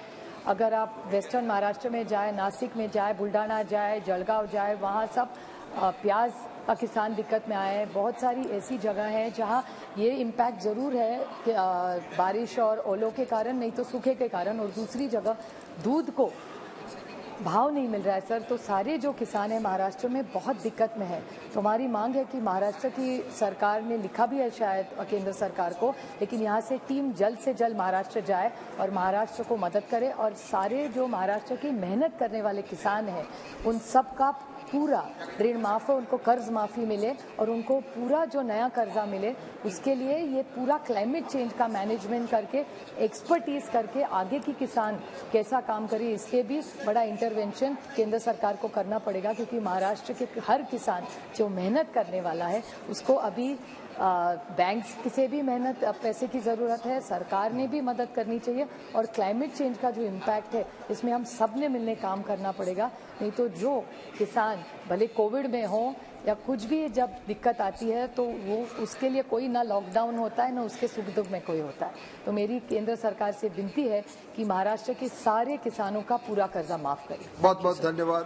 अगर आप वेस्टर्न महाराष्ट्र में जाए, नासिक में जाए, बुल्ढाना जाए, जलगांव जाए, वहाँ सब प्याज का किसान दिक्कत में आए हैं. बहुत सारी ऐसी जगह है जहाँ ये इम्पैक्ट ज़रूर है कि बारिश और ओलों के कारण, नहीं तो सूखे के कारण. और दूसरी जगह दूध को भाव नहीं मिल रहा है सर. तो सारे जो किसान हैं महाराष्ट्र में बहुत दिक्कत में है. तो हमारी मांग है कि महाराष्ट्र की सरकार ने लिखा भी है शायद केंद्र सरकार को, लेकिन यहाँ से टीम जल्द से जल्द महाराष्ट्र जाए और महाराष्ट्र को मदद करे और सारे जो महाराष्ट्र की मेहनत करने वाले किसान हैं उन सब का पूरा ऋण माफ हो, उनको कर्ज माफ़ी मिले और उनको पूरा जो नया कर्जा मिले. उसके लिए ये पूरा क्लाइमेट चेंज का मैनेजमेंट करके, एक्सपर्टीज करके आगे की किसान कैसा काम करे, इसके भी बड़ा इंटरवेंशन केंद्र सरकार को करना पड़ेगा. क्योंकि महाराष्ट्र के हर किसान जो मेहनत करने वाला है उसको अभी बैंक्स से भी मेहनत पैसे की ज़रूरत है, सरकार ने भी मदद करनी चाहिए और क्लाइमेट चेंज का जो इम्पैक्ट है इसमें हम सब ने मिलने काम करना पड़ेगा। नहीं तो जो किसान भले कोविड में हो या कुछ भी जब दिक्कत आती है तो वो उसके लिए कोई ना लॉकडाउन होता है ना उसके सुख दुख में कोई होता है। तो मेरी केंद्र सरकार से विनती है कि महाराष्ट्र के सारे किसानों का पूरा कर्जा माफ करें। बहुत बहुत धन्यवाद।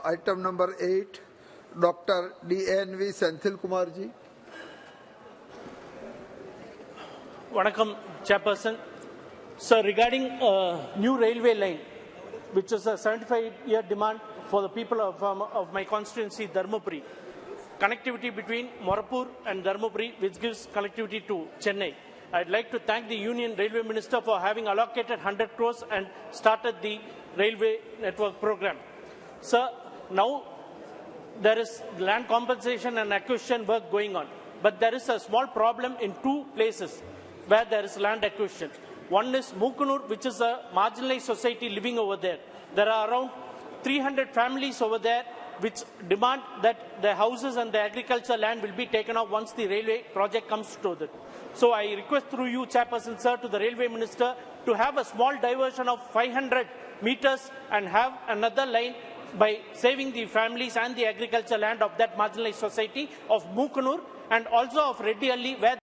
Item number 8 doctor DNV Senthil Kumar ji. Vanakkam, Chairperson. Sir, regarding new railway line, which is a 75-year demand for the people of my constituency, Dharmapuri, connectivity between Morapur and Dharmapuri, which gives connectivity to Chennai. I'd like to thank the Union Railway Minister for having allocated 100 crores and started the railway network program. Sir, now there is land compensation and acquisition work going on, but there is a small problem in two places where there is land acquisition. One is Mukunur, which is a marginalized society living over there. There are around 300 families over there which demand that the houses and the agricultural land will be taken off once the railway project comes to it. So I request through you, Chairperson, sir, to the Railway Minister to have a small diversion of 500 meters and have another line by saving the families and the agricultural land of that marginalized society of Mukunur and also of Reddyalli, where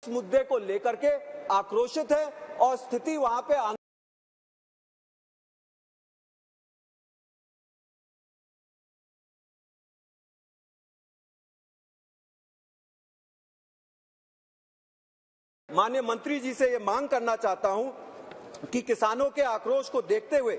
इस मुद्दे को लेकर के आक्रोशित है और स्थिति वहां पे माननीय मंत्री जी से ये मांग करना चाहता हूं कि किसानों के आक्रोश को देखते हुए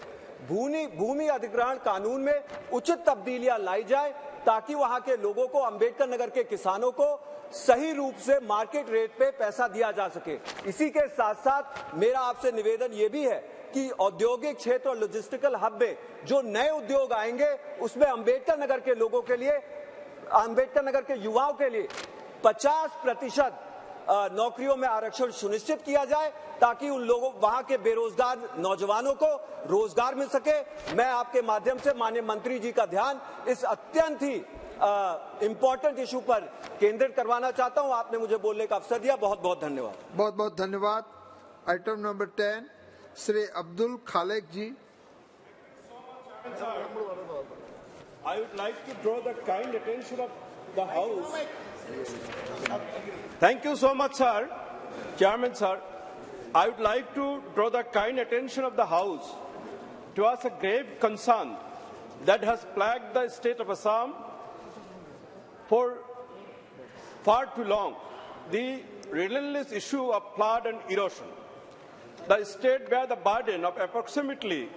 भूमि अधिग्रहण कानून में उचित तब्दीलियां लाई जाए ताकि वहां के लोगों को, अंबेडकर नगर के किसानों को सही रूप से मार्केट रेट पे पैसा दिया जा सके। इसी के साथ साथ मेरा आपसे निवेदन ये भी है कि औद्योगिक क्षेत्र और लॉजिस्टिकल हब में जो नए उद्योग आएंगे उसमें अंबेडकर नगर के लोगों के लिए, अंबेडकर नगर के युवाओं के लिए 50% नौकरियों में आरक्षण सुनिश्चित किया जाए ताकि उन लोगों, वहां के बेरोजगार नौजवानों को रोजगार मिल सके। मैं आपके माध्यम से माननीय मंत्री जी का ध्यान इस अत्यंत ही इंपॉर्टेंट इशू पर केंद्रित करवाना चाहता हूं। आपने मुझे बोलने का अवसर दिया, बहुत बहुत धन्यवाद। बहुत बहुत धन्यवाद। Item number 10 Shri Abdul Khaleque ji. I would like to draw the kind attention of the House. Thank you so much, sir. Chairman, sir. I would like to draw the kind attention of the House towards a grave concern that has plagued the state of Assam for far too long, the relentless issue of flood and erosion. The state bears the burden of approximately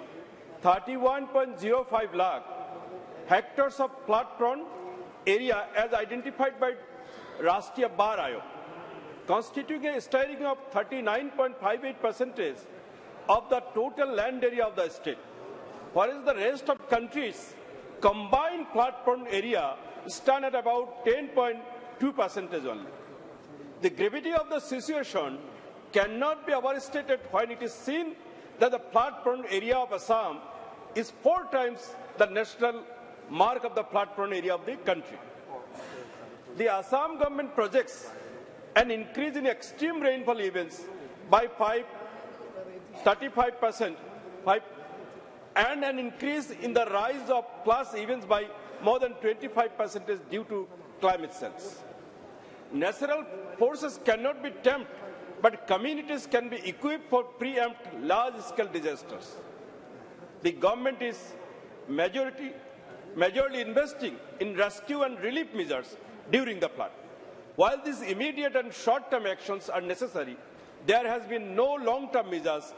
31.05 lakh hectares of flood-prone area as identified by Rashtriya Bar Ayog, constituting a staggering of 39.58% of the total land area of the state, whereas the rest of countries' combined flood-prone area stand at about 10.2% only. The gravity of the situation cannot be overstated when it is seen that the flood-prone area of Assam is 4 times the national mark of the flood-prone area of the country. The Assam government projects an increase in extreme rainfall events by 35%, and an increase in the rise of class events by more than 25% due to climate change. Natural forces cannot be tamed, but communities can be equipped for preempt large-scale disasters. The government is majorly investing in rescue and relief measures during the flood. While these immediate and short-term actions are necessary, there has been no long-term measures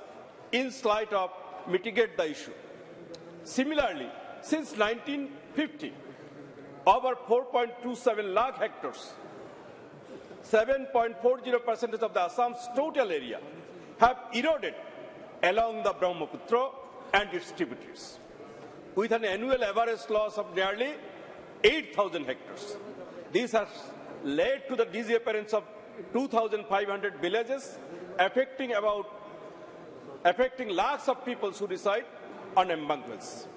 in sight of mitigate the issue. Similarly, since 1950, over 4.27 lakh hectares, 7.40% of the Assam's total area, have eroded along the Brahmaputra and its tributaries, with an annual average loss of nearly 8,000 hectares. This has led to the disappearance of 2,500 villages, affecting lakhs of people who reside on embankments.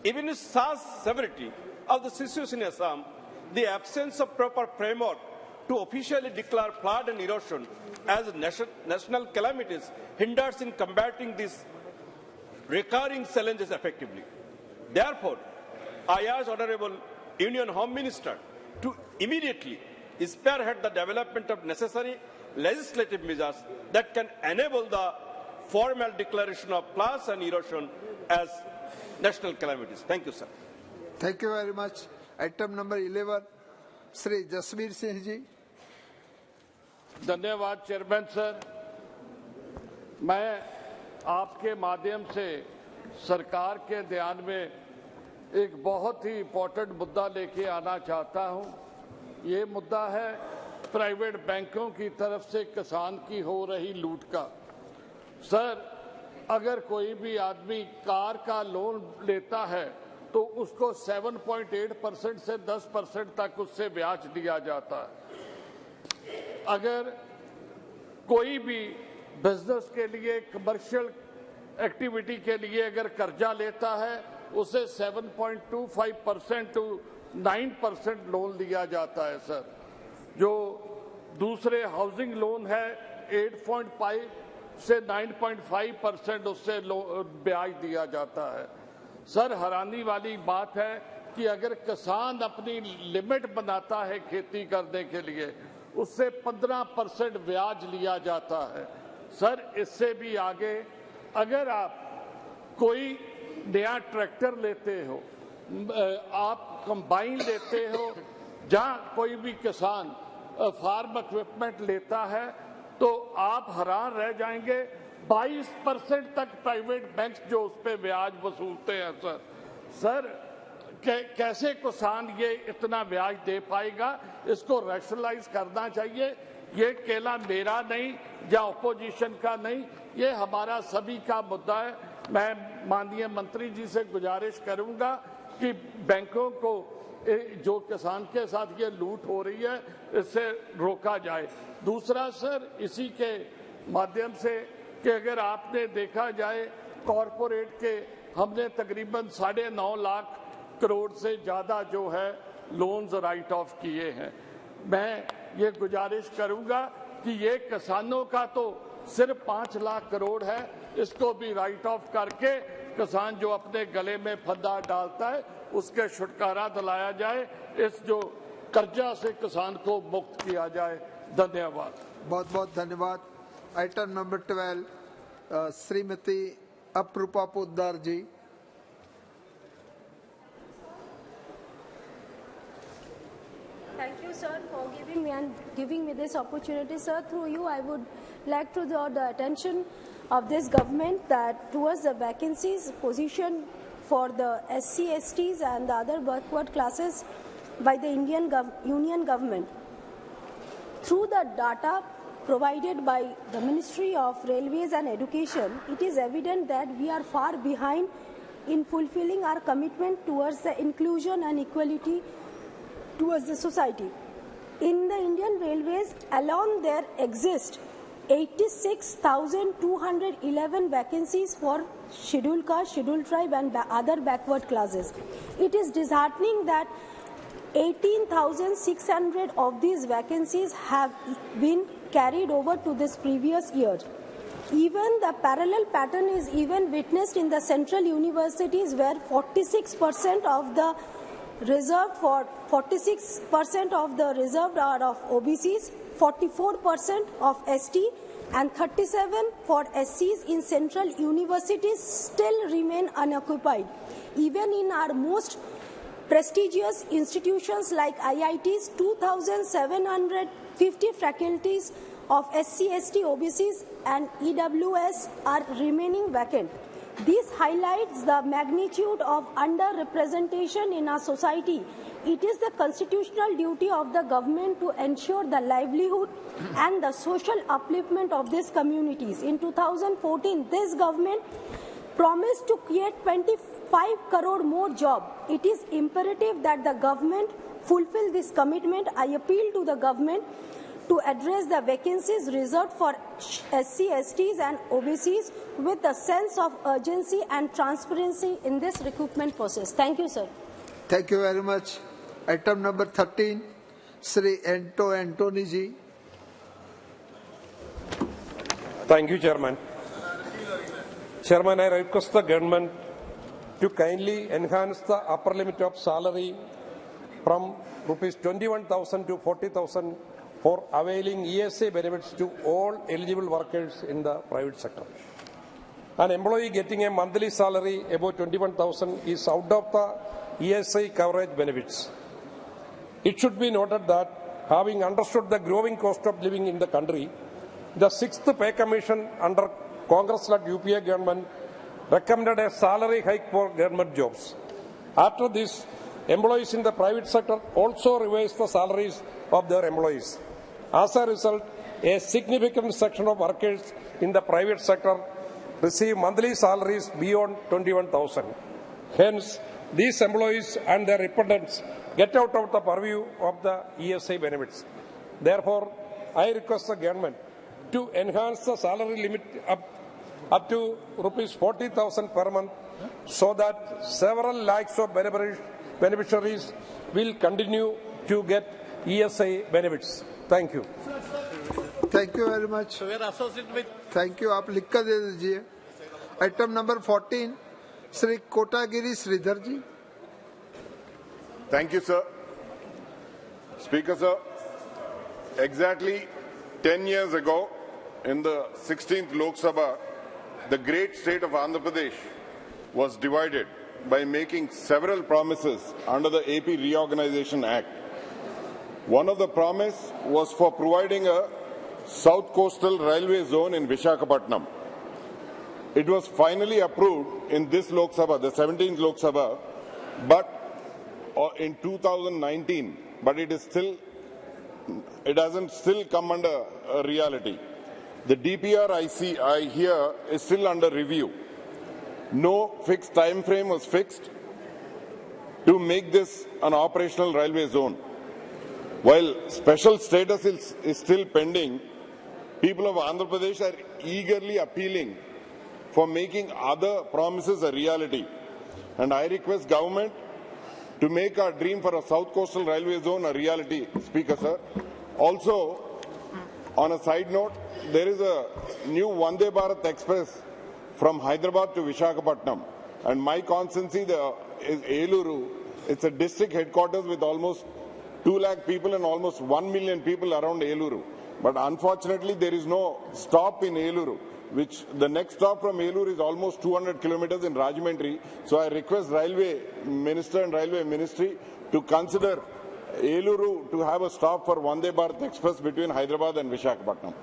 Even with such severity of the situation in Assam, the absence of proper framework to officially declare flood and erosion as national calamities hinders in combating these recurring challenges effectively. Therefore, I urge Honorable Union Home Minister to immediately spearhead the development of necessary legislative measures that can enable the formal declaration of floods and erosion as national calamities. Thank you, sir. Thank you very much. Item number 11, Shri Jasbir Singh ji. धन्यवाद chairman sir. मैं आपके माध्यम से सरकार के ध्यान में एक बहुत ही इम्पोर्टेंट मुद्दा लेके आना चाहता हूं। ये मुद्दा है प्राइवेट बैंकों की तरफ से किसान की हो रही लूट का। सर, अगर कोई भी आदमी कार का लोन लेता है तो उसको 7.8% से 10% तक उससे ब्याज दिया जाता है। अगर कोई भी बिजनेस के लिए, कमर्शियल एक्टिविटी के लिए अगर कर्जा लेता है उसे 7.25% टू 9% लोन लिया जाता है सर। जो दूसरे हाउसिंग लोन है 8.5 से 9.5% उससे ब्याज दिया जाता है। सर, हैरानी वाली बात है कि अगर किसान अपनी लिमिट बनाता है खेती करने के लिए उससे 15% ब्याज लिया जाता है। सर, इससे भी आगे अगर आप कोई नया ट्रैक्टर लेते हो, आप कंबाइन लेते हो, जहां कोई भी किसान फार्म इक्विपमेंट लेता है तो आप हैरान रह जाएंगे 22% तक प्राइवेट बैंक जो उस पर ब्याज वसूलते हैं सर। सर, कैसे किसान ये इतना ब्याज दे पाएगा? इसको रैशनलाइज करना चाहिए। ये केवल मेरा नहीं या अपोजिशन का नहीं, ये हमारा सभी का मुद्दा है। मैं माननीय मंत्री जी से गुजारिश करूंगा कि बैंकों को जो किसान के साथ ये लूट हो रही है इससे रोका जाए। दूसरा सर, इसी के माध्यम से कि अगर आपने देखा जाए कॉरपोरेट के हमने तकरीबन 9.5 लाख करोड़ से ज्यादा जो है लोन्स राइट ऑफ किए हैं। मैं ये गुजारिश करूंगा कि ये किसानों का तो सिर्फ 5 लाख करोड़ है, इसको भी राइट ऑफ करके किसान जो अपने गले में फंदा डालता है उसके छुटकारा दिलाया जाए, इस जो कर्जा से किसान को मुक्त किया जाए। धन्यवाद। बहुत बहुत धन्यवाद। Item number 12, Shrimati Aparupa Poddar ji. Thank you, sir, for giving me this opportunity, sir. Through you, I would like to draw the attention of this government that towards the vacancies position for the SC, STs and the other backward classes by the Union government. Through the data provided by the Ministry of Railways and Education, it is evident that we are far behind in fulfilling our commitment towards the inclusion and equality towards the society. In the Indian Railways alone, there exist 86,211 vacancies for scheduled caste, scheduled tribe and other backward classes. It is disheartening that 18,600 of these vacancies have been carried over to this previous year. Even the parallel pattern is even witnessed in the central universities, where 46% of the reserved are of OBCs, 44% of ST, and 37 for SCs in central universities still remain unoccupied. Even in our most prestigious institutions like IITs, 2,750 faculties of SC, ST, OBCs and EWS are remaining vacant. This highlights the magnitude of underrepresentation in our society. It is the constitutional duty of the government to ensure the livelihood and the social upliftment of these communities. In 2014, this government promised to create 25 crore more jobs. It is imperative that the government fulfill this commitment. I appeal to the government to address the vacancies reserved for SC, STs and OBCs with a sense of urgency and transparency in this recruitment process. Thank you, sir. Thank you very much. Item number 13, Sri Antony ji. Thank you, Chairman. Chairman, I request the government to kindly enhance the upper limit of salary from rupees 21,000 to 40,000 for availing ESA benefits to all eligible workers in the private sector. An employee getting a monthly salary above 21,000 is out of the ESA coverage benefits. It should be noted that, having understood the growing cost of living in the country, the 6th Pay Commission under Congress-led UPA government recommended a salary hike for government jobs. After this, employees in the private sector also revised the salaries of their employees. As a result, a significant section of workers in the private sector receive monthly salaries beyond 21,000. Hence, these employees and their dependents get out of the purview of the ESA benefits. Therefore, I request the government to enhance the salary limit up to rupees 40,000 per month, so that several lakhs of beneficiaries will continue to get ESA benefits. Thank you. Thank you very much. So we are associated with. Thank you. आप लिख कर दे दीजिए. Item number 14, Sri Kotagiri Sridhar ji. Thank you, sir. Speaker, sir. Exactly 10 years ago, in the 16th Lok Sabha, the great state of Andhra Pradesh was divided by making several promises under the AP Reorganization Act. One of the promise was for providing a South Coastal Railway Zone in Visakhapatnam. It was finally approved in this Lok Sabha, the 17th Lok Sabha, but in 2019, but it hasn't still come under a reality. The DPR I hear is still under review. No fixed time frame was fixed to make this an operational railway zone. While special status is still pending, people of Andhra Pradesh are eagerly appealing for making other promises a reality. And I request government to make our dream for a South Coastal Railway Zone a reality, Speaker, sir. Also, on a side note, there is a new Vande Bharat Express from Hyderabad to Visakhapatnam. And my constituency is Eluru. It's a district headquarters with almost 2 lakh people and almost 1 million people around Eluru. But unfortunately, there is no stop in Eluru, which the next stop from Eluru is almost 200 kilometers in Rajahmundry. So I request Railway Minister and Railway Ministry to consider Eluru to have a stop for Vande Bharat Express between Hyderabad and Visakhapatnam.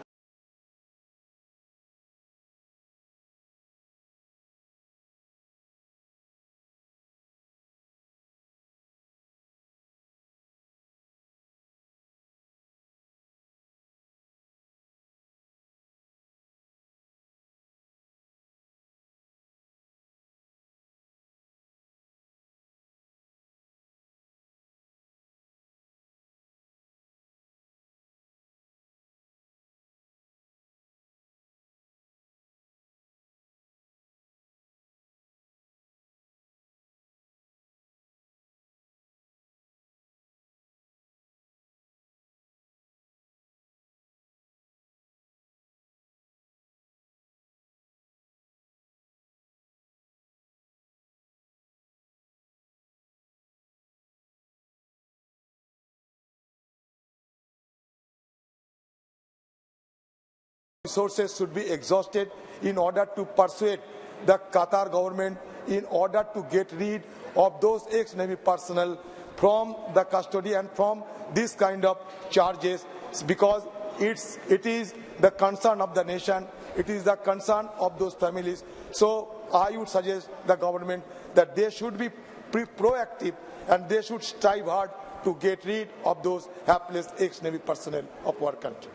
resources should be exhausted in order to persuade the Qatar government in order to get rid of those ex-Navy personnel from the custody and from this kind of charges, because it is the concern of the nation, it is the concern of those families. So I would suggest the government that they should be proactive and they should strive hard to get rid of those hapless ex-Navy personnel of our country.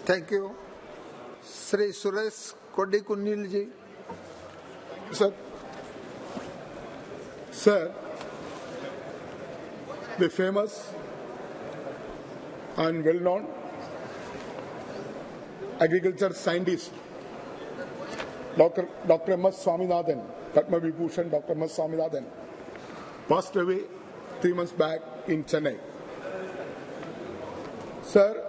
Thank you. Sri Suresh Kodikunil ji. Sir, the famous and well-known agriculture scientist, Dr. M.S. Swaminathan, Padma Vibhushan Dr. M.S. Swaminathan, passed away 3 months back in Chennai. Sir,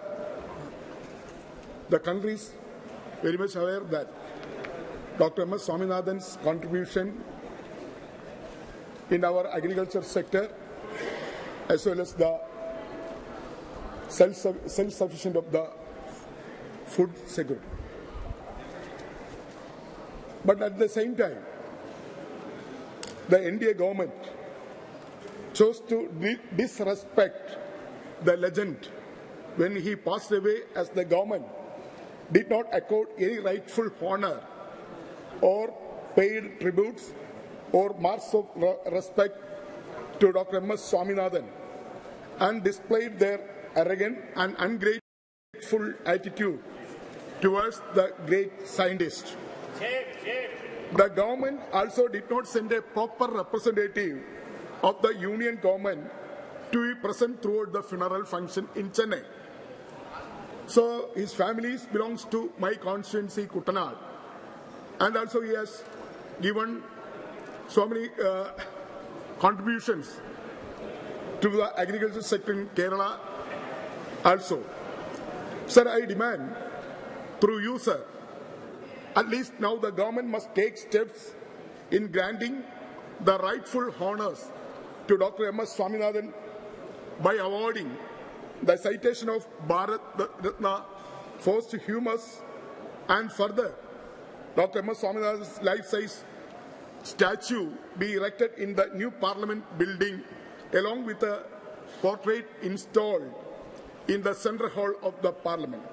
the country is very much aware that Dr. M.S. Swaminathan's contribution in our agriculture sector, as well as the self-sufficient of the food security. But at the same time, the NDA government chose to disrespect the legend when he passed away, as the government did not accord any rightful honor or paid tributes or marks of respect to Dr. M.S. Swaminathan, and displayed their arrogant and ungrateful attitude towards the great scientist. The government also did not send a proper representative of the union government to be present throughout the funeral function in Chennai. So his family belongs to my constituency, Kuttanad, and also he has given so many contributions to the agriculture sector in Kerala also. Sir, I demand through you, sir, at least now the government must take steps in granting the rightful honors to Dr. M.S. Swaminathan by awarding the citation of Bharat Ratna posthumous, and further Dr. M.S. Swaminathan's life-size statue be erected in the new Parliament building along with a portrait installed in the central hall of the Parliament.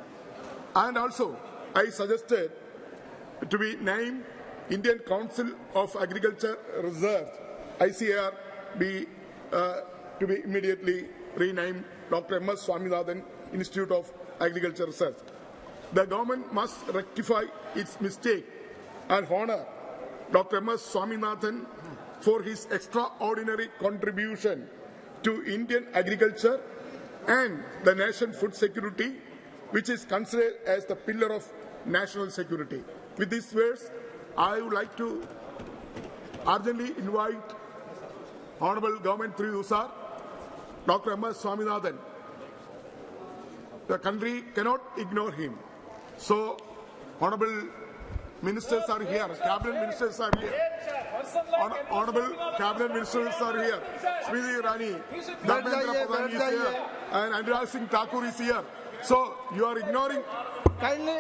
And also, I suggested to be named Indian Council of Agriculture Research, ICAR, to be immediately renamed Dr. M.S. Swaminathan Institute of Agriculture Research. The government must rectify its mistake and honor Dr. M.S. Swaminathan for his extraordinary contribution to Indian agriculture and the nation's food security, which is considered as the pillar of national security. With these words, I would like to urgently invite Honorable Government through you, sir, Dr. M.S. Swaminathan. The country cannot ignore him. So, Honorable Ministers are here, Cabinet Ministers are here. Honorable Cabinet Ministers are here. Smriti Irani, Dharmendra Pradhan is here, and Anurag Singh Thakur is here. So, you are ignoring. Kindly,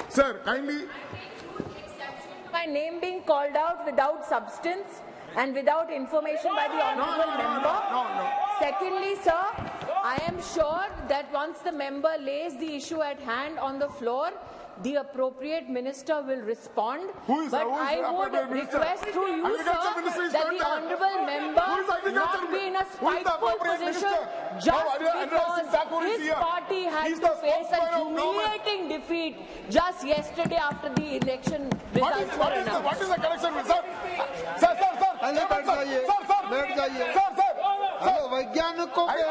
Sir, kindly. My name being called out without substance and without information by the honourable member. Secondly, sir, I am sure that once the member lays the issue at hand on the floor, the appropriate minister will respond. But I would request through you, sir, that the honourable member not be in a spiteful position just because his party had to face a humiliating defeat just yesterday after the election results were announced. What is the connection with sir? Hello वैज्ञानिकों के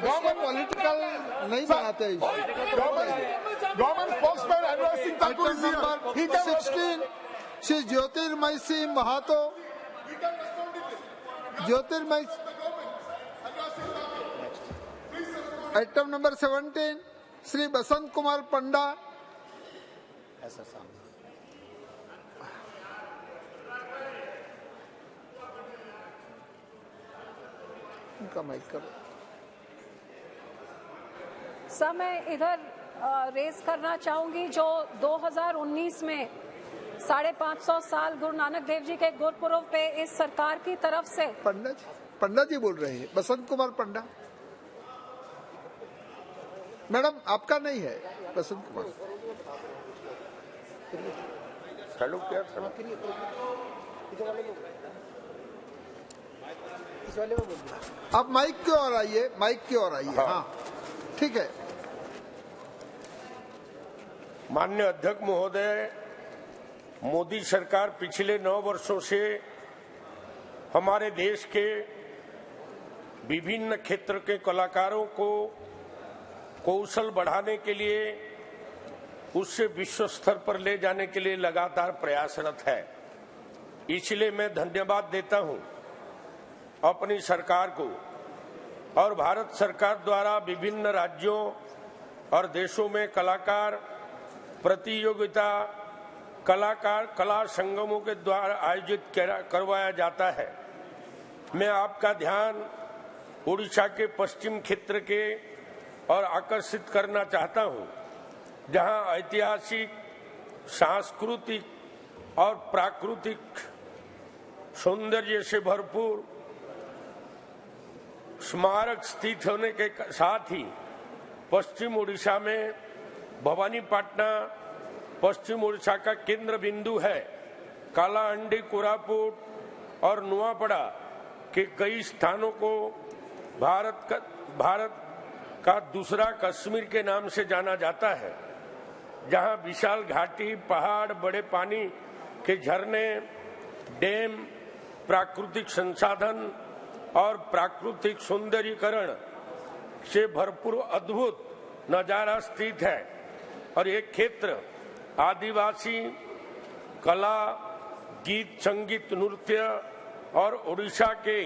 हम political नहीं बनाते government spokesman Anurag Singh Thakur is here. 16 Shri Jyotirmay Singh Mahato item number 17 Shri Basant Kumar Panda इनका mic करो sir मैं इधर race करना चाहूंगी जो 2019 में 550 साल गुरु नानक देव जी के गुरपुरब पे इस सरकार की तरफ से पंडा जी बोल रहे हैं, बसंत कुमार पंडा। मैडम आपका नहीं है, बसंत कुमार। आप माइक की ओर आइए, माइक की ओर आइए। हाँ ठीक है। माननीय अध्यक्ष महोदय, मोदी सरकार पिछले 9 वर्षों से हमारे देश के विभिन्न क्षेत्र के कलाकारों को कौशल बढ़ाने के लिए, उससे विश्व स्तर पर ले जाने के लिए लगातार प्रयासरत है। इसलिए मैं धन्यवाद देता हूं अपनी सरकार को और भारत सरकार द्वारा विभिन्न राज्यों और देशों में कलाकार प्रतियोगिता, कलाकार कला संगमों के द्वारा आयोजित करवाया जाता है। मैं आपका ध्यान उड़ीसा के पश्चिम क्षेत्र के और आकर्षित करना चाहता हूं, जहां ऐतिहासिक, सांस्कृतिक और प्राकृतिक सौंदर्य से भरपूर स्मारक स्थित होने के साथ ही पश्चिम उड़ीसा में भवानीपटना पश्चिम उड़ीसा का केंद्र बिंदु है। कालाहांडी, कोरापुट और नुआपड़ा के कई स्थानों को भारत का दूसरा कश्मीर के नाम से जाना जाता है, जहां विशाल घाटी, पहाड़, बड़े पानी के झरने, डैम, प्राकृतिक संसाधन और प्राकृतिक सौंदर्यीकरण से भरपूर अद्भुत नजारा स्थित है। और ये क्षेत्र आदिवासी कला, गीत, संगीत, नृत्य और उड़ीसा के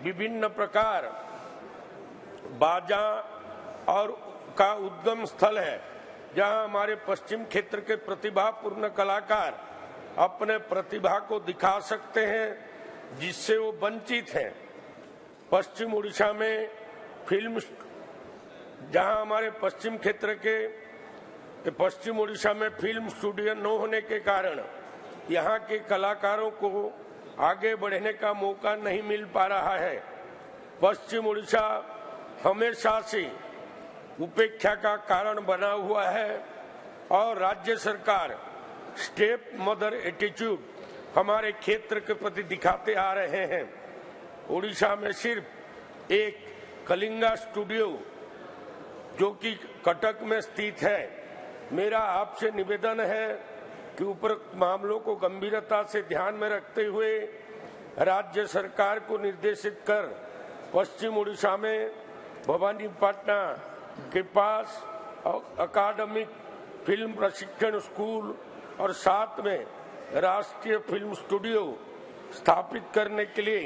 विभिन्न प्रकार बाजा और का उद्गम स्थल है, जहां हमारे पश्चिम क्षेत्र के प्रतिभापूर्ण कलाकार अपने प्रतिभा को दिखा सकते हैं, जिससे वो वंचित हैं। पश्चिम उड़ीसा में फिल्म, जहां हमारे पश्चिम क्षेत्र के पश्चिम उड़ीसा में फिल्म स्टूडियो न होने के कारण यहाँ के कलाकारों को आगे बढ़ने का मौका नहीं मिल पा रहा है। पश्चिम उड़ीसा हमेशा से उपेक्षा का कारण बना हुआ है और राज्य सरकार स्टेप मदर एटीट्यूड हमारे क्षेत्र के प्रति दिखाते आ रहे हैं। उड़ीसा में सिर्फ एक कलिंगा स्टूडियो जो कि कटक में स्थित है। मेरा आपसे निवेदन है कि उपरोक्त मामलों को गंभीरता से ध्यान में रखते हुए राज्य सरकार को निर्देशित कर पश्चिम उड़ीसा में भवानीपटना के पास अकादमिक फिल्म प्रशिक्षण स्कूल और साथ में राष्ट्रीय फिल्म स्टूडियो स्थापित करने के लिए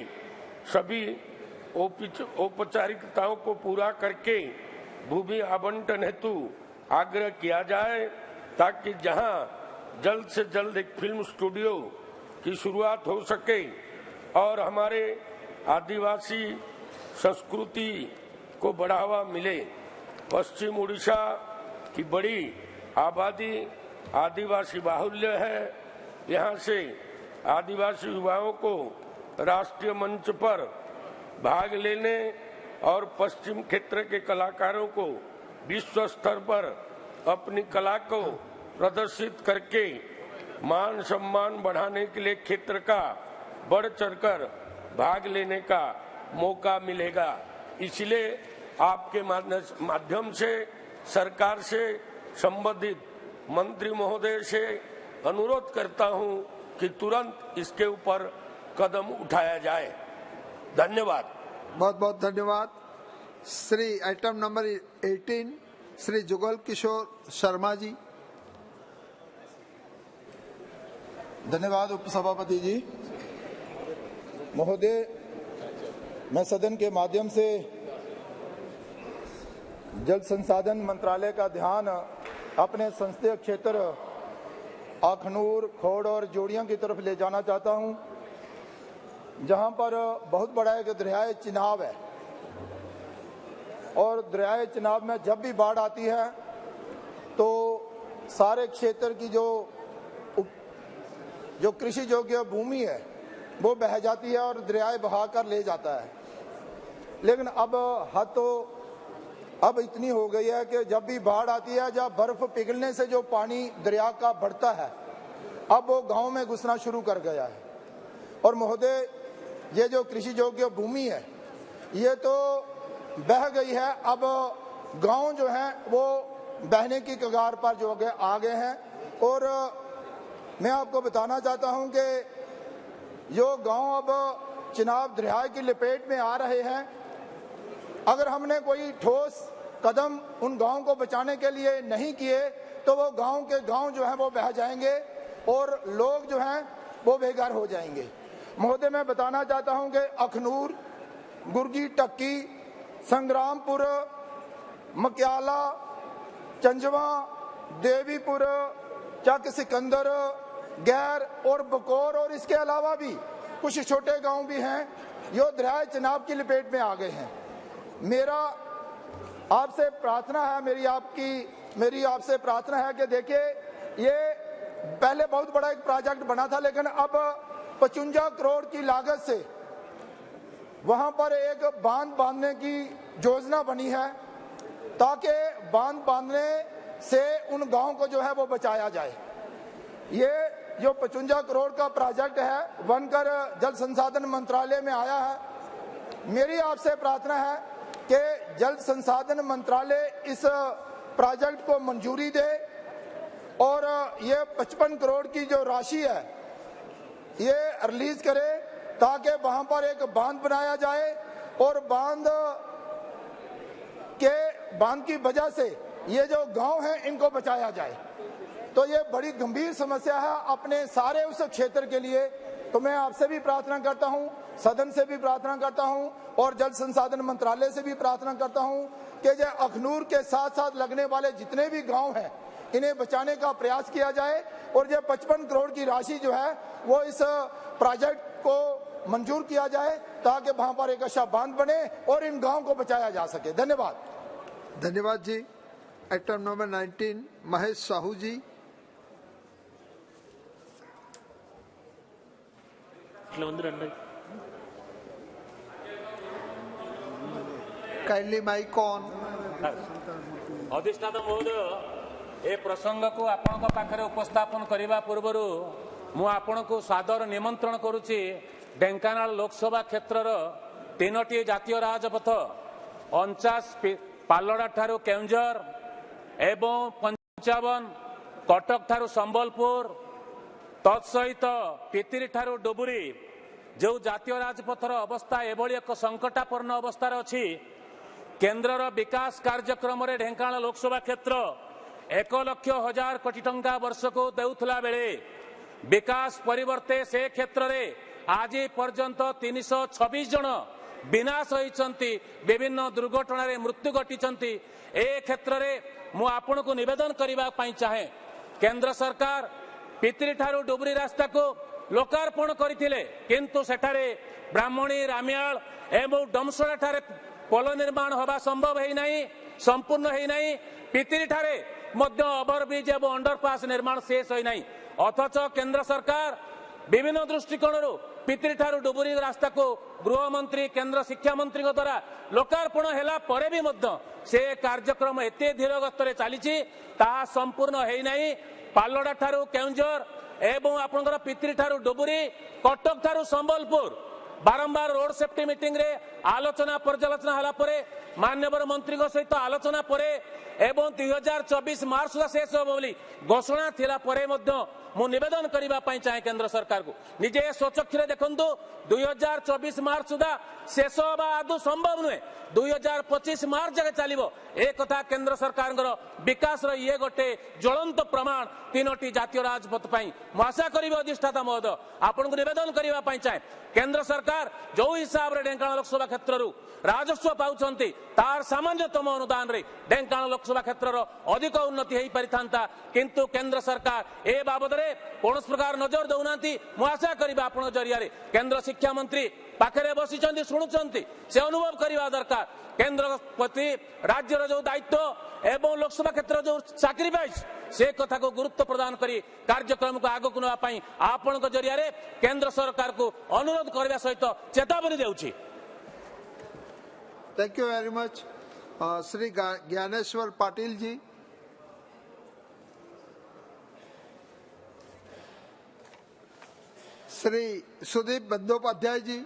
सभी औपचारिकताओं को पूरा करके भूमि आवंटन हेतु आग्रह किया जाए, ताकि जहां जल्द से जल्द एक फिल्म स्टूडियो की शुरुआत हो सके और हमारे आदिवासी संस्कृति को बढ़ावा मिले। पश्चिम उड़ीसा की बड़ी आबादी आदिवासी बाहुल्य है। यहाँ से आदिवासी युवाओं को राष्ट्रीय मंच पर भाग लेने और पश्चिम क्षेत्र के कलाकारों को विश्व स्तर पर अपनी कला को प्रदर्शित करके मान सम्मान बढ़ाने के लिए क्षेत्र का बढ़ चढ़कर भाग लेने का मौका मिलेगा। इसलिए आपके माध्यम से सरकार से संबंधित मंत्री महोदय से अनुरोध करता हूं कि तुरंत इसके ऊपर कदम उठाया जाए। धन्यवाद। बहुत बहुत धन्यवाद। Shri item number 18 Shri Jugal Kishore Sharma ji. धन्यवाद उपसभापति जी। महोदय, मैं सदन के माध्यम से जल संसाधन मंत्रालय का ध्यान अपने संसदीय क्षेत्र अखनूर, खोड़ और जोड़ियां की तरफ ले जाना चाहता हूं, जहां पर बहुत बड़ा एक दरियाए चिनाब है। और दरियाए चिनाब में जब भी बाढ़ आती है तो सारे क्षेत्र की जो कृषि योग्य भूमि है वो बह जाती है और दरियाए बहा कर ले जाता है। लेकिन अब हद तो अब इतनी हो गई है कि जब भी बाढ़ आती है, जब बर्फ पिघलने से जो पानी दरिया का बढ़ता है, अब वो गांव में घुसना शुरू कर गया है। और महोदय, ये जो कृषि योग्य भूमि है ये तो बह गई है, अब गांव जो है वो बहने की कगार पर जो आ गए हैं। और मैं आपको बताना चाहता हूं कि जो गांव अब चिनाब दरिया की लपेट में आ रहे हैं, अगर हमने कोई ठोस कदम उन गांव को बचाने के लिए नहीं किए तो वो गांव के गांव जो है वो बह जाएंगे और लोग जो हैं वो बेघर हो जाएंगे। महोदय, मैं बताना चाहता हूं कि अखनूर, गुर्गी टक्की, संग्रामपुर, मक्याला, चंजवा, देवीपुर, चक सिकंदर, गैर और बकोर और इसके अलावा भी कुछ छोटे गांव भी हैं जो दरिया चिनाब की लपेट में आ गए हैं। मेरा आपसे प्रार्थना है, मेरी आपसे प्रार्थना है कि देखिए, ये पहले बहुत बड़ा एक प्रोजेक्ट बना था, लेकिन अब 55 करोड़ की लागत से वहां पर एक बांध बांधने की योजना बनी है ताकि बांध बांधने से उन गांव को जो है वो बचाया जाए। ये जो 55 करोड़ का प्रोजेक्ट है बनकर जल संसाधन मंत्रालय में आया है। मेरी आपसे प्रार्थना है कि जल संसाधन मंत्रालय इस प्रोजेक्ट को मंजूरी दे और ये 55 करोड़ की जो राशि है ये रिलीज करे ताकि वहां पर एक बांध बनाया जाए और बांध की वजह से ये जो गांव हैं इनको बचाया जाए। तो ये बड़ी गंभीर समस्या है अपने सारे उस क्षेत्र के लिए। तो मैं आपसे भी प्रार्थना करता हूं, सदन से भी प्रार्थना करता हूं और जल संसाधन मंत्रालय से भी प्रार्थना करता हूं कि जो अखनूर के साथ साथ लगने वाले जितने भी गांव हैं इन्हें बचाने का प्रयास किया जाए और जो 55 करोड़ की राशि जो है वो इस प्रोजेक्ट को मंजूर किया जाए ताकि वहां पर एक अच्छा बांध बने और इन गांव को बचाया जा सके। धन्यवाद। धन्यवाद जी। Item number 19 Mahesh Sahu ji. Kindly mic on. अधिष्ठाता महोदय, ए प्रसंग को आपण पाखरे उपस्थापन करने पूर्व मु आपण को सादर निमंत्रण करुच्ची ढेंकानाल लोकसभा क्षेत्र 3टी जातीय राजपथ 49 पालड़ा ठारू केउंझर एवं 55 कटक ठारू संबलपुर तत्सहित पितिरी ठारू डुबुरी जो जातीय राजपथर अवस्था एभली एक संकटापन्न अवस्था अच्छी। केन्द्रर विकास कार्यक्रम ढेंकानाल लोकसभा क्षेत्र 1,00,000 कोटी टंका वर्ष को देउथला बेले विकास परिवर्ते से क्षेत्र में आज पर्यंत 326 जन विनाश होती, विभिन्न दुर्घटना मृत्यु घटी। ए क्षेत्र में मु आपण को निवेदन करने चाहे, केंद्र सरकार पितिरी ठारू डुबरी रास्ता को लोकार्पण करथिले किंतु सेठारे ब्राह्मणी, रामियाल एवं डमसड़ा ठारे पोल निर्माण होगा संभव है नहीं, संपूर्ण है नहीं। पितिरी ठारे मध्य ओवरब्रिज एवं अंडरपास निर्माण शेष होई नहीं। अथच केंद्र सरकार विभिन्न दृष्टिकोण पितिरी ठारू डुबुरी रास्ता को गृह मंत्री, केंद्र शिक्षा मंत्री द्वारा लोकार्पण हैला परे भी मध्य से कार्यक्रम एते धीर गति चली संपूर्ण है नहीं। पालड़ा ठारू केउंझर एवं आपनकर पितिरी ठारू डुबुरी, कटक ठारू संबलपुर बारंबार रोड सेफ्टी मीटिंग रे आलोचना पर्यालोचना हला परे माननीय मंत्री सहित आलोचना परे एवं 2024 मार्च सुधा शेष हो बोली घोषणा थिला परे मध्य मु निवेदन करने चाहे केंद्र सरकार को निजे स्वचक्षुरे देखंतु 2024 मार्च सुधा शेष होगा आदौ संभव नुहे। 2025 मार्च जगह चलो एक कथा केंद्र सरकार विकास ये गोटे ज्वलंत प्रमाण 3टी जातीय राजपथ मुझे आशा करी अधिष्ठाता महोदय आपन को निवेदन करने चाहे केंद्र सरकार सरकार जो हिसाब रे ढेंकानाल लोकसभा क्षेत्र राजस्व पाउछंती तार सामान्यतम अनुदान रे ढेंकानाल लोकसभा क्षेत्र अधिक उन्नति हो पारिथांता किंतु केंद्र सरकार ए बाबद रे कौनस प्रकार नजर दौनांती मु आशा करिबा आपण जरिया रे केंद्र शिक्षा मंत्री पाखरे बसिचंती शुणुचंती से अनुभव करवा दरकार केंद्र प्रति राज्यर जो दायित्व एवं लोकसभा क्षेत्र जो सैक्रिफाइस से कथा को गुरुत्व प्रदान करी कार्यक्रम को आगक नापी आपण जरिया रे केंद्र सरकार को अनुरोध करने सहित चेतावनी देउछि। Thank you very much. Shri Dnyaneshwar Patil ji. Shri Sudip Bandyopadhyay ji.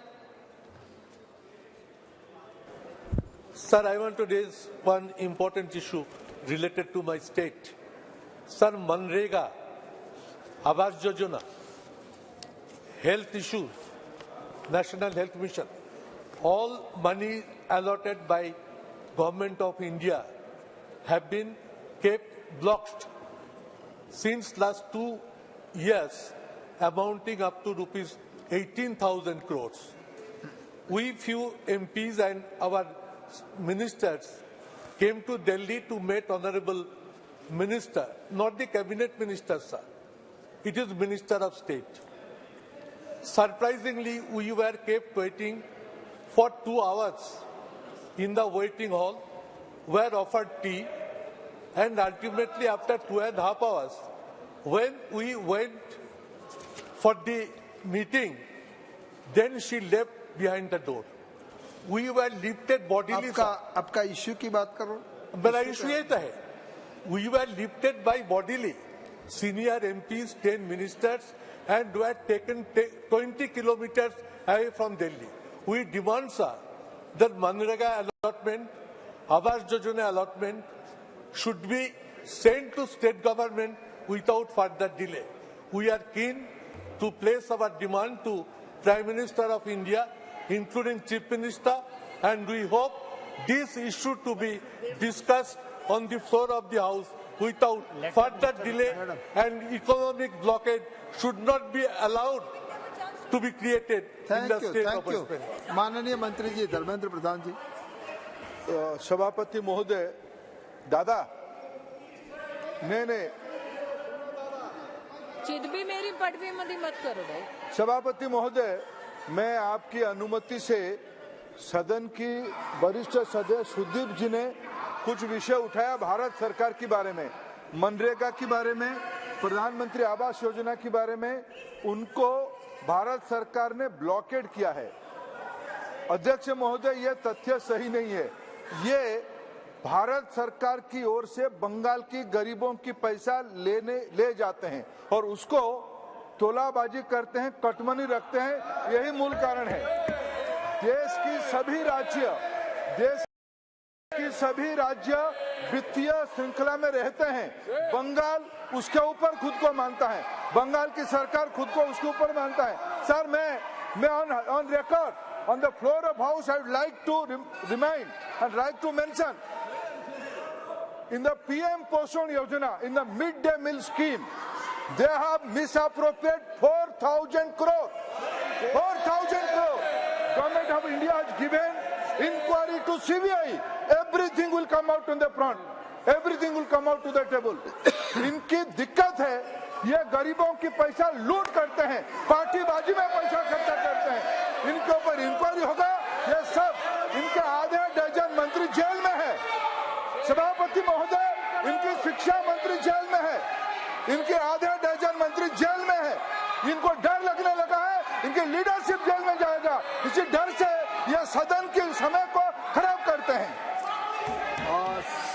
Sir, I want to raise one important issue related to my state. Sir, Manrega, Awas Yojana, health issues, National Health Mission, all money allotted by Government of India have been kept blocked since last 2 years, amounting up to rupees 18,000 crores. We few MPs and our ministers came to Delhi to meet Honorable Minister, not the Cabinet Minister, sir. It is Minister of State. Surprisingly, we were kept waiting for 2 hours in the waiting hall, were offered tea, and ultimately after 2.5 hours, when we went for the meeting, then she left behind the door. We were lifted bodily. आपका issue की बात करो। मेरा issue ये है, we were lifted by bodily. Senior MPs, 10 ministers, and were taken 20 kilometers away from Delhi. We demand, sir, that Manrega allotment, Awas Yojana allotment should be sent to state government without further delay. We are keen to place our demand to Prime Minister of India, including Chief Minister, and we hope this issue to be discussed on the floor of the House without further delay, and economic blockade should not be allowed to be created in the state of West Bengal. माननीय मंत्री जी धर्मेंद्र प्रधान जी। सभापति महोदय, दादा ने चिद भी मेरी पटवी मधी मत करो भाई। सभापति महोदय, मैं आपकी अनुमति से सदन की वरिष्ठ सदस्य सुदीप जी ने कुछ विषय उठाया भारत सरकार के बारे में, मनरेगा के बारे में, प्रधानमंत्री आवास योजना के बारे में। उनको भारत सरकार ने ब्लॉकेड किया है। अध्यक्ष महोदय, ये तथ्य सही नहीं है। ये भारत सरकार की ओर से बंगाल की गरीबों की पैसा ले जाते हैं और उसको तोलाबाजी करते हैं, कटमनी रखते हैं। यही मूल कारण है। देश की सभी राज्य वित्तीय श्रृंखला में रहते हैं। बंगाल उसके ऊपर खुद को मानता है, बंगाल की सरकार खुद को उसके ऊपर मानता है। सर, मैं on record on the floor of House, I would like to remind and like to mention, in the PM Poshan Yojana, in the midday meal scheme, they have misappropriated 4,000 crore. 4,000 crore. Government of India has given inquiry to CBI. Everything will come out on the front. Everything will come out to the table. इनकी दिक्कत है, ये गरीबों की पैसा लूट करते हैं, पार्टीबाजी में पैसा खर्चा करते हैं। इनके ऊपर इंक्वायरी होगा। ये सब इनके आधे डजन मंत्री जेल में है। सभापति महोदय, इनकी शिक्षा मंत्री जेल में है, इनके आधे डजन मंत्री जेल में है। इनको डर लगने लगा है, इनकी लीडरशिप जेल में जाएगा। इसी डर से ये सदन के समय को खराब करते हैं।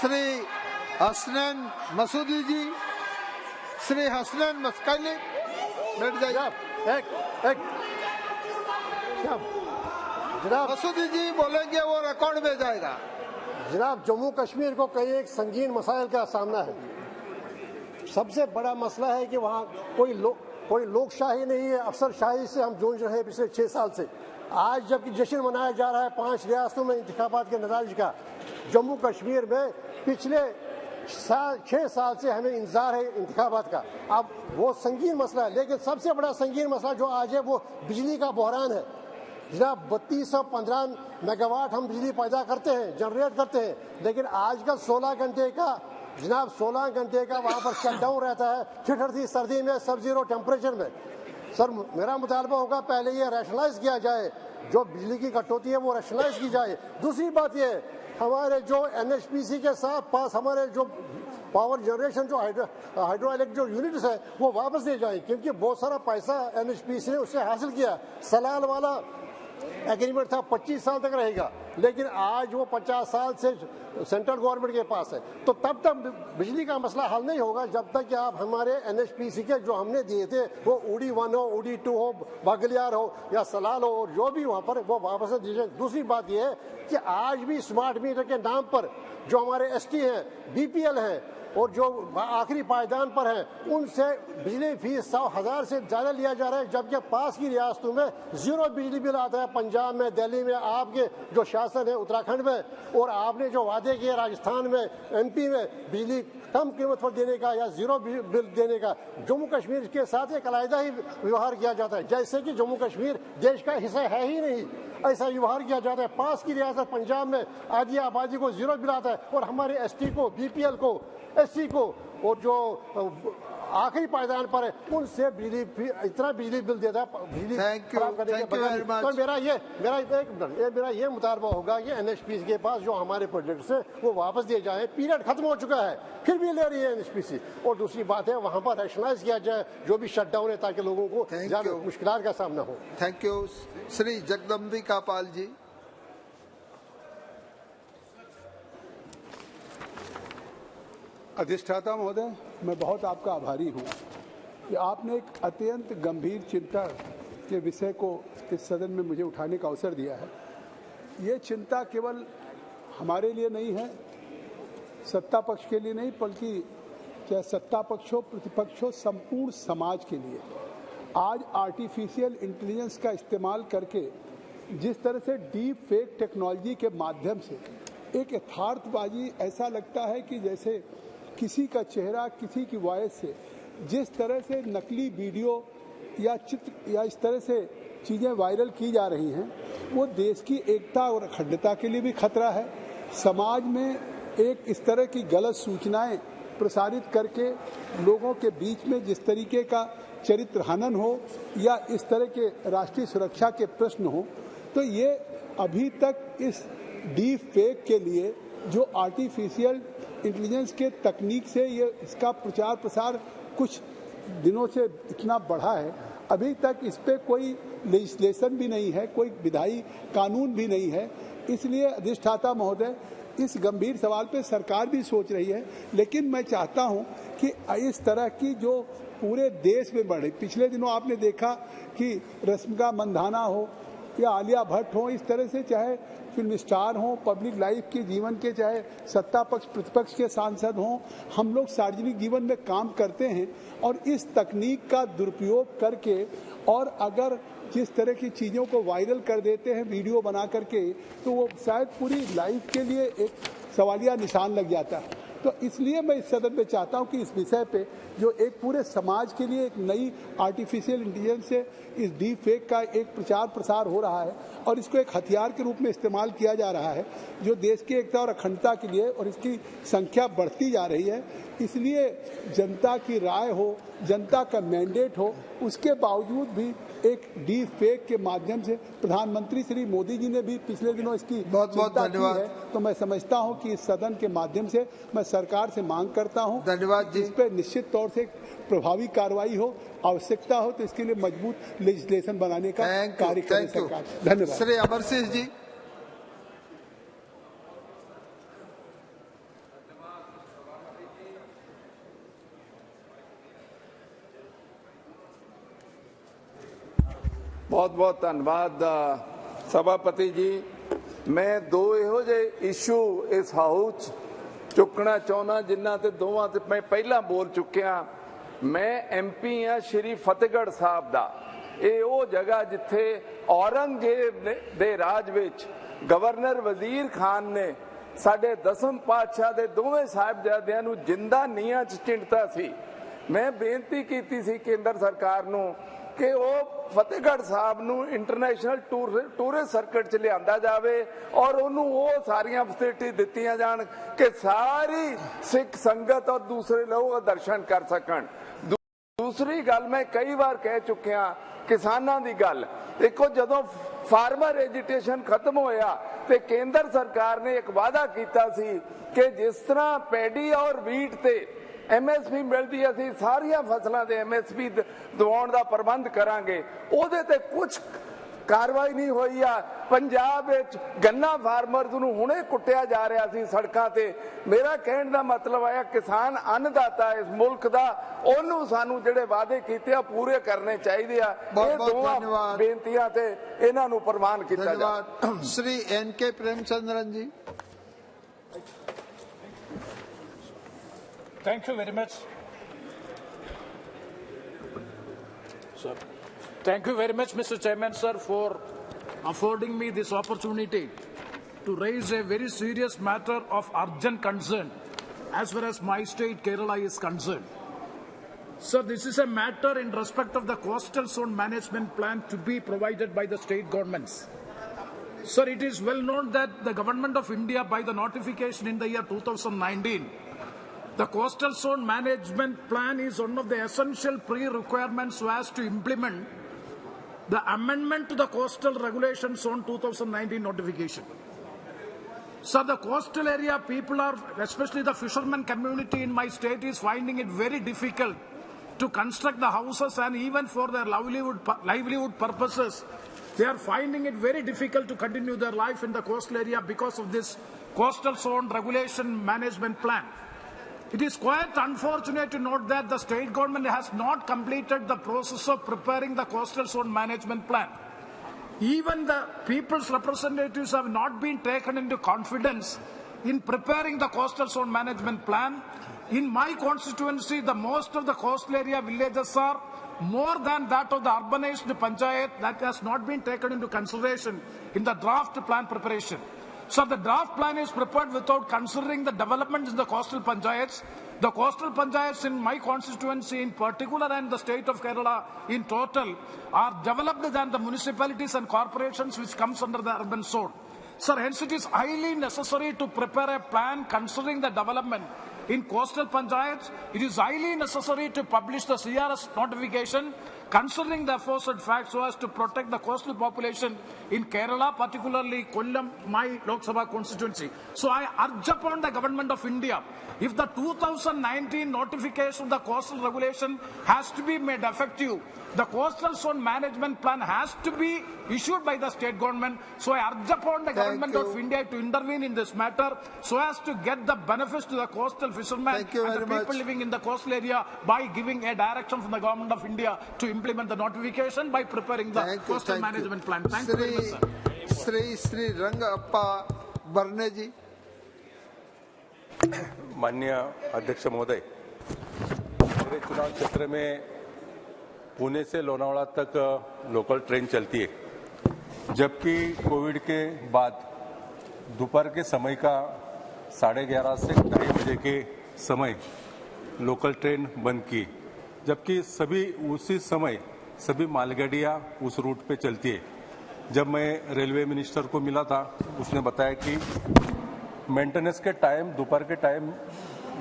श्री हसनैन मसूदी जी, श्री हसनैन मस्कैली, बैठ जाइए। जनाब मसूदी जी बोलेंगे, वो रिकॉर्ड में जाएगा। जनाब, जम्मू कश्मीर को कई एक संगीन मसाइल का सामना है। सबसे बड़ा मसला है कि वहाँ कोई लोकशाही नहीं है। अफसरशाही से हम जूझ रहे हैं पिछले 6 साल से। आज जबकि जश्न मनाया जा रहा है 5 रियासतों में इंतखाबात के नतीजे का, जम्मू कश्मीर में पिछले 6 साल से हमें इंतजार है इंतखाबात का। अब वो संगीन मसला है, लेकिन सबसे बड़ा संगीन मसला जो आज है वो बिजली का बहरान है। जनाब 3215 मेगावाट हम बिजली पैदा करते हैं, जनरेट करते हैं, लेकिन आजकल 16 घंटे का जनाब 16 घंटे का वहाँ पर शटडाउन रहता है, ठिठुरती सर्दी में, सब जीरो टेम्परेचर में। सर मेरा मुतालबा होगा पहले ये रैशनलाइज किया जाए, जो बिजली की कटौती है वो रैशनलाइज की जाए। दूसरी बात ये हमारे जो NHPC के साथ पास हमारे जो पावर जनरेशन जो हाइड्रो इलेक्ट्रिक जो यूनिट्स है वो वापस दे जाए, क्योंकि बहुत सारा पैसा NHPC ने उससे हासिल किया। सलाल वाला एग्रीमेंट था 25 साल तक रहेगा, लेकिन आज वो 50 साल से सेंट्रल गवर्नमेंट के पास है। तो तब तक बिजली का मसला हल नहीं होगा जब तक कि आप हमारे NHPC के जो हमने दिए थे वो उड़ी 1 हो, उड़ी 2 हो, बागलियार हो या सलाल हो, और जो भी वहाँ पर वो वापस दीजिए। दूसरी बात ये है कि आज भी स्मार्ट मीटर के नाम पर जो हमारे ST हैं, BPL हैं और जो आखिरी पायदान पर हैं, उनसे बिजली फीस 100,000 से ज़्यादा लिया जा रहा है, जबकि पास की रियासतों में जीरो बिजली बिल आता है। पंजाब में, दिल्ली में, आपके जो शासन है उत्तराखंड में, और आपने जो वादे किए राजस्थान में, MP में बिजली कम कीमत पर देने का या जीरो बिल देने का, जम्मू कश्मीर के साथ एक अलग ही व्यवहार किया जाता है, जैसे कि जम्मू कश्मीर देश का हिस्सा है ही नहीं, ऐसा व्यवहार किया जाता है। पास की रियासत पंजाब में आधी आबादी को जीरो बिल आता है और हमारे ST को, BPL को, SC को और जो आखिरी पायदान पर है उनसे बिजली इतना बिजली बिल देता है बिजली खराब करने के बगैर। तो मेरा ये मुतालबा होगा कि NHPC के पास जो हमारे प्रोजेक्ट्स हैं वो वापस दिए जाएं। पीरियड खत्म हो चुका है, फिर भी ले रही है NHPC। और दूसरी बात है वहाँ पर रैशनलाइज किया जाए जो भी शटडाउन है, ताकि लोगों को ज्यादा मुश्किलात का सामना हो। Thank you. श्री जगदम्बिका पाल जी। अधिष्ठाता महोदय, मैं बहुत आपका आभारी हूँ कि आपने एक अत्यंत गंभीर चिंता के विषय को इस सदन में मुझे उठाने का अवसर दिया है। ये चिंता केवल हमारे लिए नहीं है, सत्ता पक्ष के लिए नहीं, बल्कि चाहे सत्ता पक्ष हो, प्रतिपक्ष हो, संपूर्ण समाज के लिए। आज आर्टिफिशियल इंटेलिजेंस का इस्तेमाल करके जिस तरह से डीप फेक टेक्नोलॉजी के माध्यम से एक यथार्थबाजी, ऐसा लगता है कि जैसे किसी का चेहरा, किसी की वॉइस से जिस तरह से नकली वीडियो या चित्र या इस तरह से चीज़ें वायरल की जा रही हैं, वो देश की एकता और अखंडता के लिए भी खतरा है। समाज में एक इस तरह की गलत सूचनाएं प्रसारित करके लोगों के बीच में जिस तरीके का चरित्र हनन हो या इस तरह के राष्ट्रीय सुरक्षा के प्रश्न हो, तो ये अभी तक इस डीप फेक के लिए जो आर्टिफिशियल इंटेलिजेंस के तकनीक से ये इसका प्रचार प्रसार कुछ दिनों से इतना बढ़ा है, अभी तक इस पे कोई लेजिस्लेशन भी नहीं है, कोई विधायी कानून भी नहीं है। इसलिए अधिष्ठाता महोदय, इस गंभीर सवाल पे सरकार भी सोच रही है, लेकिन मैं चाहता हूं कि इस तरह की जो पूरे देश में बढ़े, पिछले दिनों आपने देखा कि रश्मिका मंदाना हो या आलिया भट्ट हो, इस तरह से चाहे फिल्म स्टार हों, पब्लिक लाइफ के जीवन के चाहे सत्ता पक्ष प्रतिपक्ष के सांसद हों, हम लोग सार्वजनिक जीवन में काम करते हैं और इस तकनीक का दुरुपयोग करके और अगर जिस तरह की चीज़ों को वायरल कर देते हैं वीडियो बना करके, तो वो शायद पूरी लाइफ के लिए एक सवालिया निशान लग जाता है। तो इसलिए मैं इस सदन में चाहता हूं कि इस विषय पे जो एक पूरे समाज के लिए एक नई आर्टिफिशियल इंटेलिजेंस से इस डीप फेक का एक प्रचार प्रसार हो रहा है और इसको एक हथियार के रूप में इस्तेमाल किया जा रहा है जो देश की एकता और अखंडता के लिए, और इसकी संख्या बढ़ती जा रही है। इसलिए जनता की राय हो, जनता का मैंडेट हो, उसके बावजूद भी एक डीप फेक के माध्यम से प्रधानमंत्री श्री मोदी जी ने भी पिछले दिनों इसकी बहुत बहुत धन्यवाद है। तो मैं समझता हूं कि इस सदन के माध्यम से मैं सरकार से मांग करता हूं, धन्यवाद जी, इस पे निश्चित तौर से प्रभावी कार्रवाई हो, आवश्यकता हो तो इसके लिए मजबूत लेजिस्लेशन बनाने का कार्य करे सरकार। धन्यवाद। श्री अमर सिंह जी। बहुत बहुत धन्यवाद सभापति जी। मैं दो ਇਹੋ ਜਿਹੇ इशू इस हाउस चुकना चाहना जिन्हों ते दोवां ते मैं पहला बोल चुकिया। मैं MP हाँ श्री फतेहगढ़ साहब दा। ये वो जगह जिथे औरंगजेब दे राज विच गवर्नर वजीर खान ने साडे 10वें पातशाह दे दोवें साहिबजादियां नूं जिंदा नीहां च चिंता सी। मैं बेनती कीती सी केंद्र सरकार नूं कि वो फतेहगढ़ साहब नू इंटरनेशनल टूरिस्ट सर्किट च लिया जाए और उन्होंने वो सारिया फैसिलिटी दित्तियां जान कि सारी सिख संगत और दूसरे लोग दर्शन कर सकन। दूसरी गल मैं कई बार कह चुकिया किसानों की गल, देखो जदों फार्मर एजुटेशन खत्म होया तो केंद्र सरकार ने एक वादा किया सी कि जिस तरह पैडी और वीट ते MSP मिलती है, असीं सारिया फसलों के MSP दिवाउण दा प्रबंध करांगे। उहदे ते कुछ कार्रवाई नहीं हुई आ। पंजाब विच गन्ना फार्मर्स नूं हुणे कुट्टिया जा रहा सी सड़कां ते। मेरा कहण दा मतलब है किसान अन्नदाता इस मुल्क दा, ओनू सानू जिहड़े वादे कीते पूरे करने चाहिए आ। ये दोवां बेनतियां ते इन्हां नूं प्रवान कीता जाए। Shri NK Premachandran ji. Thank you very much. Sir. Thank you very much, Mr. Chairman, sir, for affording me this opportunity to raise a very serious matter of urgent concern as far as my state, Kerala, is concerned. Sir, this is a matter in respect of the coastal zone management plan to be provided by the state governments. Sir, it is well known that the Government of India, by the notification in the year 2019, the coastal zone management plan is one of the essential pre-requirements so as to implement the amendment to the Coastal Regulation Zone 2019 notification. So the coastal area people are, especially the fishermen community in my state, is finding it very difficult to construct the houses, and even for their livelihood purposes, they are finding it very difficult to continue their life in the coastal area because of this coastal zone regulation management plan. It is quite unfortunate to note that the state government has not completed the process of preparing the coastal zone management plan. Even the people's representatives have not been taken into confidence in preparing the coastal zone management plan. In my constituency, the most of the coastal area villages are more than that of the urbanized panchayat. That has not been taken into consideration in the draft plan preparation. So the draft plan is prepared without considering the developments in the coastal panchayats. The coastal panchayats in my constituency in particular and the state of Kerala in total are developed than the municipalities and corporations which comes under the urban zone. Sir, hence it is highly necessary to prepare a plan considering the development in coastal panchayats. It is highly necessary to publish the CRS notification considering the aforesaid facts so as to protect the coastal population in Kerala, particularly Kollam, my Lok Sabha constituency. So I urge upon the Government of India, if the 2019 notification of the coastal regulation has to be made effective, the coastal zone management plan has to be issued by the state government. So I urge upon the Government of India to intervene in this matter so as to get the benefits to the coastal fishermen and the people living in the coastal area by giving a direction from the Government of India to implement the notification by preparing the coastal management plan. Thank you very much, sir. Shri Rangappa बरने जी। माननीय अध्यक्ष महोदय, मेरे चुनाव क्षेत्र में पुणे से लोनावाड़ा तक local train चलती है, जबकि कोविड के बाद दोपहर के समय का 11:30 से 2:30 बजे के समय लोकल ट्रेन बंद की, जबकि सभी उसी समय सभी मालगाड़ियां उस रूट पे चलती है। जब मैं रेलवे मिनिस्टर को मिला था, उसने बताया कि मेंटेनेंस के टाइम दोपहर के टाइम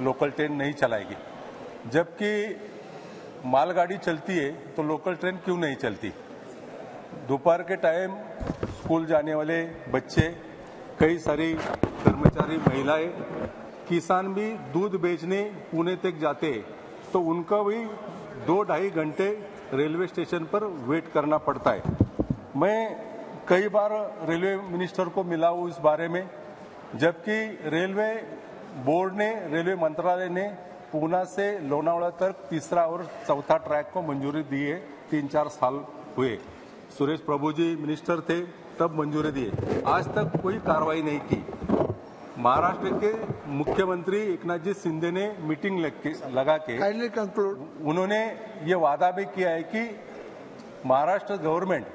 लोकल ट्रेन नहीं चलाएगी, जबकि मालगाड़ी चलती है तो लोकल ट्रेन क्यों नहीं चलती। दोपहर के टाइम स्कूल जाने वाले बच्चे, कई सारी कर्मचारी महिलाएं, किसान भी दूध बेचने पुणे तक जाते हैं तो उनका भी 2-2.5 घंटे रेलवे स्टेशन पर वेट करना पड़ता है। मैं कई बार रेलवे मिनिस्टर को मिला हूं इस बारे में, जबकि रेलवे बोर्ड ने, रेलवे मंत्रालय ने पूना से लोनावाड़ा तक तीसरा और चौथा ट्रैक को मंजूरी दी है। 3-4 साल हुए, सुरेश प्रभु जी मिनिस्टर थे तब मंजूरी दी है, आज तक कोई कार्रवाई नहीं की। महाराष्ट्र के मुख्यमंत्री एकनाथ जी शिंदे ने मीटिंग लगा के उन्होंने ये वादा भी किया है कि महाराष्ट्र गवर्नमेंट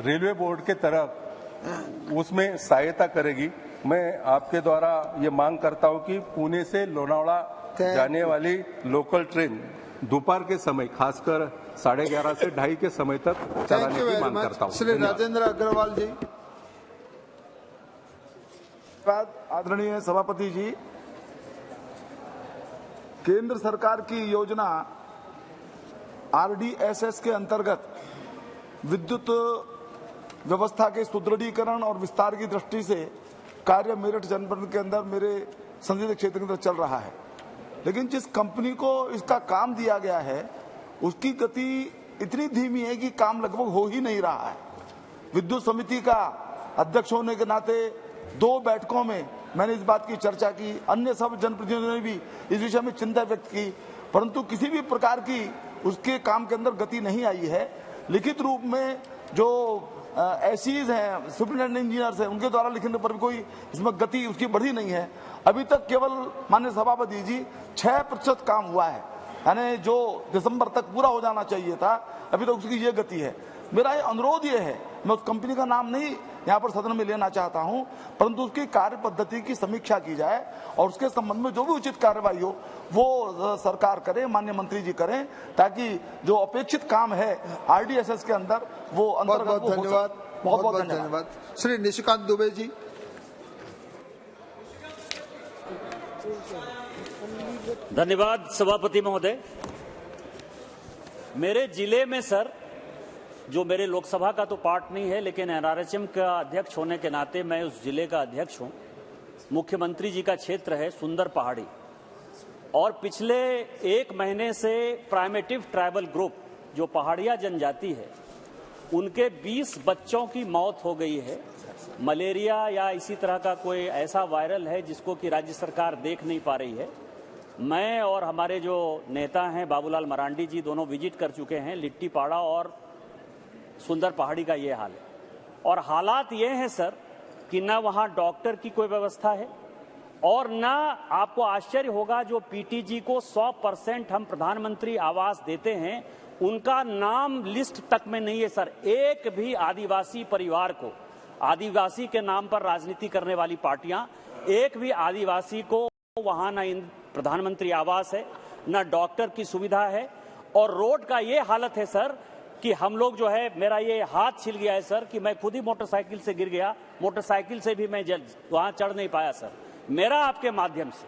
रेलवे बोर्ड के तरफ उसमें सहायता करेगी। मैं आपके द्वारा ये मांग करता हूं कि पुणे से लोनावाड़ा जाने वाली लोकल ट्रेन दोपहर के समय, खासकर 11:30 से 2:30 के समय तक चलाने की मांग करता हूँ। श्री राजेंद्र अग्रवाल जी। आदरणीय सभापति जी, केंद्र सरकार की योजना RDSS के अंतर्गत विद्युत व्यवस्था के सुदृढ़ीकरण और विस्तार की दृष्टि से कार्य मेरठ जनपद के अंदर मेरे संसदीय क्षेत्र के अंदर चल रहा है, लेकिन जिस कंपनी को इसका काम दिया गया है उसकी गति इतनी धीमी है कि काम लगभग हो ही नहीं रहा है। विद्युत समिति का अध्यक्ष होने के नाते 2 बैठकों में मैंने इस बात की चर्चा की, अन्य सब जनप्रतिनिधियों ने भी इस विषय में चिंता व्यक्त की, परंतु किसी भी प्रकार की उसके काम के अंदर गति नहीं आई है। लिखित रूप में जो एसीज हैं, सुपरिटेंडेंट इंजीनियर्स हैं, उनके द्वारा लिखने पर भी कोई इसमें गति उसकी बढ़ी नहीं है। अभी तक केवल माननीय सभापति जी 6% काम हुआ है, यानी जो दिसंबर तक पूरा हो जाना चाहिए था अभी तक उसकी ये गति है। मेरा ये अनुरोध ये है, मैं उस कंपनी का नाम नहीं यहाँ पर सदन में लेना चाहता हूँ, परंतु उसकी कार्य पद्धति की समीक्षा की जाए और उसके संबंध में जो भी उचित कार्रवाई हो वो सरकार करे, माननीय मंत्री जी करें, ताकि जो अपेक्षित काम है RDSS के अंदर वो अंतर्गत। बहुत धन्यवाद, बहुत धन्यवाद। श्री निशिकांत दुबे जी। धन्यवाद सभापति महोदय। मेरे जिले में सर, जो मेरे लोकसभा का तो पार्ट नहीं है, लेकिन NRHM का अध्यक्ष होने के नाते मैं उस जिले का अध्यक्ष हूं। मुख्यमंत्री जी का क्षेत्र है सुंदर पहाड़ी, और पिछले 1 महीने से प्राइमेटिव ट्राइबल ग्रुप जो पहाड़िया जनजाति है उनके 20 बच्चों की मौत हो गई है। मलेरिया या इसी तरह का कोई ऐसा वायरल है जिसको कि राज्य सरकार देख नहीं पा रही है। मैं और हमारे जो नेता हैं बाबूलाल मरांडी जी दोनों विजिट कर चुके हैं। लिट्टी पाड़ा और सुंदर पहाड़ी का ये हाल है, और हालात ये हैं सर कि न वहाँ डॉक्टर की कोई व्यवस्था है, और न आपको आश्चर्य होगा जो PTG को 100% हम प्रधानमंत्री आवास देते हैं उनका नाम लिस्ट तक में नहीं है सर। एक भी आदिवासी परिवार को, आदिवासी के नाम पर राजनीति करने वाली पार्टियां, एक भी आदिवासी को वहां न प्रधानमंत्री आवास है, न डॉक्टर की सुविधा है, और रोड का ये हालत है सर कि हम लोग जो है, मेरा ये हाथ छिल गया है सर कि मैं खुद ही मोटरसाइकिल से गिर गया, मोटरसाइकिल से भी मैं वहां चढ़ नहीं पाया सर। मेरा आपके माध्यम से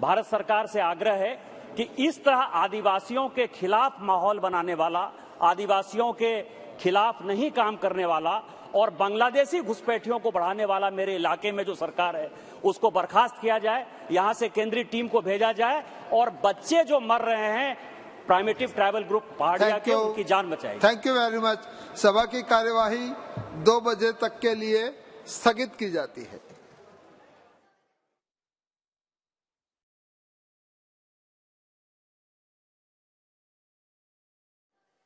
भारत सरकार से आग्रह है कि इस तरह आदिवासियों के खिलाफ माहौल बनाने वाला, आदिवासियों के खिलाफ नहीं काम करने वाला और बांग्लादेशी घुसपैठियों को बढ़ाने वाला मेरे इलाके में जो सरकार है उसको बर्खास्त किया जाए, यहां से केंद्रीय टीम को भेजा जाए, और बच्चे जो मर रहे हैं प्राइमेटिव ट्राइबल ग्रुप पहाड़िया के, उनकी जान बचाएगी। Thank you very much. सभा की कार्यवाही 2 बजे तक के लिए स्थगित की जाती है।